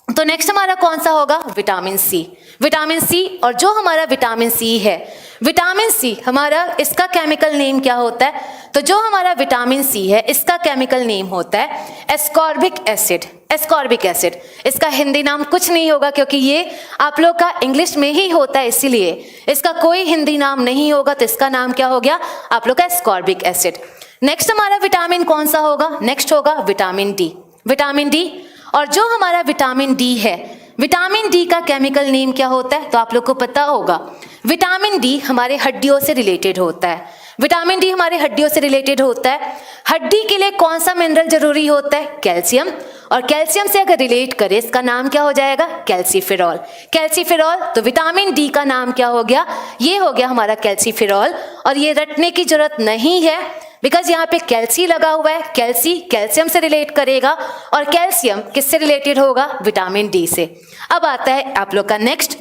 तो नेक्स्ट हमारा कौन सा होगा? Vitamin C, vitamin C. और जो हमारा विटामिन सी है, विटामिन सी हमारा इसका केमिकल नेम क्या होता है? तो जो हमारा विटामिन सी है इसका केमिकल नेम होता है एस्कॉर्बिक एसिड, एस्कॉर्बिक एसिड। इसका हिंदी नाम कुछ नहीं होगा क्योंकि ये आप लोग का इंग्लिश में ही होता है, इसीलिए इसका कोई हिंदी नाम नहीं होगा। तो इसका नाम क्या हो गया आप लोग का? Ascorbic acid. नेक्स्ट हमारा विटामिन कौन सा होगा? नेक्स्ट होगा विटामिन डी, विटामिन डी। और जो हमारा विटामिन डी है, विटामिन डी का केमिकल नेम क्या होता है? तो आप लोग को पता होगा विटामिन डी हमारे हड्डियों से रिलेटेड होता है, विटामिन डी हमारे हड्डियों से रिलेटेड होता है। हड्डी के लिए कौन सा मिनरल जरूरी होता है? कैल्शियम। और कैल्शियम से अगर रिलेट करें इसका नाम क्या हो जाएगा? Calciferol, calciferol. तो विटामिन डी का नाम क्या हो गया? ये हो गया हमारा कैल्सीफेरॉल। और ये रटने की जरूरत नहीं है बिकॉज यहाँ पे कैल्सी लगा हुआ है, कैल्सी कैल्शियम से रिलेट करेगा, और कैल्शियम किससे रिलेटेड होगा? विटामिन डी से। अब आता है आप लोग का नेक्स्ट,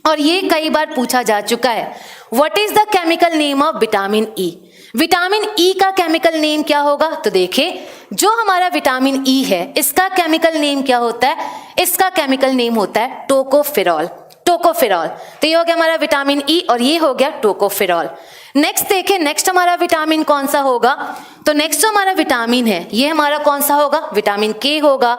और ये कई बार पूछा जा चुका है, what is the chemical name of vitamin E? Vitamin E का केमिकल नेम क्या होगा? तो देखिए जो हमारा विटामिन ई है इसका केमिकल नेम क्या होता है? इसका केमिकल नेम होता है टोकोफेरॉल, टोकोफेरॉल। तो ये हो गया हमारा विटामिन ई, और ये हो गया टोकोफेरॉल। नेक्स्ट देखिए, नेक्स्ट हमारा विटामिन कौन सा होगा? तो नेक्स्ट जो हमारा विटामिन है ये हमारा कौन सा होगा? विटामिन के होगा।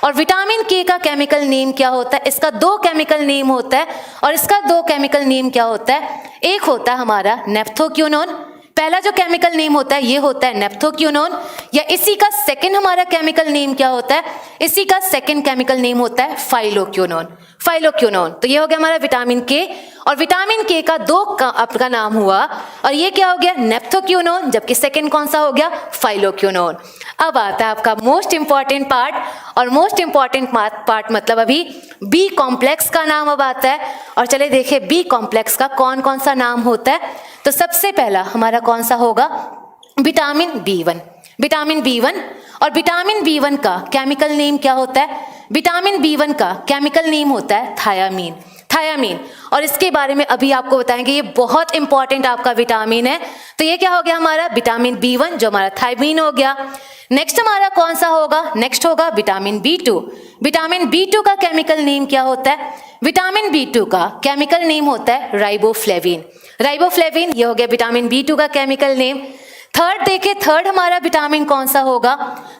और विटामिन के का केमिकल नेम क्या होता है? इसका 2 केमिकल नेम होता है, और इसका 2 केमिकल नेम क्या होता है? एक होता है हमारा नेप्थोक्विनोन, पहला जो केमिकल नेम होता है ये होता है नेप्थोक्विनोन, या इसी का सेकंड हमारा केमिकल नेम क्या होता है? इसी का सेकंड केमिकल नेम होता है फाइलोक्विनोन, फाइलोक्विनोन। तो ये हो गया हमारा विटामिन के, और विटामिन के का 2 आपका नाम हुआ, और ये क्या हो गया? नेप्थोक्विनोन, जबकि सेकंड कौन सा हो गया? फाइलोक्विनोन। अब आता है आपका मोस्ट इंपॉर्टेंट पार्ट, और मोस्ट इंपॉर्टेंट पार्ट मतलब अभी बी कॉम्प्लेक्स का नाम अब आता है। और चले देखिए बी कॉम्प्लेक्स का कौन कौन सा नाम होता है। तो सबसे पहला हमारा कौन सा होगा? Vitamin B1, vitamin B1। और विटामिन B1 का केमिकल नेम क्या होता है? विटामिन B1 का केमिकल नेम होता है थायामीन, थायामीन। और इसके बारे में अभी आपको बताएंगे, ये बहुत इंपॉर्टेंट आपका विटामिन है। तो ये क्या हो गया हमारा? विटामिन B1 जो हमारा थायमीन हो गया। नेक्स्ट हमारा कौन सा होगा? नेक्स्ट होगा विटामिन B2। विटामिन B2 का केमिकल नेम क्या होता है? विटामिन B2 का केमिकल नेम होता है राइबोफ्लेविन, राइबोफ्लेविन। ये हो गया विटामिन B2 का केमिकल नेम। थर्ड देखिए, थर्ड हमारा विटामिन कौन सा होगा?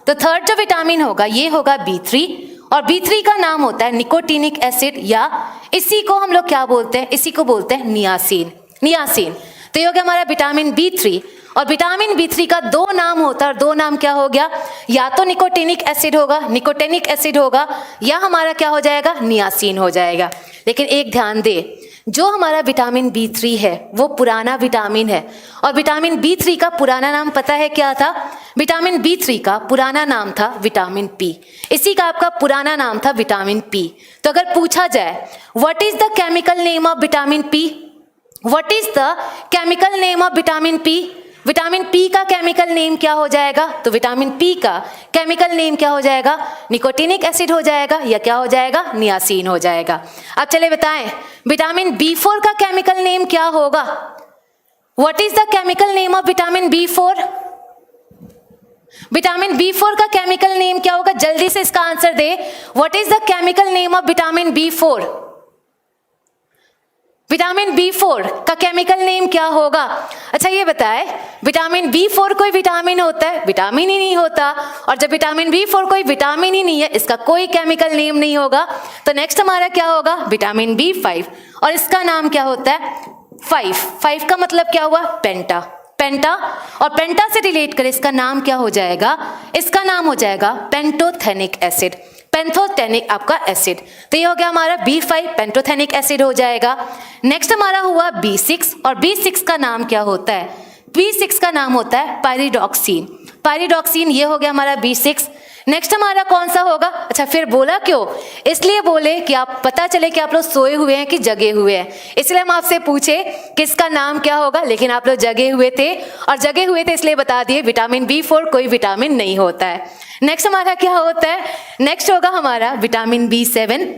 तो थर्ड जो विटामिन होगा ये होगा B3, और B3 का नाम होता है निकोटीनिक एसिड, या इसी को हम लोग क्या बोलते हैं? इसी को बोलते हैं नियासिन, नियासिन। तो ये हो गया हमारा विटामिन B3। और विटामिन B3 का 2 नाम होता है, और 2 नाम क्या हो गया? या तो निकोटीनिक एसिड होगा, निकोटेनिक एसिड होगा, या हमारा क्या हो जाएगा? नियासिन हो जाएगा। लेकिन एक ध्यान दे, जो हमारा विटामिन B3 है वो पुराना विटामिन है, और विटामिन B3 का पुराना नाम पता है क्या था? विटामिन B3 का पुराना नाम था विटामिन P, इसी का आपका पुराना नाम था विटामिन P। तो अगर पूछा जाए what is the chemical name of vitamin P, what is the chemical name of vitamin P? Vitamin P का केमिकल नेम क्या हो जाएगा? तो विटामिन P का केमिकल नेम क्या हो जाएगा? निकोटीनिक एसिड हो जाएगा, या क्या हो जाएगा? नियासिन हो जाएगा। अब चले बताएं विटामिन B4 का केमिकल नेम क्या होगा? What is the chemical name of vitamin B4? Vitamin B4 का केमिकल नेम क्या होगा? जल्दी से इसका answer they. What is the chemical name of vitamin B4? Vitamin B4 का केमिकल नेम क्या होगा? अच्छा ये बताए, विटामिन B4 कोई विटामिन होता है? विटामिन ही नहीं होता। और जब विटामिन B4 कोई विटामिन ही नहीं है, इसका कोई केमिकल नेम नहीं होगा। तो नेक्स्ट हमारा क्या होगा? विटामिन B5, और इसका नाम क्या होता है? 5 का मतलब क्या हुआ? पेंटा, पेंटा, और पेंटा से रिलेट कर इसका नाम क्या हो जाएगा, इसका नाम हो जाएगा पेंटोथेनिक एसिड, पेंथोथेनिक आपका एसिड। तो ये हो गया हमारा B5 पेंटोथेनिक एसिड हो जाएगा। नेक्स्ट हमारा हुआ B6, और B6 का नाम क्या होता है, B6 का नाम होता है पायरिडॉक्सिन, पायरिडॉक्सिन ये हो गया हमारा B6। नेक्स्ट हमारा कौन सा होगा, अच्छा फिर बोला क्यों, इसलिए बोले कि आप पता चले कि आप लोग सोए हुए हैं कि जगे हुए हैं, इसलिए हम आपसे पूछे किसका नाम क्या होगा, लेकिन आप लोग जगे हुए थे, और जगे हुए थे इसलिए बता दिए विटामिन B4 कोई विटामिन नहीं होता है। नेक्स्ट हमारा क्या होता है, नेक्स्ट होगा हमारा विटामिन B7।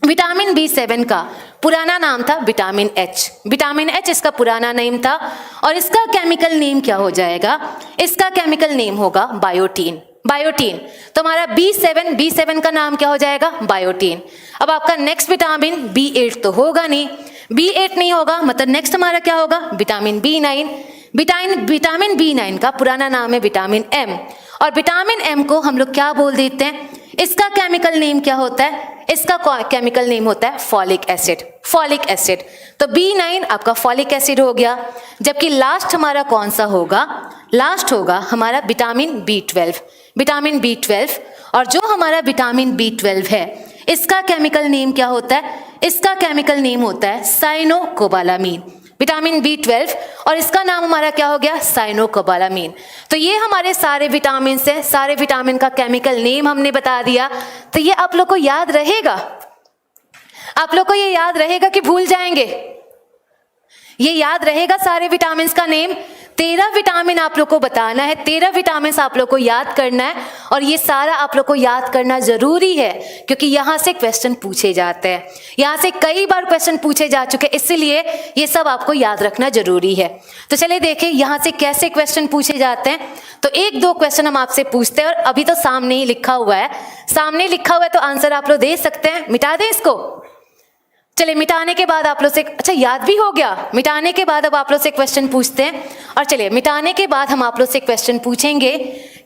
विटामिन B7 का पुराना नाम था विटामिन H, विटामिन H इसका पुराना नेम था, और इसका केमिकल नेम क्या हो जाएगा, इसका केमिकल नेम होगा बायोटीन, बायोटीन। तो हमारा B7 का नाम क्या हो जाएगा, बायोटीन। अब आपका नेक्स्ट विटामिन B8 तो होगा नहीं, B8 नहीं होगा, मतलब नेक्स्ट हमारा क्या होगा, विटामिन B9। विटामिन B9 का पुराना नाम है विटामिन M, और विटामिन M को हम लोग क्या बोल देते हैं, इसका केमिकल नेम क्या होता है, इसका केमिकल नेम होता है फॉलिक एसिड, फॉलिक एसिड। तो B9 आपका फॉलिक एसिड हो गया। जबकि लास्ट हमारा कौन सा होगा, लास्ट होगा हमारा विटामिन B12, विटामिन B12। और जो हमारा विटामिन B12 है इसका केमिकल नेम क्या होता है, इसका केमिकल नेम होता है साइनोकोबालामीन, विटामिन B12, और इसका नाम हमारा क्या हो गया, साइनोकोबालामीन। तो ये हमारे सारे विटामिन से, सारे विटामिन का केमिकल नेम हमने बता दिया। तो ये आप लोग को याद रहेगा, आप लोग को ये याद रहेगा कि भूल जाएंगे, ये याद रहेगा सारे विटामिन का नेम। 13 विटामिन आप लोग को बताना है, 13 विटामिन आप लोग को याद करना है, और ये सारा आप लोग को याद करना जरूरी है क्योंकि यहाँ से क्वेश्चन पूछे जाते हैं, यहाँ से कई बार क्वेश्चन पूछे जा चुके हैं, इसलिए ये सब आपको याद रखना जरूरी है। तो चलिए देखें यहाँ से कैसे क्वेश्चन पूछे जाते हैं। तो एक दो क्वेश्चन हम आपसे पूछते हैं, और अभी तो सामने ही लिखा हुआ है, सामने लिखा हुआ है तो आंसर आप लोग दे सकते हैं। मिटा दें इसको, चलिए मिटाने के बाद आप लोग से, अच्छा याद भी हो गया, मिटाने के बाद अब आप लोग से क्वेश्चन पूछते हैं। और चलिए मिटाने के बाद हम आप लोग से क्वेश्चन पूछेंगे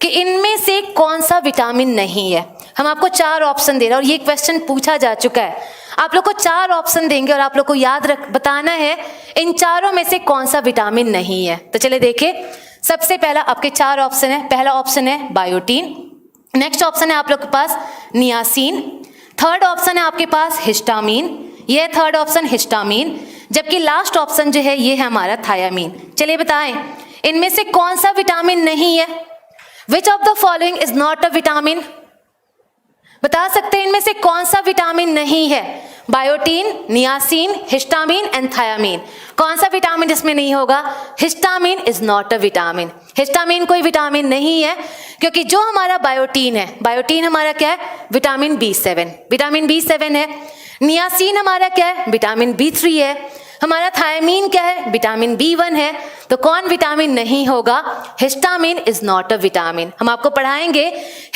कि इनमें से कौन सा विटामिन नहीं है। हम आपको 4 ऑप्शन दे रहे हैं, और ये क्वेश्चन पूछा जा चुका है। आप लोग को 4 ऑप्शन देंगे और आप लोग को याद बताना है इन चारों में से कौन सा विटामिन नहीं है। तो चलिए देखिए, सबसे पहला आपके 4 ऑप्शन है। पहला ऑप्शन है बायोटीन, नेक्स्ट ऑप्शन है आप लोग के पास नियासिन, थर्ड ऑप्शन है आपके पास हिस्टामीन, ये थर्ड ऑप्शन हिस्टामीन, जबकि लास्ट ऑप्शन जो है ये है हमारा थायामीन। चलिए बताएं इनमें से कौन सा विटामिन नहीं है, which of the following is not a vitamin, बता सकते हैं इनमें से कौन सा विटामिन नहीं है, biotin, niacin, histamine and thiamine. कौन सा विटामिन इसमें नहीं होगा, histamine is not a vitamin, histamine कोई विटामिन नहीं है, क्योंकि जो हमारा बायोटीन है, बायोटीन हमारा क्या है, विटामिन B7, विटामिन B7 है। नियासिन हमारा क्या है, विटामिन B3 है। हमारा थायामीन क्या है, विटामिन B1 है। तो कौन विटामिन नहीं होगा, histamine is not a vitamin. हम आपको पढ़ाएंगे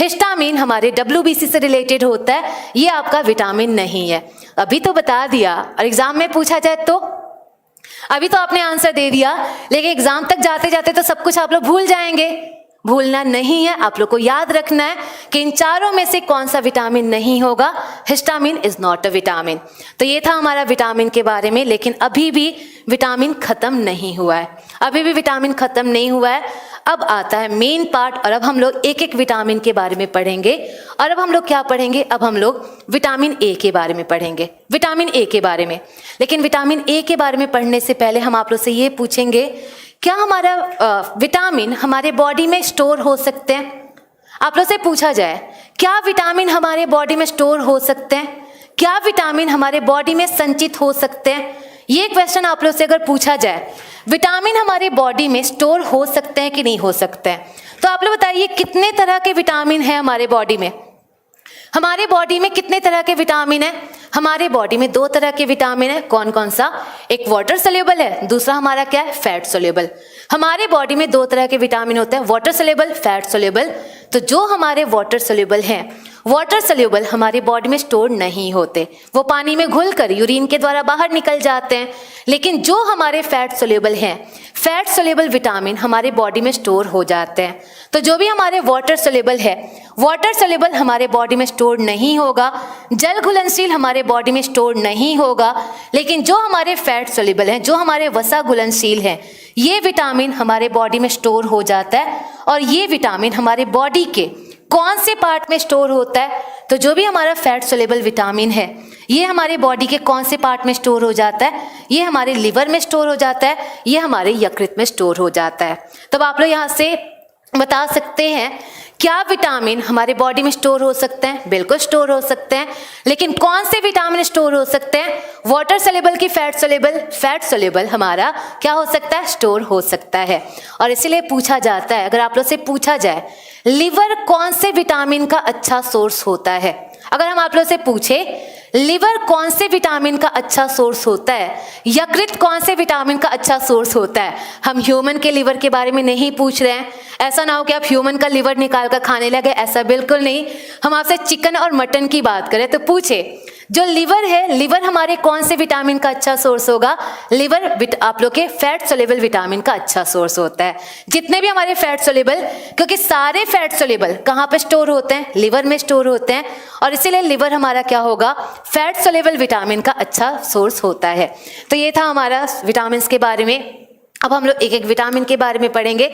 हिस्टामीन हमारे WBC से रिलेटेड होता है, ये आपका विटामिन नहीं है। अभी तो बता दिया, और एग्जाम में पूछा जाए तो अभी तो आपने आंसर दे दिया, लेकिन एग्जाम तक जाते जाते तो सब कुछ आप लोग भूल जाएंगे। भूलना नहीं है, आप लोग को याद रखना है कि इन चारों में से कौन सा विटामिन नहीं होगा, histamine is not a vitamin. तो ये था हमारा विटामिन के बारे में, लेकिन अभी भी विटामिन खत्म नहीं हुआ है, अभी भी विटामिन खत्म नहीं हुआ है। अब आता है मेन पार्ट, और अब हम लोग एक एक विटामिन के बारे में पढ़ेंगे। और अब हम लोग क्या पढ़ेंगे, अब हम लोग विटामिन ए के बारे में पढ़ेंगे, विटामिन ए के बारे में। लेकिन विटामिन ए के बारे में पढ़ने से पहले हम आप लोग से ये पूछेंगे, क्या हमारा विटामिन हमारे बॉडी में स्टोर हो सकते हैं। आप लोग से पूछा जाए क्या विटामिन हमारे बॉडी में स्टोर हो सकते हैं, क्या विटामिन हमारे बॉडी में संचित हो सकते हैं। ये क्वेश्चन आप लोग से अगर पूछा जाए, विटामिन हमारे बॉडी में स्टोर हो सकते हैं कि नहीं हो सकते हैं, तो आप लोग बताइए कितने तरह के विटामिन है हमारे बॉडी में। हमारे बॉडी में कितने तरह के विटामिन है, हमारे बॉडी में 2 तरह के विटामिन है। कौन कौन सा, एक वाटर सोल्यूबल है, दूसरा हमारा क्या है, फैट सोल्यूबल। हमारे बॉडी में 2 तरह के विटामिन होते हैं, वाटर सोल्यूबल, फैट सोल्यूबल। तो जो हमारे वाटर सोल्यूबल हैं वाटर सोल्यूबल हमारे बॉडी में स्टोर नहीं होते, वो पानी में घुलकर यूरिन के द्वारा बाहर निकल जाते हैं। लेकिन जो हमारे फैट सोल्यूबल हैं, फैट सोल्यूबल विटामिन हमारे बॉडी में स्टोर हो जाते हैं। तो जो भी हमारे वाटर सोल्यूबल है, वाटर सोल्यूबल हमारे बॉडी में स्टोर नहीं होगा, जल घुलनशील हमारे बॉडी में स्टोर नहीं होगा। लेकिन जो हमारे फैट सोल्यूबल हैं, जो हमारे वसा घुलनशील हैं, ये विटामिन हमारे बॉडी में स्टोर हो जाता है। और ये विटामिन हमारे बॉडी के कौन से पार्ट में स्टोर होता है? तो जो भी हमारा फैट सोल्यूबल विटामिन है, ये हमारे बॉडी के कौन से पार्ट में स्टोर हो जाता है? ये हमारे लिवर में स्टोर हो जाता है, ये हमारे यकृत में स्टोर हो जाता है। तब आप लोग यहाँ से बता सकते हैं क्या विटामिन हमारे बॉडी में स्टोर हो सकते हैं? बिल्कुल स्टोर हो सकते हैं। लेकिन कौन से विटामिन स्टोर हो सकते हैं? वाटर सोल्यूबल की फैट सोल्यूबल? फैट सोल्यूबल हमारा क्या हो सकता है? स्टोर हो सकता है। और इसीलिए पूछा जाता है, अगर आप लोग से पूछा जाए लिवर कौन से विटामिन का अच्छा सोर्स होता है, अगर हम आप लोग से पूछे लिवर कौन से विटामिन का अच्छा सोर्स होता है, यकृत कौन से विटामिन का अच्छा सोर्स होता है, हम ह्यूमन के लिवर के बारे में नहीं पूछ रहे हैं। ऐसा ना हो कि आप ह्यूमन का लिवर निकाल कर खाने लगे, ऐसा बिल्कुल नहीं। हम आपसे चिकन और मटन की बात करें तो पूछे जो लिवर है, लिवर हमारे कौन से विटामिन का अच्छा सोर्स होगा? लिवर आप लोग के फैट सोल्यूबल विटामिन का अच्छा सोर्स होता है। जितने भी हमारे फैट सोल्यूबल, क्योंकि सारे फैट सोल्यूबल कहाँ पे स्टोर होते हैं? लिवर में स्टोर होते हैं। और इसीलिए लिवर हमारा क्या होगा? फैट सोल्यूबल विटामिन का अच्छा सोर्स होता है। तो ये था हमारा विटामिन के बारे में। अब हम लोग एक एक विटामिन के बारे में पढ़ेंगे।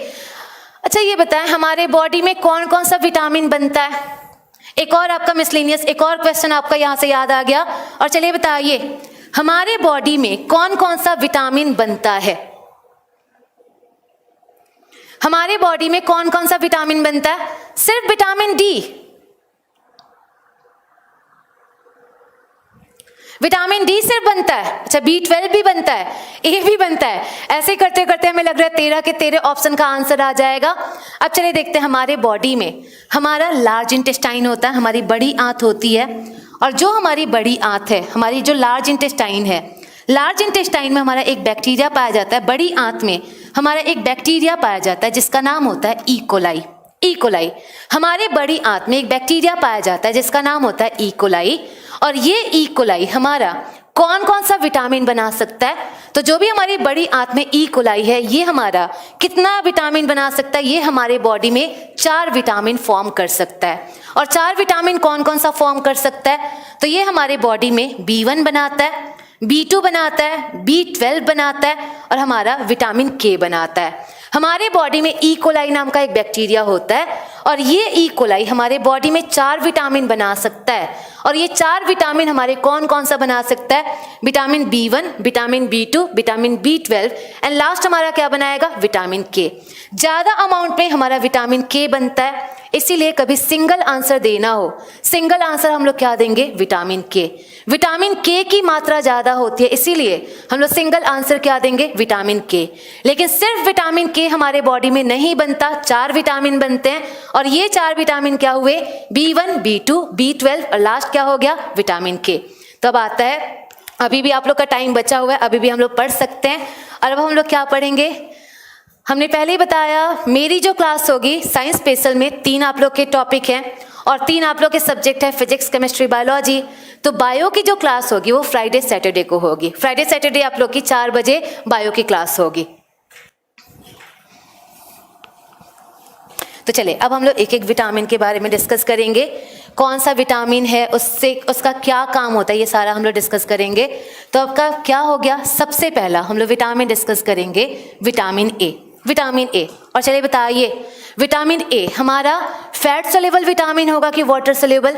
अच्छा ये बताएं हमारे बॉडी में कौन कौन सा विटामिन बनता है? एक और आपका मिसलेनियस, एक और क्वेश्चन आपका यहाँ से याद आ गया। और चलिए बताइए हमारे बॉडी में कौन कौन सा विटामिन बनता है? हमारे बॉडी में कौन कौन सा विटामिन बनता है? सिर्फ विटामिन डी। विटामिन डी सिर्फ बनता है? अच्छा B12 भी बनता है, ए भी बनता है। ऐसे करते करते हमें लग रहा है 13 के 13 ऑप्शन का आंसर आ जाएगा। अब चलिए देखते हैं हमारे बॉडी में हमारा लार्ज इंटेस्टाइन होता है, हमारी बड़ी आंत होती है। और जो हमारी बड़ी आंत है, हमारी जो लार्ज इंटेस्टाइन है, लार्ज इंटेस्टाइन में हमारा एक बैक्टीरिया पाया जाता है। बड़ी आंत में हमारा एक बैक्टीरिया पाया जाता है जिसका नाम होता है ई कोलाई। ई कोलाई हमारे बड़ी आंत में एक बैक्टीरिया पाया जाता है जिसका नाम होता है ई कोलाई। और ये ई कोलाई हमारा कौन कौन सा विटामिन बना सकता है? तो जो भी हमारी बड़ी आंत में ई कोलाई है, ये हमारा कितना विटामिन बना सकता है? ये हमारे बॉडी में 4 विटामिन फॉर्म कर सकता है। और 4 विटामिन कौन कौन सा फॉर्म कर सकता है? तो ये हमारे बॉडी में B1 बनाता है, B2 बनाता है, B12 बनाता है और हमारा विटामिन K बनाता है। हमारे बॉडी में ई कोलाई नाम का एक बैक्टीरिया होता है और ये ई कोलाई हमारे बॉडी में 4 विटामिन बना सकता है। और ये 4 विटामिन हमारे कौन कौन सा बना सकता है? Vitamin B1, vitamin B2, vitamin B12 and last हमारा क्या बनाएगा? Vitamin K। ज़्यादा अमाउंट में हमारा विटामिन K बनता है। इसीलिए कभी सिंगल आंसर देना हो, सिंगल आंसर हम लोग क्या देंगे? Vitamin K। विटामिन K की मात्रा ज़्यादा होती है, इसीलिए हम लोग सिंगल आंसर क्या देंगे? Vitamin K। लेकिन सिर्फ विटामिन K हमारे बॉडी में नहीं बनता, 4 विटामिन बनते हैं। और ये 4 विटामिन क्या हुए? B1, B2, B12 और लास्ट क्या हो गया? Vitamin K। तब आता है, अभी भी आप लोग का टाइम बचा हुआ है, अभी भी हम लोग पढ़ सकते हैं। और अब हम लोग क्या पढ़ेंगे? हमने पहले ही बताया मेरी जो क्लास होगी साइंस स्पेशल में 3 आप लोग के टॉपिक हैं और 3 आप लोग के सब्जेक्ट है फिजिक्स, केमिस्ट्री, बायोलॉजी। तो बायो की जो क्लास होगी वो फ्राइडे सैटरडे को होगी। फ्राइडे सैटरडे आप लोग की 4 बजे बायो की क्लास होगी। तो चलिए अब हम लोग एक एक विटामिन के बारे में डिस्कस करेंगे। कौन सा विटामिन है, उससे उसका क्या काम होता है, ये सारा हम लोग डिस्कस करेंगे। तो आपका क्या हो गया? सबसे पहला हम लोग विटामिन डिस्कस करेंगे विटामिन ए। Vitamin A. और चलिए बताइए विटामिन ए हमारा फैट सोल्यूबल विटामिन होगा कि वाटर सोल्यूबल?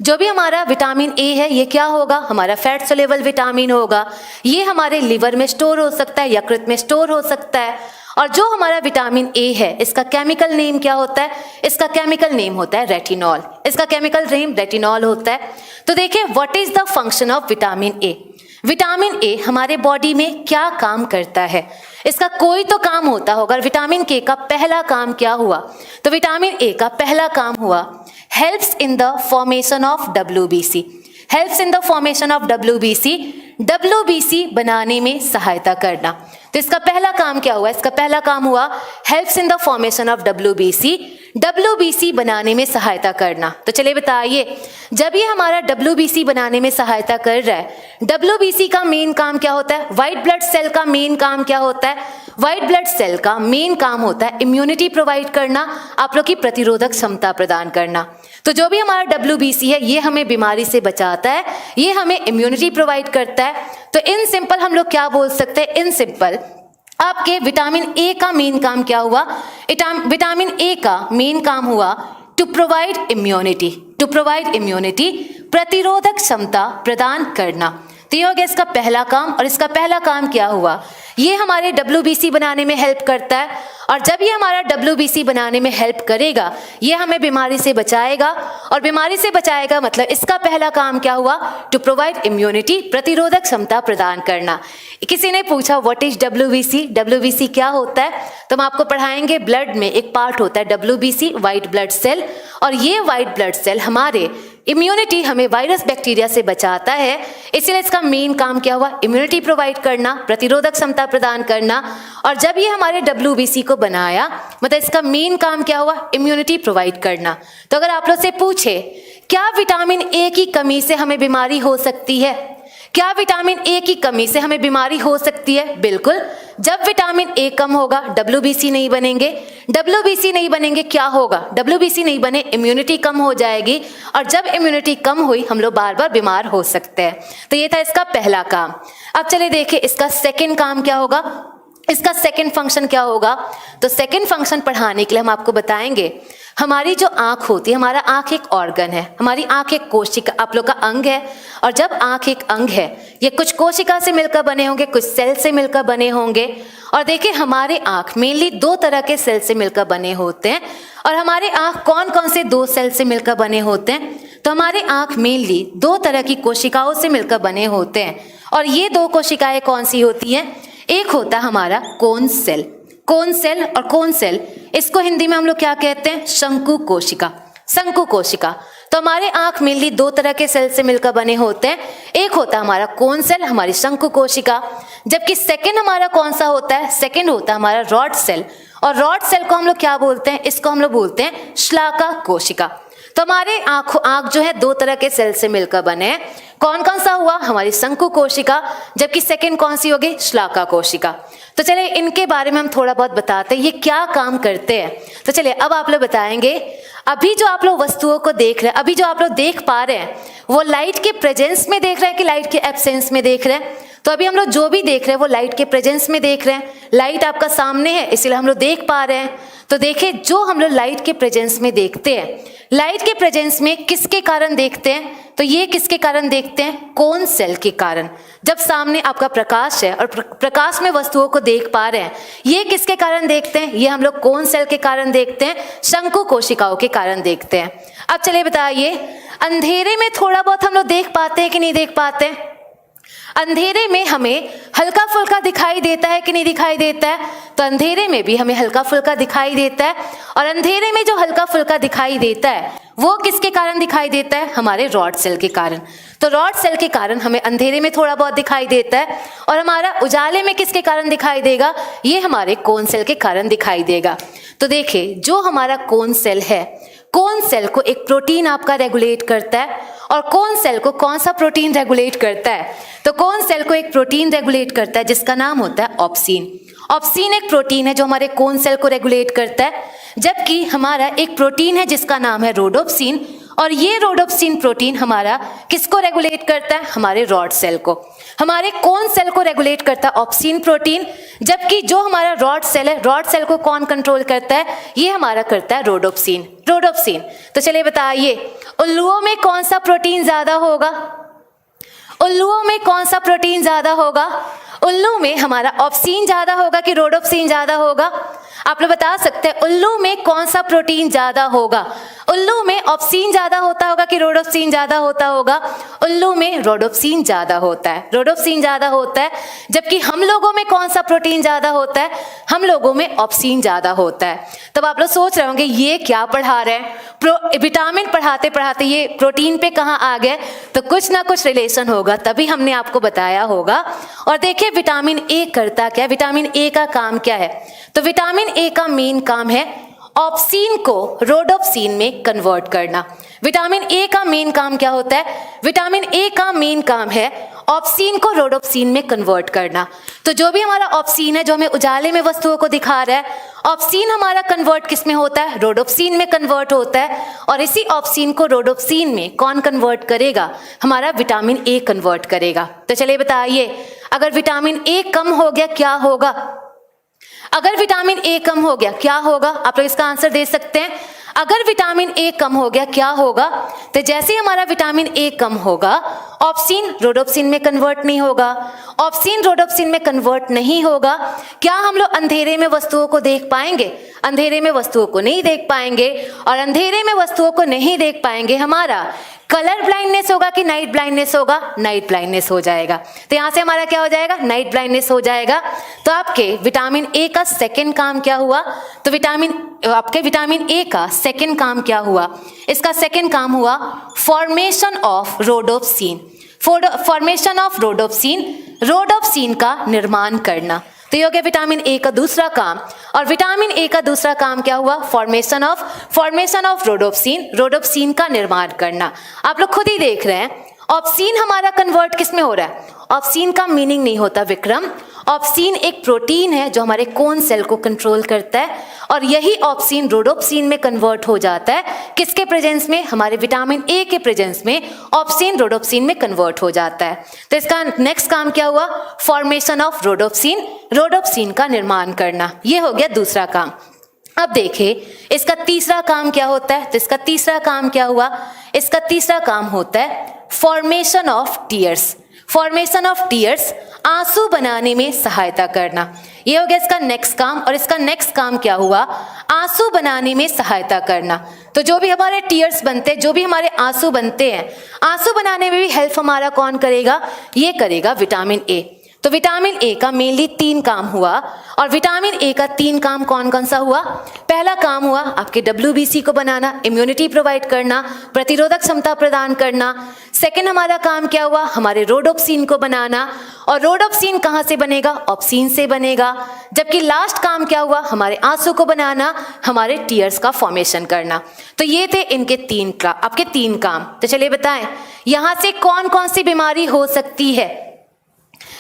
जो भी हमारा विटामिन ए है ये क्या होगा? हमारा फैट सोल्यूबल विटामिन होगा। ये हमारे लिवर में स्टोर हो सकता है, यकृत में स्टोर हो सकता है। और जो हमारा विटामिन ए है इसका केमिकल नेम क्या होता है? इसका केमिकल नेम होता है रेटिनॉल। इसका केमिकल नेम रेटिनॉल होता है। तो देखिए what is the function of vitamin A. Vitamin A हमारे बॉडी में क्या काम करता है? इसका कोई तो काम होता होगा। विटामिन के का पहला काम क्या हुआ? तो विटामिन ए का पहला काम हुआ helps in the formation of WBC। Helps in the formation of WBC, WBC बनाने में सहायता करना। तो इसका पहला काम क्या हुआ? इसका पहला काम हुआ helps in the formation of WBC। WBC बनाने में सहायता करना। तो चलिए बताइए, जब ये हमारा WBC बनाने में सहायता कर रहा है, WBC का मेन काम क्या होता है? व्हाइट ब्लड सेल का मेन काम क्या होता है? व्हाइट ब्लड सेल का मेन काम होता है इम्यूनिटी प्रोवाइड करना, आप लोग की प्रतिरोधक क्षमता प्रदान करना। तो जो भी हमारा WBC है ये हमें बीमारी से बचाता है, ये हमें इम्यूनिटी प्रोवाइड करता है। तो इन सिंपल हम लोग क्या बोल सकते हैं? इन सिंपल आपके विटामिन ए का मेन काम क्या हुआ? विटामिन ए का मेन काम हुआ टू प्रोवाइड इम्यूनिटी, प्रतिरोधक क्षमता प्रदान करना। तो ये हो गया इसका पहला काम। और इसका पहला काम क्या हुआ? ये हमारे WBC बनाने में हेल्प करता है, और जब ये हमारा WBC बनाने में हेल्प करेगा ये हमें बीमारी से बचाएगा, और बीमारी से बचाएगा मतलब इसका पहला काम क्या हुआ? टू प्रोवाइड इम्यूनिटी, प्रतिरोधक क्षमता प्रदान करना। किसी ने पूछा व्हाट इज WBC? WBC क्या होता है? तो हम आपको पढ़ाएंगे, ब्लड में एक पार्ट होता है WBC, व्हाइट ब्लड सेल, और ये व्हाइट ब्लड सेल हमारे इम्यूनिटी, हमें वायरस बैक्टीरिया से बचाता है, इसलिए इसका मेन काम क्या हुआ? इम्यूनिटी प्रोवाइड करना, प्रतिरोधक क्षमता प्रदान करना। और जब ये हमारे WBC को बनाया मतलब इसका मेन काम क्या हुआ? इम्यूनिटी प्रोवाइड करना। तो अगर आप लोग से पूछे क्या विटामिन ए की कमी से हमें बीमारी हो सकती है? क्या विटामिन ए की कमी से हमें बीमारी हो सकती है? बिल्कुल। जब विटामिन ए कम होगा WBC नहीं बनेंगे, WBC नहीं बनेंगे क्या होगा? WBC नहीं बने इम्यूनिटी कम हो जाएगी, और जब इम्यूनिटी कम हुई हम लोग बार बार बीमार हो सकते हैं। तो ये था इसका पहला काम। अब चलिए देखिए इसका सेकंड काम क्या होगा, इसका सेकंड फंक्शन क्या होगा। तो सेकंड फंक्शन पढ़ाने के लिए हम आपको बताएंगे, हमारी जो आंख होती है, हमारा आंख एक ऑर्गन है, हमारी आंख एक कोशिका, आप लोग का अंग है। और जब आंख एक अंग है ये कुछ कोशिका से मिलकर बने होंगे, कुछ सेल से मिलकर बने होंगे। और देखिए हमारे आंख मेनली दो तरह के सेल से मिलकर बने होते हैं। और हमारे आंख कौन कौन से दो सेल से मिलकर बने होते हैं? तो हमारे आंख मेनली दो तरह की कोशिकाओं से मिलकर बने होते हैं। और ये दो कोशिकाएं कौन सी होती हैं? एक होता है हमारा कोन सेल, कोन सेल, और कोन सेल इसको हिंदी में हम लोग क्या कहते हैं? शंकु कोशिका, शंकु कोशिका। तो हमारे आंख मेनली दो तरह के सेल से मिलकर बने होते हैं, एक होता है हमारा कोन सेल, हमारी शंकु कोशिका, जबकि सेकंड हमारा कौन सा होता है? सेकंड होता है हमारा रॉड सेल। और रॉड सेल को हम लोग क्या बोलते हैं? इसको हम लोग बोलते हैं श्लाका कोशिका। तो हमारे आंख जो है दो तरह के सेल से मिलकर बने हैं। कौन कौन सा हुआ? हमारी शंकु कोशिका, जबकि सेकंड कौन सी होगी? श्लाका कोशिका। तो चलिए इनके बारे में हम थोड़ा बहुत बताते हैं, ये क्या काम करते हैं। तो चलिए अब आप लोग बताएंगे, अभी जो आप लोग वस्तुओं को देख रहे हैं, अभी जो आप लोग देख पा रहे हैं वो लाइट के प्रेजेंस में देख रहे हैं कि लाइट के एब्सेंस में देख रहे हैं? तो अभी हम लोग जो भी देख रहे हैं वो लाइट के प्रेजेंस में देख रहे हैं। लाइट आपका सामने है इसलिए हम लोग देख पा रहे हैं। तो देखिए जो हम लोग लाइट के प्रेजेंस में देखते हैं, लाइट के प्रेजेंस में किसके कारण देखते हैं? तो ये किसके कारण देखते हैं? कोन सेल के कारण। जब सामने आपका प्रकाश है और प्रकाश में वस्तुओं को देख पा रहे हैं, ये किसके कारण देखते हैं? ये हम लोग कोन सेल के कारण देखते हैं, शंकु कोशिकाओं के कारण देखते हैं। अब चलिए बताइए, अंधेरे में थोड़ा बहुत हम लोग देख पाते हैं कि नहीं देख पाते? अंधेरे में हमें हल्का फुल्का दिखाई देता है कि नहीं दिखाई देता है? तो अंधेरे में भी हमें हल्का फुल्का दिखाई देता है। और अंधेरे में जो हल्का फुल्का दिखाई देता है वो किसके कारण दिखाई देता है? हमारे रॉड सेल के कारण। तो रॉड सेल के कारण हमें अंधेरे में थोड़ा बहुत दिखाई देता है। और हमारा उजाले में किसके कारण दिखाई देगा? ये हमारे कोन सेल के कारण दिखाई देगा। तो देखिए जो हमारा कोन सेल है, कोन सेल को एक प्रोटीन आपका रेगुलेट करता है। और कोन सेल को कौन सा प्रोटीन रेगुलेट करता है? तो कोन सेल को एक प्रोटीन रेगुलेट करता है जिसका नाम होता है ऑप्सिन। ऑप्सिन एक प्रोटीन है जो हमारे कोन सेल को रेगुलेट करता है, जबकि हमारा एक प्रोटीन है जिसका नाम है रोडोप्सिन। और ये रोडोप्सिन प्रोटीन हमारा किसको रेगुलेट करता है? हमारे रॉड सेल को। हमारे कोन सेल को रेगुलेट करता है ऑप्सिन प्रोटीन, जबकि जो हमारा रॉड सेल है, रॉड सेल को कौन कंट्रोल करता है? ये हमारा करता है रोडोप्सिन, रोडोप्सिन। तो चलिए बताइए, उल्लुओं में कौन सा प्रोटीन ज्यादा होगा? उल्लुओं में कौन सा प्रोटीन ज्यादा होगा? उल्लू में हमारा ऑप्सिन ज्यादा होगा कि रोडोप्सिन ज्यादा होगा? आप लोग बता सकते हैं उल्लू में कौन सा प्रोटीन ज्यादा होगा? उल्लू में ऑप्सिन ज्यादा होता होगा कि रोडोप्सिन ज्यादा होता होगा? उल्लू में रोडोप्सिन ज्यादा होता है, रोडोप्सिन ज्यादा होता है। जबकि हम लोगों में कौन सा प्रोटीन ज्यादा होता है? हम लोगों में ऑप्सिन ज्यादा होता है। तब आप लोग सोच रहे होंगे ये क्या पढ़ा रहे हैं, विटामिन पढ़ाते पढ़ाते ये प्रोटीन पे कहाँ आ गए? तो कुछ ना कुछ रिलेशन होगा, तभी हमने आपको बताया होगा। और देखिए विटामिन ए करता क्या है, विटामिन ए का काम क्या है? तो विटामिन ए का मेन काम है ऑप्सीन को रोडोप्सिन में कन्वर्ट करना। विटामिन ए का मेन काम क्या होता है? विटामिन ए का मेन काम है ऑप्सीन को रोडोप्सिन में कन्वर्ट करना। तो जो भी हमारा ऑप्सीन है, जो हमें उजाले में वस्तुओं को दिखा रहा है, ऑप्सीन हमारा कन्वर्ट किस में होता है? रोडोप्सिन में कन्वर्ट होता है। और इसी ऑप्सीन को रोडोप्सिन में कौन कन्वर्ट करेगा? हमारा विटामिन ए कन्वर्ट करेगा। तो चलिए बताइए, अगर विटामिन ए कम हो गया क्या होगा? अगर विटामिन ए कम हो गया क्या होगा? आप लोग इसका आंसर दे सकते हैं। अगर विटामिन ए कम हो गया क्या होगा? तो जैसे हमारा विटामिन ए कम होगा, ऑप्सीन रोडोप्सिन में कन्वर्ट नहीं होगा। ऑप्सीन रोडोप्सिन में कन्वर्ट नहीं होगा, क्या हम लोग अंधेरे में वस्तुओं को देख पाएंगे? अंधेरे में वस्तुओं को नहीं देख पाएंगे। और अंधेरे में वस्तुओं को नहीं देख पाएंगे, हमारा कलर ब्लाइंडनेस होगा कि नाइट ब्लाइंडनेस होगा? नाइट ब्लाइंडनेस हो जाएगा। तो यहां से हमारा क्या हो जाएगा? नाइट ब्लाइंडनेस हो जाएगा। तो आपके विटामिन ए का सेकंड काम क्या हुआ? तो आपके विटामिन ए का सेकंड काम क्या हुआ? इसका सेकंड काम हुआ formation of rhodopsin. Formation of rhodopsin, rhodopsin का निर्माण करना। तो ये हो गया विटामिन ए का दूसरा काम। और विटामिन ए का दूसरा काम क्या हुआ? फॉर्मेशन ऑफ रोडोप्सिन, रोडोप्सिन का निर्माण करना। आप लोग खुद ही देख रहे हैं, ऑप्सीन हमारा कन्वर्ट किस में हो रहा है? ऑप्सीन का मीनिंग नहीं होता विक्रम। ऑप्सीन एक प्रोटीन है जो हमारे कोन सेल को कंट्रोल करता है, और यही ऑप्सीन रोडोप्सिन में कन्वर्ट हो जाता है। किसके प्रेजेंस में? हमारे विटामिन ए के प्रेजेंस में ऑप्सीन रोडोप्सिन में कन्वर्ट हो जाता है। तो इसका नेक्स्ट काम क्या हुआ? फॉर्मेशन ऑफ रोडोप्सिन, रोडोप्सिन का निर्माण करना। ये हो गया दूसरा काम। अब देखिए इसका तीसरा काम क्या होता है? तो इसका तीसरा काम क्या हुआ? इसका तीसरा काम होता है formation of tears. Formation of tears, आंसू बनाने में सहायता करना। ये हो गया इसका नेक्स्ट काम। और इसका नेक्स्ट काम क्या हुआ? आंसू बनाने में सहायता करना। तो जो भी हमारे टीयर्स बनते हैं, जो भी हमारे आंसू बनते हैं, आंसू बनाने में भी हेल्प हमारा कौन करेगा? ये करेगा विटामिन ए। तो विटामिन ए का मेनली 3 काम हुआ। और विटामिन ए का 3 काम कौन कौन सा हुआ? पहला काम हुआ आपके WBC को बनाना, इम्यूनिटी प्रोवाइड करना, प्रतिरोधक क्षमता प्रदान करना। सेकंड हमारा काम क्या हुआ? हमारे रोडोप्सिन को बनाना। और रोडोप्सिन कहाँ से बनेगा? ऑप्सीन से बनेगा। जबकि लास्ट काम क्या हुआ? हमारे आंसू को बनाना, हमारे टीयर्स का फॉर्मेशन करना। तो ये थे इनके आपके 3 काम। तो चलिए बताएं, यहां से कौन कौन सी बीमारी हो सकती है?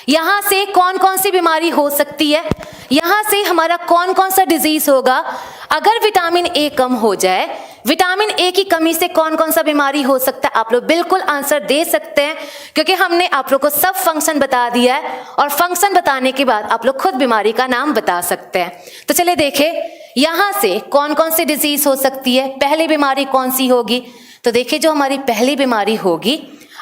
यहां से कौन कौन सी बीमारी हो सकती है? यहां से हमारा कौन कौन सा डिजीज होगा? अगर विटामिन ए कम हो जाए, विटामिन ए की कमी से कौन कौन सा बीमारी हो सकता है? आप लोग बिल्कुल आंसर दे सकते हैं, क्योंकि हमने आप लोग को सब फंक्शन बता दिया है। और फंक्शन बताने के बाद आप लोग खुद बीमारी का नाम बता सकते हैं। तो चलिए देखें यहां से कौन कौन सी डिजीज हो सकती है। पहली बीमारी कौन सी होगी? तो देखिए जो हमारी पहली बीमारी होगी,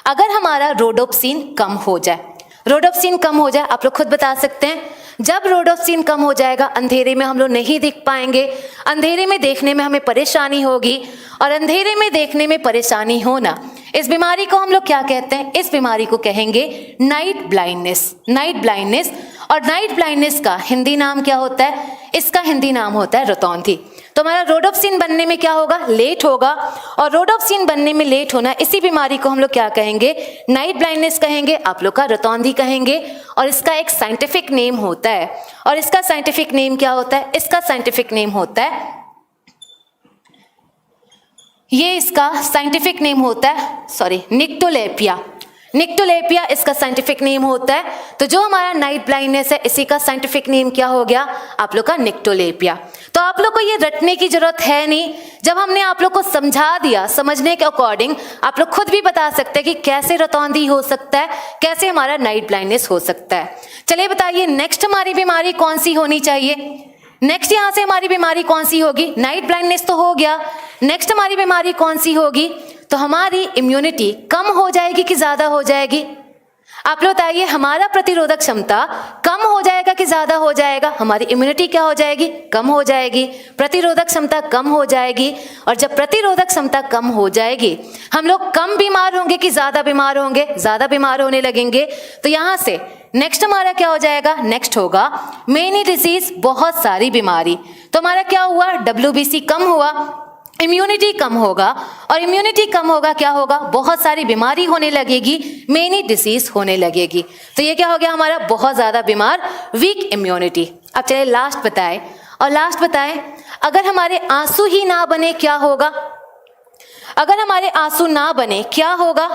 अगर हमारा रोडोप्सिन कम हो जाए, रोडोप्सिन कम हो जाए, आप लोग खुद बता सकते हैं। जब रोडोप्सिन कम हो जाएगा, अंधेरे में हम लोग नहीं दिख पाएंगे, अंधेरे में देखने में हमें परेशानी होगी। और अंधेरे में देखने में परेशानी होना, इस बीमारी को हम लोग क्या कहते हैं? इस बीमारी को कहेंगे नाइट ब्लाइंडनेस। Night blindness. और नाइट ब्लाइंडनेस का हिंदी नाम क्या होता है? इसका हिंदी नाम होता है रतौंधी। तो हमारा रोडोप्सिन बनने में क्या होगा? लेट होगा। और रोडोप्सिन बनने में लेट होना, इसी बीमारी को हम लोग क्या कहेंगे? नाइट ब्लाइंडनेस कहेंगे, आप लोग का रतौंधी कहेंगे। और इसका एक साइंटिफिक नेम होता है। और इसका साइंटिफिक नेम क्या होता है? इसका साइंटिफिक नेम होता है, ये इसका साइंटिफिक नेम होता है निक्टोलेपिया। निक्टोलेपिया इसका साइंटिफिक नेम होता है। तो जो हमारा नाइट ब्लाइंडनेस है, इसी का साइंटिफिक नेम क्या हो गया? आप लोग का निक्टोलेपिया। तो आप लोग को ये रटने की जरूरत है नहीं। जब हमने आप लोग को समझा दिया, समझने के अकॉर्डिंग आप लोग खुद भी बता सकते हैं कि कैसे रतौंधी हो सकता है, कैसे हमारा नाइट ब्लाइंडनेस हो सकता है। चलिए बताइए नेक्स्ट हमारी बीमारी कौन सी होनी चाहिए? नेक्स्ट यहां से हमारी बीमारी कौन सी होगी? नाइट ब्लाइंडनेस तो हो गया, नेक्स्ट हमारी बीमारी कौन सी होगी? तो हमारी इम्यूनिटी कम हो जाएगी कि ज्यादा हो जाएगी? आप लोग बताइए, हमारा प्रतिरोधक क्षमता कम हो जाएगा कि ज्यादा हो जाएगा? हमारी इम्यूनिटी क्या हो जाएगी? कम हो जाएगी। प्रतिरोधक क्षमता कम हो जाएगी। और जब प्रतिरोधक क्षमता कम हो जाएगी, हम लोग कम बीमार होंगे कि ज्यादा बीमार होंगे? ज्यादा बीमार होने लगेंगे। तो यहां से नेक्स्ट हमारा क्या हो जाएगा? नेक्स्ट होगा मेनी डिजीज, बहुत सारी बीमारी। तो हमारा क्या हुआ? WBC कम हुआ, इम्यूनिटी कम होगा। और इम्यूनिटी कम होगा क्या होगा? बहुत सारी बीमारी होने लगेगी, मेनी डिसीज होने लगेगी। तो ये क्या हो गया हमारा? बहुत ज्यादा बीमार, वीक इम्यूनिटी। अब चलिए लास्ट बताएं। और लास्ट बताएं, अगर हमारे आंसू ही ना बने क्या होगा? अगर हमारे आंसू ना बने क्या होगा?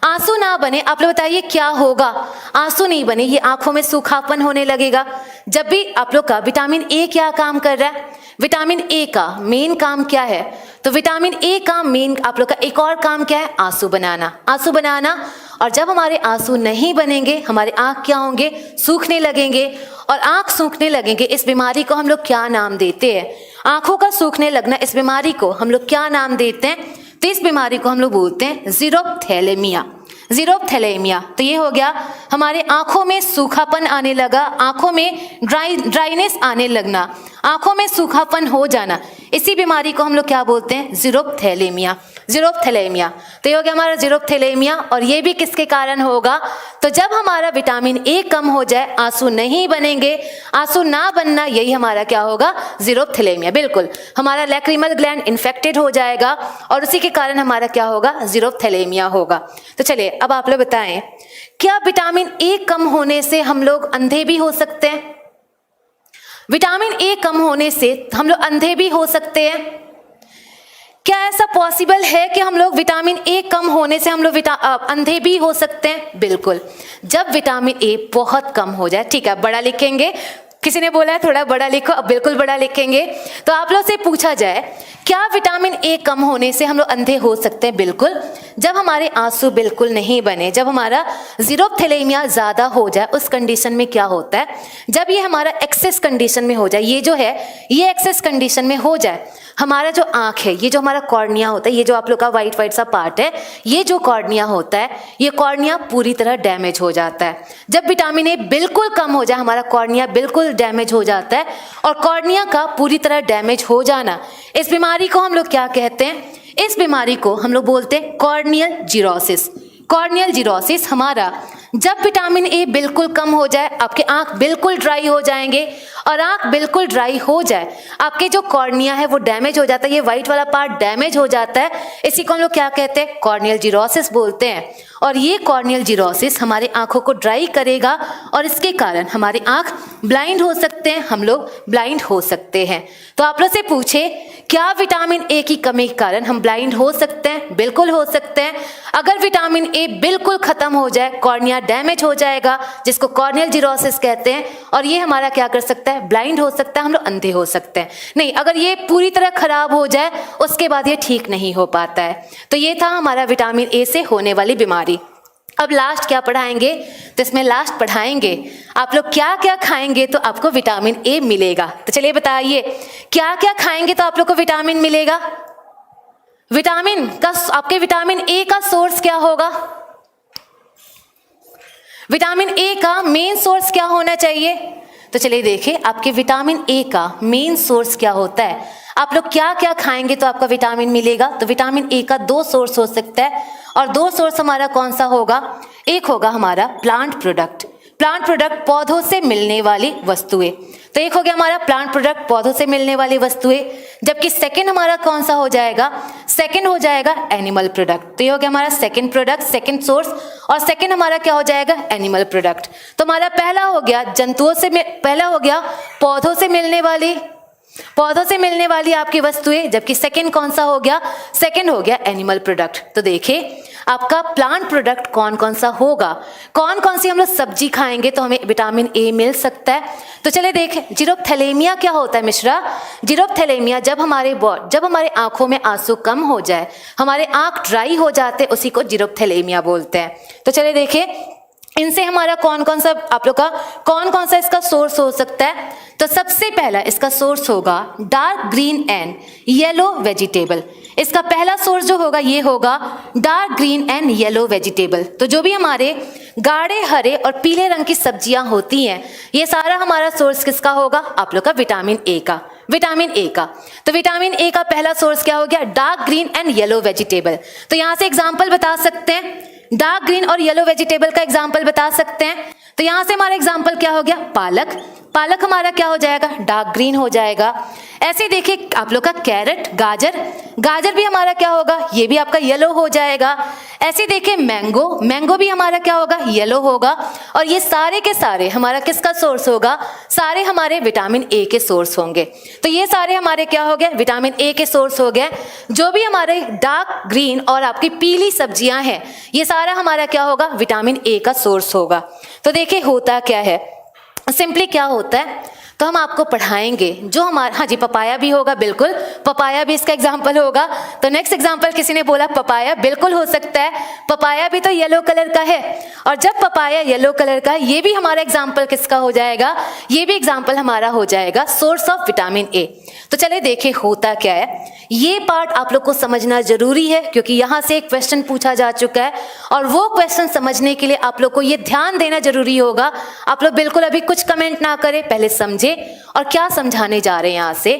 आंसू ना बने, आप लोग बताइए क्या होगा? आंसू नहीं बने, ये आंखों में सूखापन होने लगेगा। जब भी आप लोग का विटामिन ए क्या काम कर रहा है? विटामिन ए का मेन काम क्या है? तो विटामिन ए का मेन आप लोग का एक और काम क्या है? आंसू बनाना, आंसू बनाना। और जब हमारे आंसू नहीं बनेंगे, हमारे आंख क्या होंगे? सूखने लगेंगे। और आंख सूखने लगेंगे, इस बीमारी को हम लोग क्या नाम देते हैं? आंखों का सूखने लगना, इस बीमारी को हम लोग क्या नाम देते हैं? तो इस बीमारी को हम लोग बोलते हैं ज़ीरोफ्थैलेमिया। ज़ीरोफ्थैलेमिया। तो ये हो गया हमारे आंखों में सूखापन आने लगा, आंखों में ड्राइनेस आने लगना, आंखों में सूखापन हो जाना, इसी बीमारी को हम लोग क्या बोलते हैं? ज़ीरोफ्थैलेमिया। ज़ीरोफ्थैलेमिया। तो ये हो गया हमारा ज़ीरोफ्थैलेमिया। और ये भी किसके कारण होगा? तो जब हमारा विटामिन ए कम हो जाए, आंसू नहीं बनेंगे, आंसू ना बनना, यही हमारा क्या होगा? ज़ीरोफ्थैलेमिया। बिल्कुल, हमारा लैक्रिमल ग्लैंड इन्फेक्टेड हो जाएगा और उसी के कारण हमारा क्या होगा? ज़ीरोफ्थैलेमिया होगा। तो चलिए अब आप लोग बताएं, क्या विटामिन ए कम होने से हम लोग अंधे भी हो सकते हैं? विटामिन ए कम होने से हम लोग अंधे भी हो सकते हैं? क्या ऐसा पॉसिबल है कि हम लोग विटामिन ए कम होने से हम लोग अंधे भी हो सकते हैं? बिल्कुल, जब विटामिन ए बहुत कम हो जाए। ठीक है, बड़ा लिखेंगे, किसी ने बोला है थोड़ा बड़ा लिखो, अब बिल्कुल बड़ा लिखेंगे। तो आप लोग से पूछा जाए क्या विटामिन ए कम होने से हम लोग अंधे हो सकते हैं? बिल्कुल, जब हमारे आंसू बिल्कुल नहीं बने, जब हमारा ज़ीरोफ्थैलेमिया ज़्यादा हो जाए, उस कंडीशन में क्या होता है? जब ये हमारा एक्सेस कंडीशन में हो जाए, ये जो है ये एक्सेस कंडीशन में हो जाए, हमारा जो आँख है, ये जो हमारा कॉर्निया होता है, ये जो आप लोग का वाइट वाइट सा पार्ट है, ये जो कॉर्निया होता है, ये कॉर्निया पूरी तरह डैमेज हो जाता है। जब विटामिन ए बिल्कुल कम हो जाए, हमारा कॉर्निया बिल्कुल डैमेज हो जाता है। और कॉर्निया का पूरी तरह डैमेज हो जाना, इस बीमारी को हम लोग क्या कहते हैं? इस बीमारी को हम लोग बोलते हैं कॉर्नियल जीरोसिस। कॉर्नियल जीरोसिस हमारा जब विटामिन ए बिल्कुल कम हो जाए, आपके आंख बिल्कुल ड्राई हो जाएंगे। और आंख बिल्कुल ड्राई हो जाए, आपके जो कॉर्निया है वो डैमेज हो जाता है, ये वाइट वाला पार्ट डैमेज हो जाता है। इसी को हम लोग क्या कहते हैं? कॉर्नियल जीरोसिस बोलते हैं। और ये कॉर्नियल जीरोसिस हमारे आंखों को ड्राई करेगा और इसके कारण हमारी आंख ब्लाइंड हो सकते हैं, हम लोग ब्लाइंड हो सकते हैं। तो आप लोग से पूछे क्या विटामिन ए की कमी के कारण हम ब्लाइंड हो सकते हैं? बिल्कुल हो सकते हैं। अगर विटामिन ए बिल्कुल खत्म हो जाए, कॉर्निया डैमेज हो जाएगा, जिसको कॉर्नियल जीरोसिस कहते हैं। और ये हमारा क्या कर सकता है? ब्लाइंड हो सकता है, हम लोग अंधे हो सकते हैं। नहीं, अगर ये पूरी तरह खराब हो जाए उसके बाद ये ठीक नहीं हो पाता है। तो ये था हमारा विटामिन ए से होने वाली बीमारी। अब लास्ट क्या पढ़ाएंगे? तो इसमें लास्ट पढ़ाएंगे आप लोग क्या क्या खाएंगे तो आपको विटामिन ए मिलेगा। तो चलिए बताइए क्या क्या खाएंगे तो आप लोग को विटामिन मिलेगा? विटामिन का आपके विटामिन ए का सोर्स क्या होगा? विटामिन ए का मेन सोर्स क्या होना चाहिए? तो चलिए देखिए आपके विटामिन ए का मेन सोर्स क्या होता है। आप लोग क्या क्या खाएंगे तो आपका विटामिन मिलेगा? तो विटामिन ए का दो सोर्स हो सकता है। और दो सोर्स हमारा कौन सा होगा? एक होगा हमारा प्लांट प्रोडक्ट। प्लांट प्रोडक्ट पौधों से मिलने वाली वस्तुएं। तो एक हो गया हमारा प्लांट प्रोडक्ट पौधों से मिलने वाली वस्तुएं। जबकि सेकंड हमारा कौन सा हो जाएगा? सेकंड हो जाएगा एनिमल प्रोडक्ट। तो ये हो गया हमारा सेकंड प्रोडक्ट, सेकंड सोर्स। और सेकंड हमारा क्या हो जाएगा? Animal product. तो हमारा पहला हो गया जंतुओं से, पहला हो गया पौधों से मिलने वाली आपकी वस्तुएं। जबकि सेकंड कौन सा हो गया? सेकंड हो गया एनिमल प्रोडक्ट। तो देखिए आपका प्लांट प्रोडक्ट कौन कौन सा होगा, कौन कौन सी हम लोग सब्जी खाएंगे तो हमें विटामिन ए मिल सकता है। तो चले देखें ज़ीरोफ्थैलेमिया क्या होता है मिश्रा? ज़ीरोफ्थैलेमिया जब हमारे आंखों में आंसू कम हो जाए, हमारे आंख ड्राई हो जाते, उसी को ज़ीरोफ्थैलेमिया बोलते हैं। तो चले देखें इनसे हमारा कौन कौन सा आप लोग का कौन कौन सा इसका सोर्स हो सकता है। तो सबसे पहला इसका सोर्स होगा dark green and yellow vegetable. इसका पहला सोर्स जो होगा ये होगा dark green and yellow vegetable. तो जो भी हमारे गाढ़े हरे और पीले रंग की सब्जियां होती हैं, ये सारा हमारा सोर्स किसका होगा? आप लोग का विटामिन ए का। विटामिन ए का। तो विटामिन ए का पहला सोर्स क्या हो गया? Dark green and yellow vegetable. तो यहां से एग्जाम्पल बता सकते हैं, डार्क ग्रीन और येलो वेजिटेबल का एग्जाम्पल बता सकते हैं। तो यहां से हमारा एग्जाम्पल क्या हो गया? पालक। पालक हमारा क्या हो जाएगा, डार्क ग्रीन हो जाएगा। ऐसे देखिए आप लोग का कैरेट, गाजर, गाजर भी हमारा क्या होगा, ये भी आपका येलो हो जाएगा। ऐसे देखिए मैंगो, मैंगो भी हमारा क्या होगा, येलो होगा। और ये सारे के सारे हमारा किसका सोर्स होगा, सारे हमारे विटामिन ए के सोर्स होंगे। तो ये सारे हमारे क्या हो गए, विटामिन ए के सोर्स हो गए। जो भी हमारे डार्क ग्रीन और आपकी पीली सब्जियां हैं, ये सारा हमारा क्या होगा, विटामिन ए का सोर्स होगा। तो देखिए होता क्या है, सिंपली क्या होता है, तो हम आपको पढ़ाएंगे जो हमारा, हाँ जी पपाया भी होगा, बिल्कुल पपाया भी इसका एग्जाम्पल होगा। तो नेक्स्ट एग्जाम्पल किसी ने बोला पपाया, बिल्कुल हो सकता है, पपाया भी तो येलो कलर का है। और जब पपाया येलो कलर का, ये भी हमारा एग्जाम्पल किसका हो जाएगा, ये भी एग्जाम्पल हमारा हो जाएगा सोर्स ऑफ विटामिन ए। तो चले देखिए होता क्या है, ये पार्ट आप लोग को समझना जरूरी है क्योंकि यहाँ से एक क्वेश्चन पूछा जा चुका है और वो क्वेश्चन समझने के लिए आप लोग को ये ध्यान देना जरूरी होगा। आप लोग बिल्कुल अभी कुछ कमेंट ना करें, पहले समझे और क्या समझाने जा रहे हैं यहाँ से।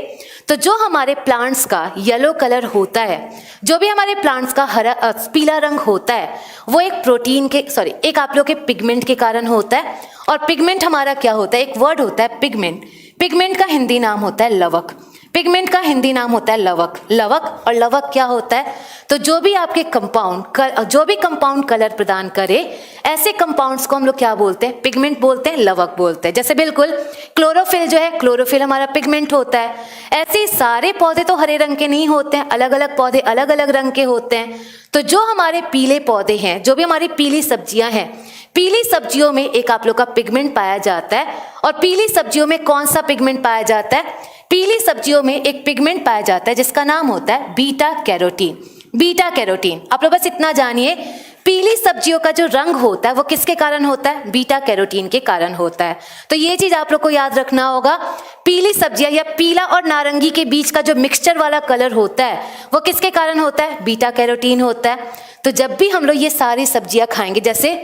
तो जो हमारे प्लांट्स का येलो कलर होता है, जो भी हमारे प्लांट्स का हरा पीला रंग होता है, वो एक प्रोटीन के एक आप लोग के पिगमेंट के कारण होता है। और पिगमेंट हमारा क्या होता है, एक वर्ड होता है पिगमेंट, पिगमेंट का हिंदी नाम होता है लवक, पिगमेंट का हिंदी नाम होता है लवक। लवक और लवक क्या होता है, तो जो भी आपके कंपाउंड कलर प्रदान करे, ऐसे कंपाउंड्स को हम लोग क्या बोलते हैं, पिगमेंट बोलते हैं, लवक बोलते हैं। जैसे बिल्कुल क्लोरोफिल जो है, क्लोरोफिल हमारा पिगमेंट होता है। ऐसे सारे पौधे तो हरे रंग के नहीं होते हैं, अलग अलग पौधे अलग अलग रंग के होते हैं। तो जो हमारे पीले पौधे हैं, जो भी हमारी पीली सब्जियां हैं, पीली सब्जियों में एक आप लोग का पिगमेंट पाया जाता है। और पीली सब्जियों में कौन सा पिगमेंट पाया जाता है, पीली सब्जियों में एक पिगमेंट पाया जाता है जिसका नाम होता है बीटा कैरोटीन। बीटा कैरोटीन, आप लोग बस इतना जानिए, पीली सब्जियों का जो रंग होता है वो किसके कारण होता है, बीटा कैरोटीन के कारण होता है। तो ये चीज आप लोग को याद रखना होगा, पीली सब्जियां या पीला और नारंगी के बीच का जो मिक्सचर वाला कलर होता है वो किसके कारण होता है, बीटा कैरोटीन होता है। तो जब भी हम लोग ये सारी सब्जियां खाएंगे, जैसे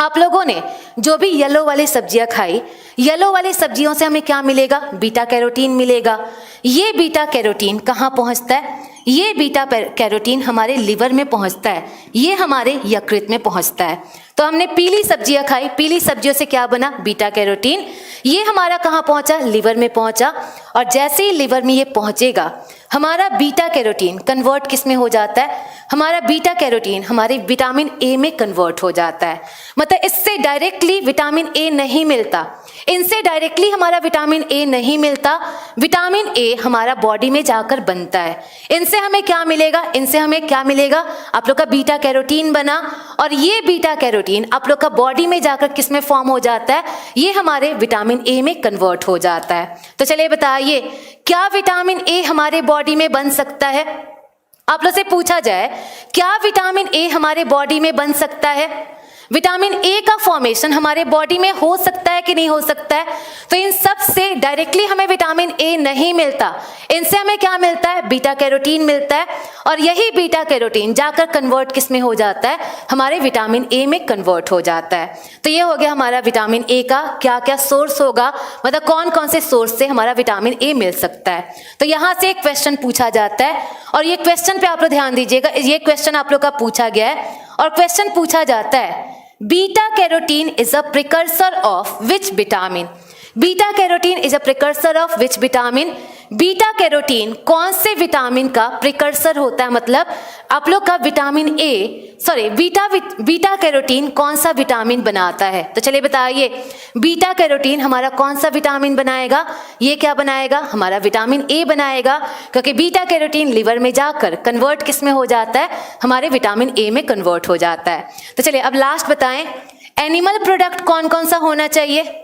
आप लोगों ने जो भी येलो वाली सब्जियां खाई, येलो वाली सब्जियों से हमें क्या मिलेगा, बीटा कैरोटीन मिलेगा। ये बीटा कैरोटीन कहाँ पहुंचता है, ये बीटा कैरोटीन हमारे लिवर में पहुंचता है, ये हमारे यकृत में पहुंचता है। तो हमने पीली सब्जियां खाई, पीली सब्जियों से क्या बना, बीटा कैरोटीन। ये हमारा कहाँ पहुंचा, लिवर में पहुंचा। और जैसे ही लिवर में ये पहुंचेगा, हमारा बीटा कैरोटीन कन्वर्ट किस में हो जाता है, हमारा बीटा कैरोटीन हमारे विटामिन ए में कन्वर्ट हो जाता है। मतलब इससे डायरेक्टली विटामिन ए नहीं मिलता, इनसे डायरेक्टली हमारा विटामिन ए नहीं मिलता। विटामिन ए हमारा बॉडी में जाकर बनता है। इनसे हमें क्या मिलेगा, इनसे हमें क्या मिलेगा, आप लोग का बीटा कैरोटीन बना। और ये बीटा कैरोटीन आप लोग का बॉडी में जाकर किस में फॉर्म हो जाता है, ये हमारे विटामिन ए में कन्वर्ट हो जाता है। तो चलिए बताइए, क्या विटामिन ए हमारे बॉडी में बन सकता है, आप लोग से पूछा जाए क्या विटामिन ए हमारे बॉडी में बन सकता है, विटामिन ए का फॉर्मेशन हमारे बॉडी में हो सकता है कि नहीं हो सकता है। तो इन सब से डायरेक्टली हमें विटामिन ए नहीं मिलता, इनसे हमें क्या मिलता है, बीटा कैरोटीन मिलता है। और यही बीटा कैरोटीन जाकर कन्वर्ट किस में हो जाता है, हमारे विटामिन ए में कन्वर्ट हो जाता है। तो ये हो गया हमारा विटामिन ए का क्या क्या सोर्स होगा, मतलब कौन कौन से सोर्स से हमारा विटामिन ए मिल सकता है। तो यहाँ से एक क्वेश्चन पूछा जाता है और ये क्वेश्चन पे आप लोग ध्यान दीजिएगा, ये क्वेश्चन आप लोग का पूछा गया है और क्वेश्चन पूछा जाता है, beta carotene is a precursor of which vitamin. Beta carotene is a precursor of which vitamin. Beta carotene कौन से विटामिन का प्रिकर्सर होता है, मतलब आप लोग का विटामिन ए बीटा कैरोटीन कौन सा विटामिन बनाता है। तो चलिए बताइए, बीटा कैरोटीन हमारा कौन सा विटामिन बनाएगा, ये क्या बनाएगा, हमारा विटामिन ए बनाएगा। क्योंकि बीटा कैरोटीन लिवर में जाकर कन्वर्ट किस में हो जाता है, हमारे विटामिन ए में कन्वर्ट हो जाता है। तो चलिए अब लास्ट बताएं, एनिमल प्रोडक्ट कौन कौन सा होना चाहिए,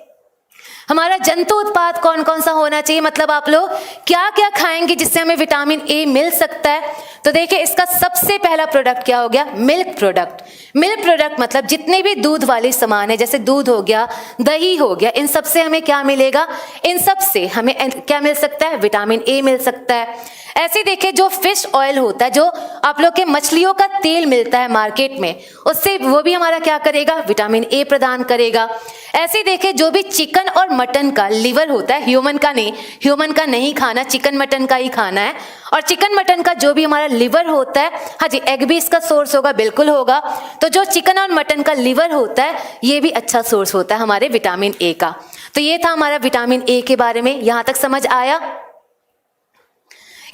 हमारा जंतु उत्पाद कौन कौन सा होना चाहिए, मतलब आप लोग क्या क्या खाएंगे जिससे हमें विटामिन ए मिल सकता है। तो देखिए इसका सबसे पहला प्रोडक्ट क्या हो गया, मिल्क प्रोडक्ट। मिल्क प्रोडक्ट मतलब जितने भी दूध वाले सामान है, जैसे दूध हो गया, दही हो गया, इन सब से हमें क्या मिलेगा, इन सब से हमें क्या मिल सकता है, विटामिन ए मिल सकता है। ऐसे देखिए जो फिश ऑयल होता है, जो आप लोग के मछलियों का तेल मिलता है मार्केट में, उससे वो भी हमारा क्या करेगा, विटामिन ए प्रदान करेगा। ऐसे देखिए जो भी चिकन और मटन का लिवर होता है, ह्यूमन का नहीं खाना, चिकन मटन का ही खाना है। और चिकन मटन का जो भी हमारा लिवर होता है, हाँ जी एग भी इसका सोर्स होगा, बिल्कुल होगा। तो जो चिकन और मटन का लिवर होता है ये भी अच्छा सोर्स होता है हमारे विटामिन ए का। तो ये था हमारा विटामिन ए के बारे में। यहां तक समझ आया?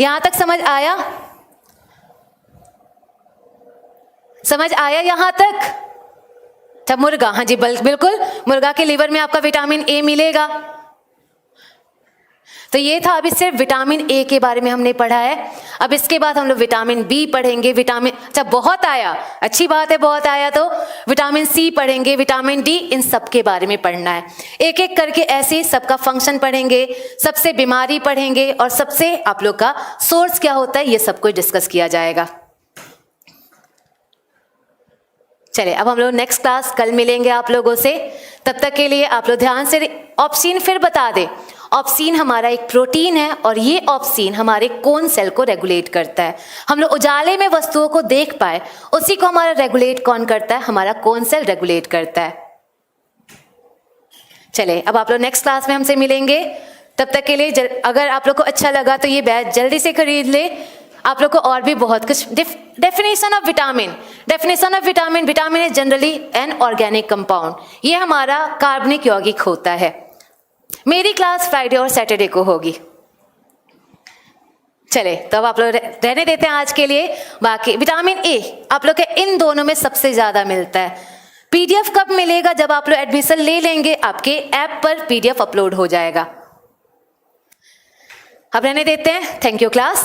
यहां तक समझ आया? समझ आया यहां तक? अच्छा, मुर्गा, हाँ जी बिल्कुल, मुर्गा के लिवर में आपका विटामिन ए मिलेगा। तो ये था, अभी सिर्फ विटामिन ए के बारे में हमने पढ़ा है। अब इसके बाद हम लोग विटामिन बी पढ़ेंगे, अच्छा बहुत आया, अच्छी बात है, बहुत आया। तो विटामिन सी पढ़ेंगे, विटामिन डी, इन सब के बारे में पढ़ना है। एक एक करके ऐसे सबका फंक्शन पढ़ेंगे, सबसे बीमारी पढ़ेंगे और सबसे आप लोग का सोर्स क्या होता है, ये सब कुछ डिस्कस किया जाएगा। चलिए, अब हम लोग नेक्स्ट क्लास कल मिलेंगे आप लोगों से। तब तक के लिए आप लोग ध्यान से ऑप्सिन फिर बता दें। ऑप्सिन हमारा एक प्रोटीन है और ये ऑप्सिन हमारे कोन सेल को रेगुलेट करता है। हम लोग उजाले में वस्तुओं को देख पाए, उसी को हमारा रेगुलेट कौन करता है? हमारा कोन सेल रेगुलेट करता है। चलिए, अब आप लोग नेक्स्ट क्लास में हमसे मिलेंगे। तब तक के लिए अगर आप लोग को अच्छा लगा तो ये बैच जल्दी से खरीद ले। आप लोग को और भी बहुत कुछ definition of vitamin, vitamin is generally an organic compound. ये हमारा कार्बनिक यौगिक होता है। मेरी क्लास फ्राइडे और सैटरडे को होगी। चले, तो अब आप लोग रहने देते हैं आज के लिए। बाकी विटामिन ए आप लोग के इन दोनों में सबसे ज्यादा मिलता है। पीडीएफ कब मिलेगा? जब आप लोग एडमिशन ले लेंगे, आपके ऐप पर पीडीएफ अपलोड हो जाएगा। अब रहने देते हैं। Thank you class.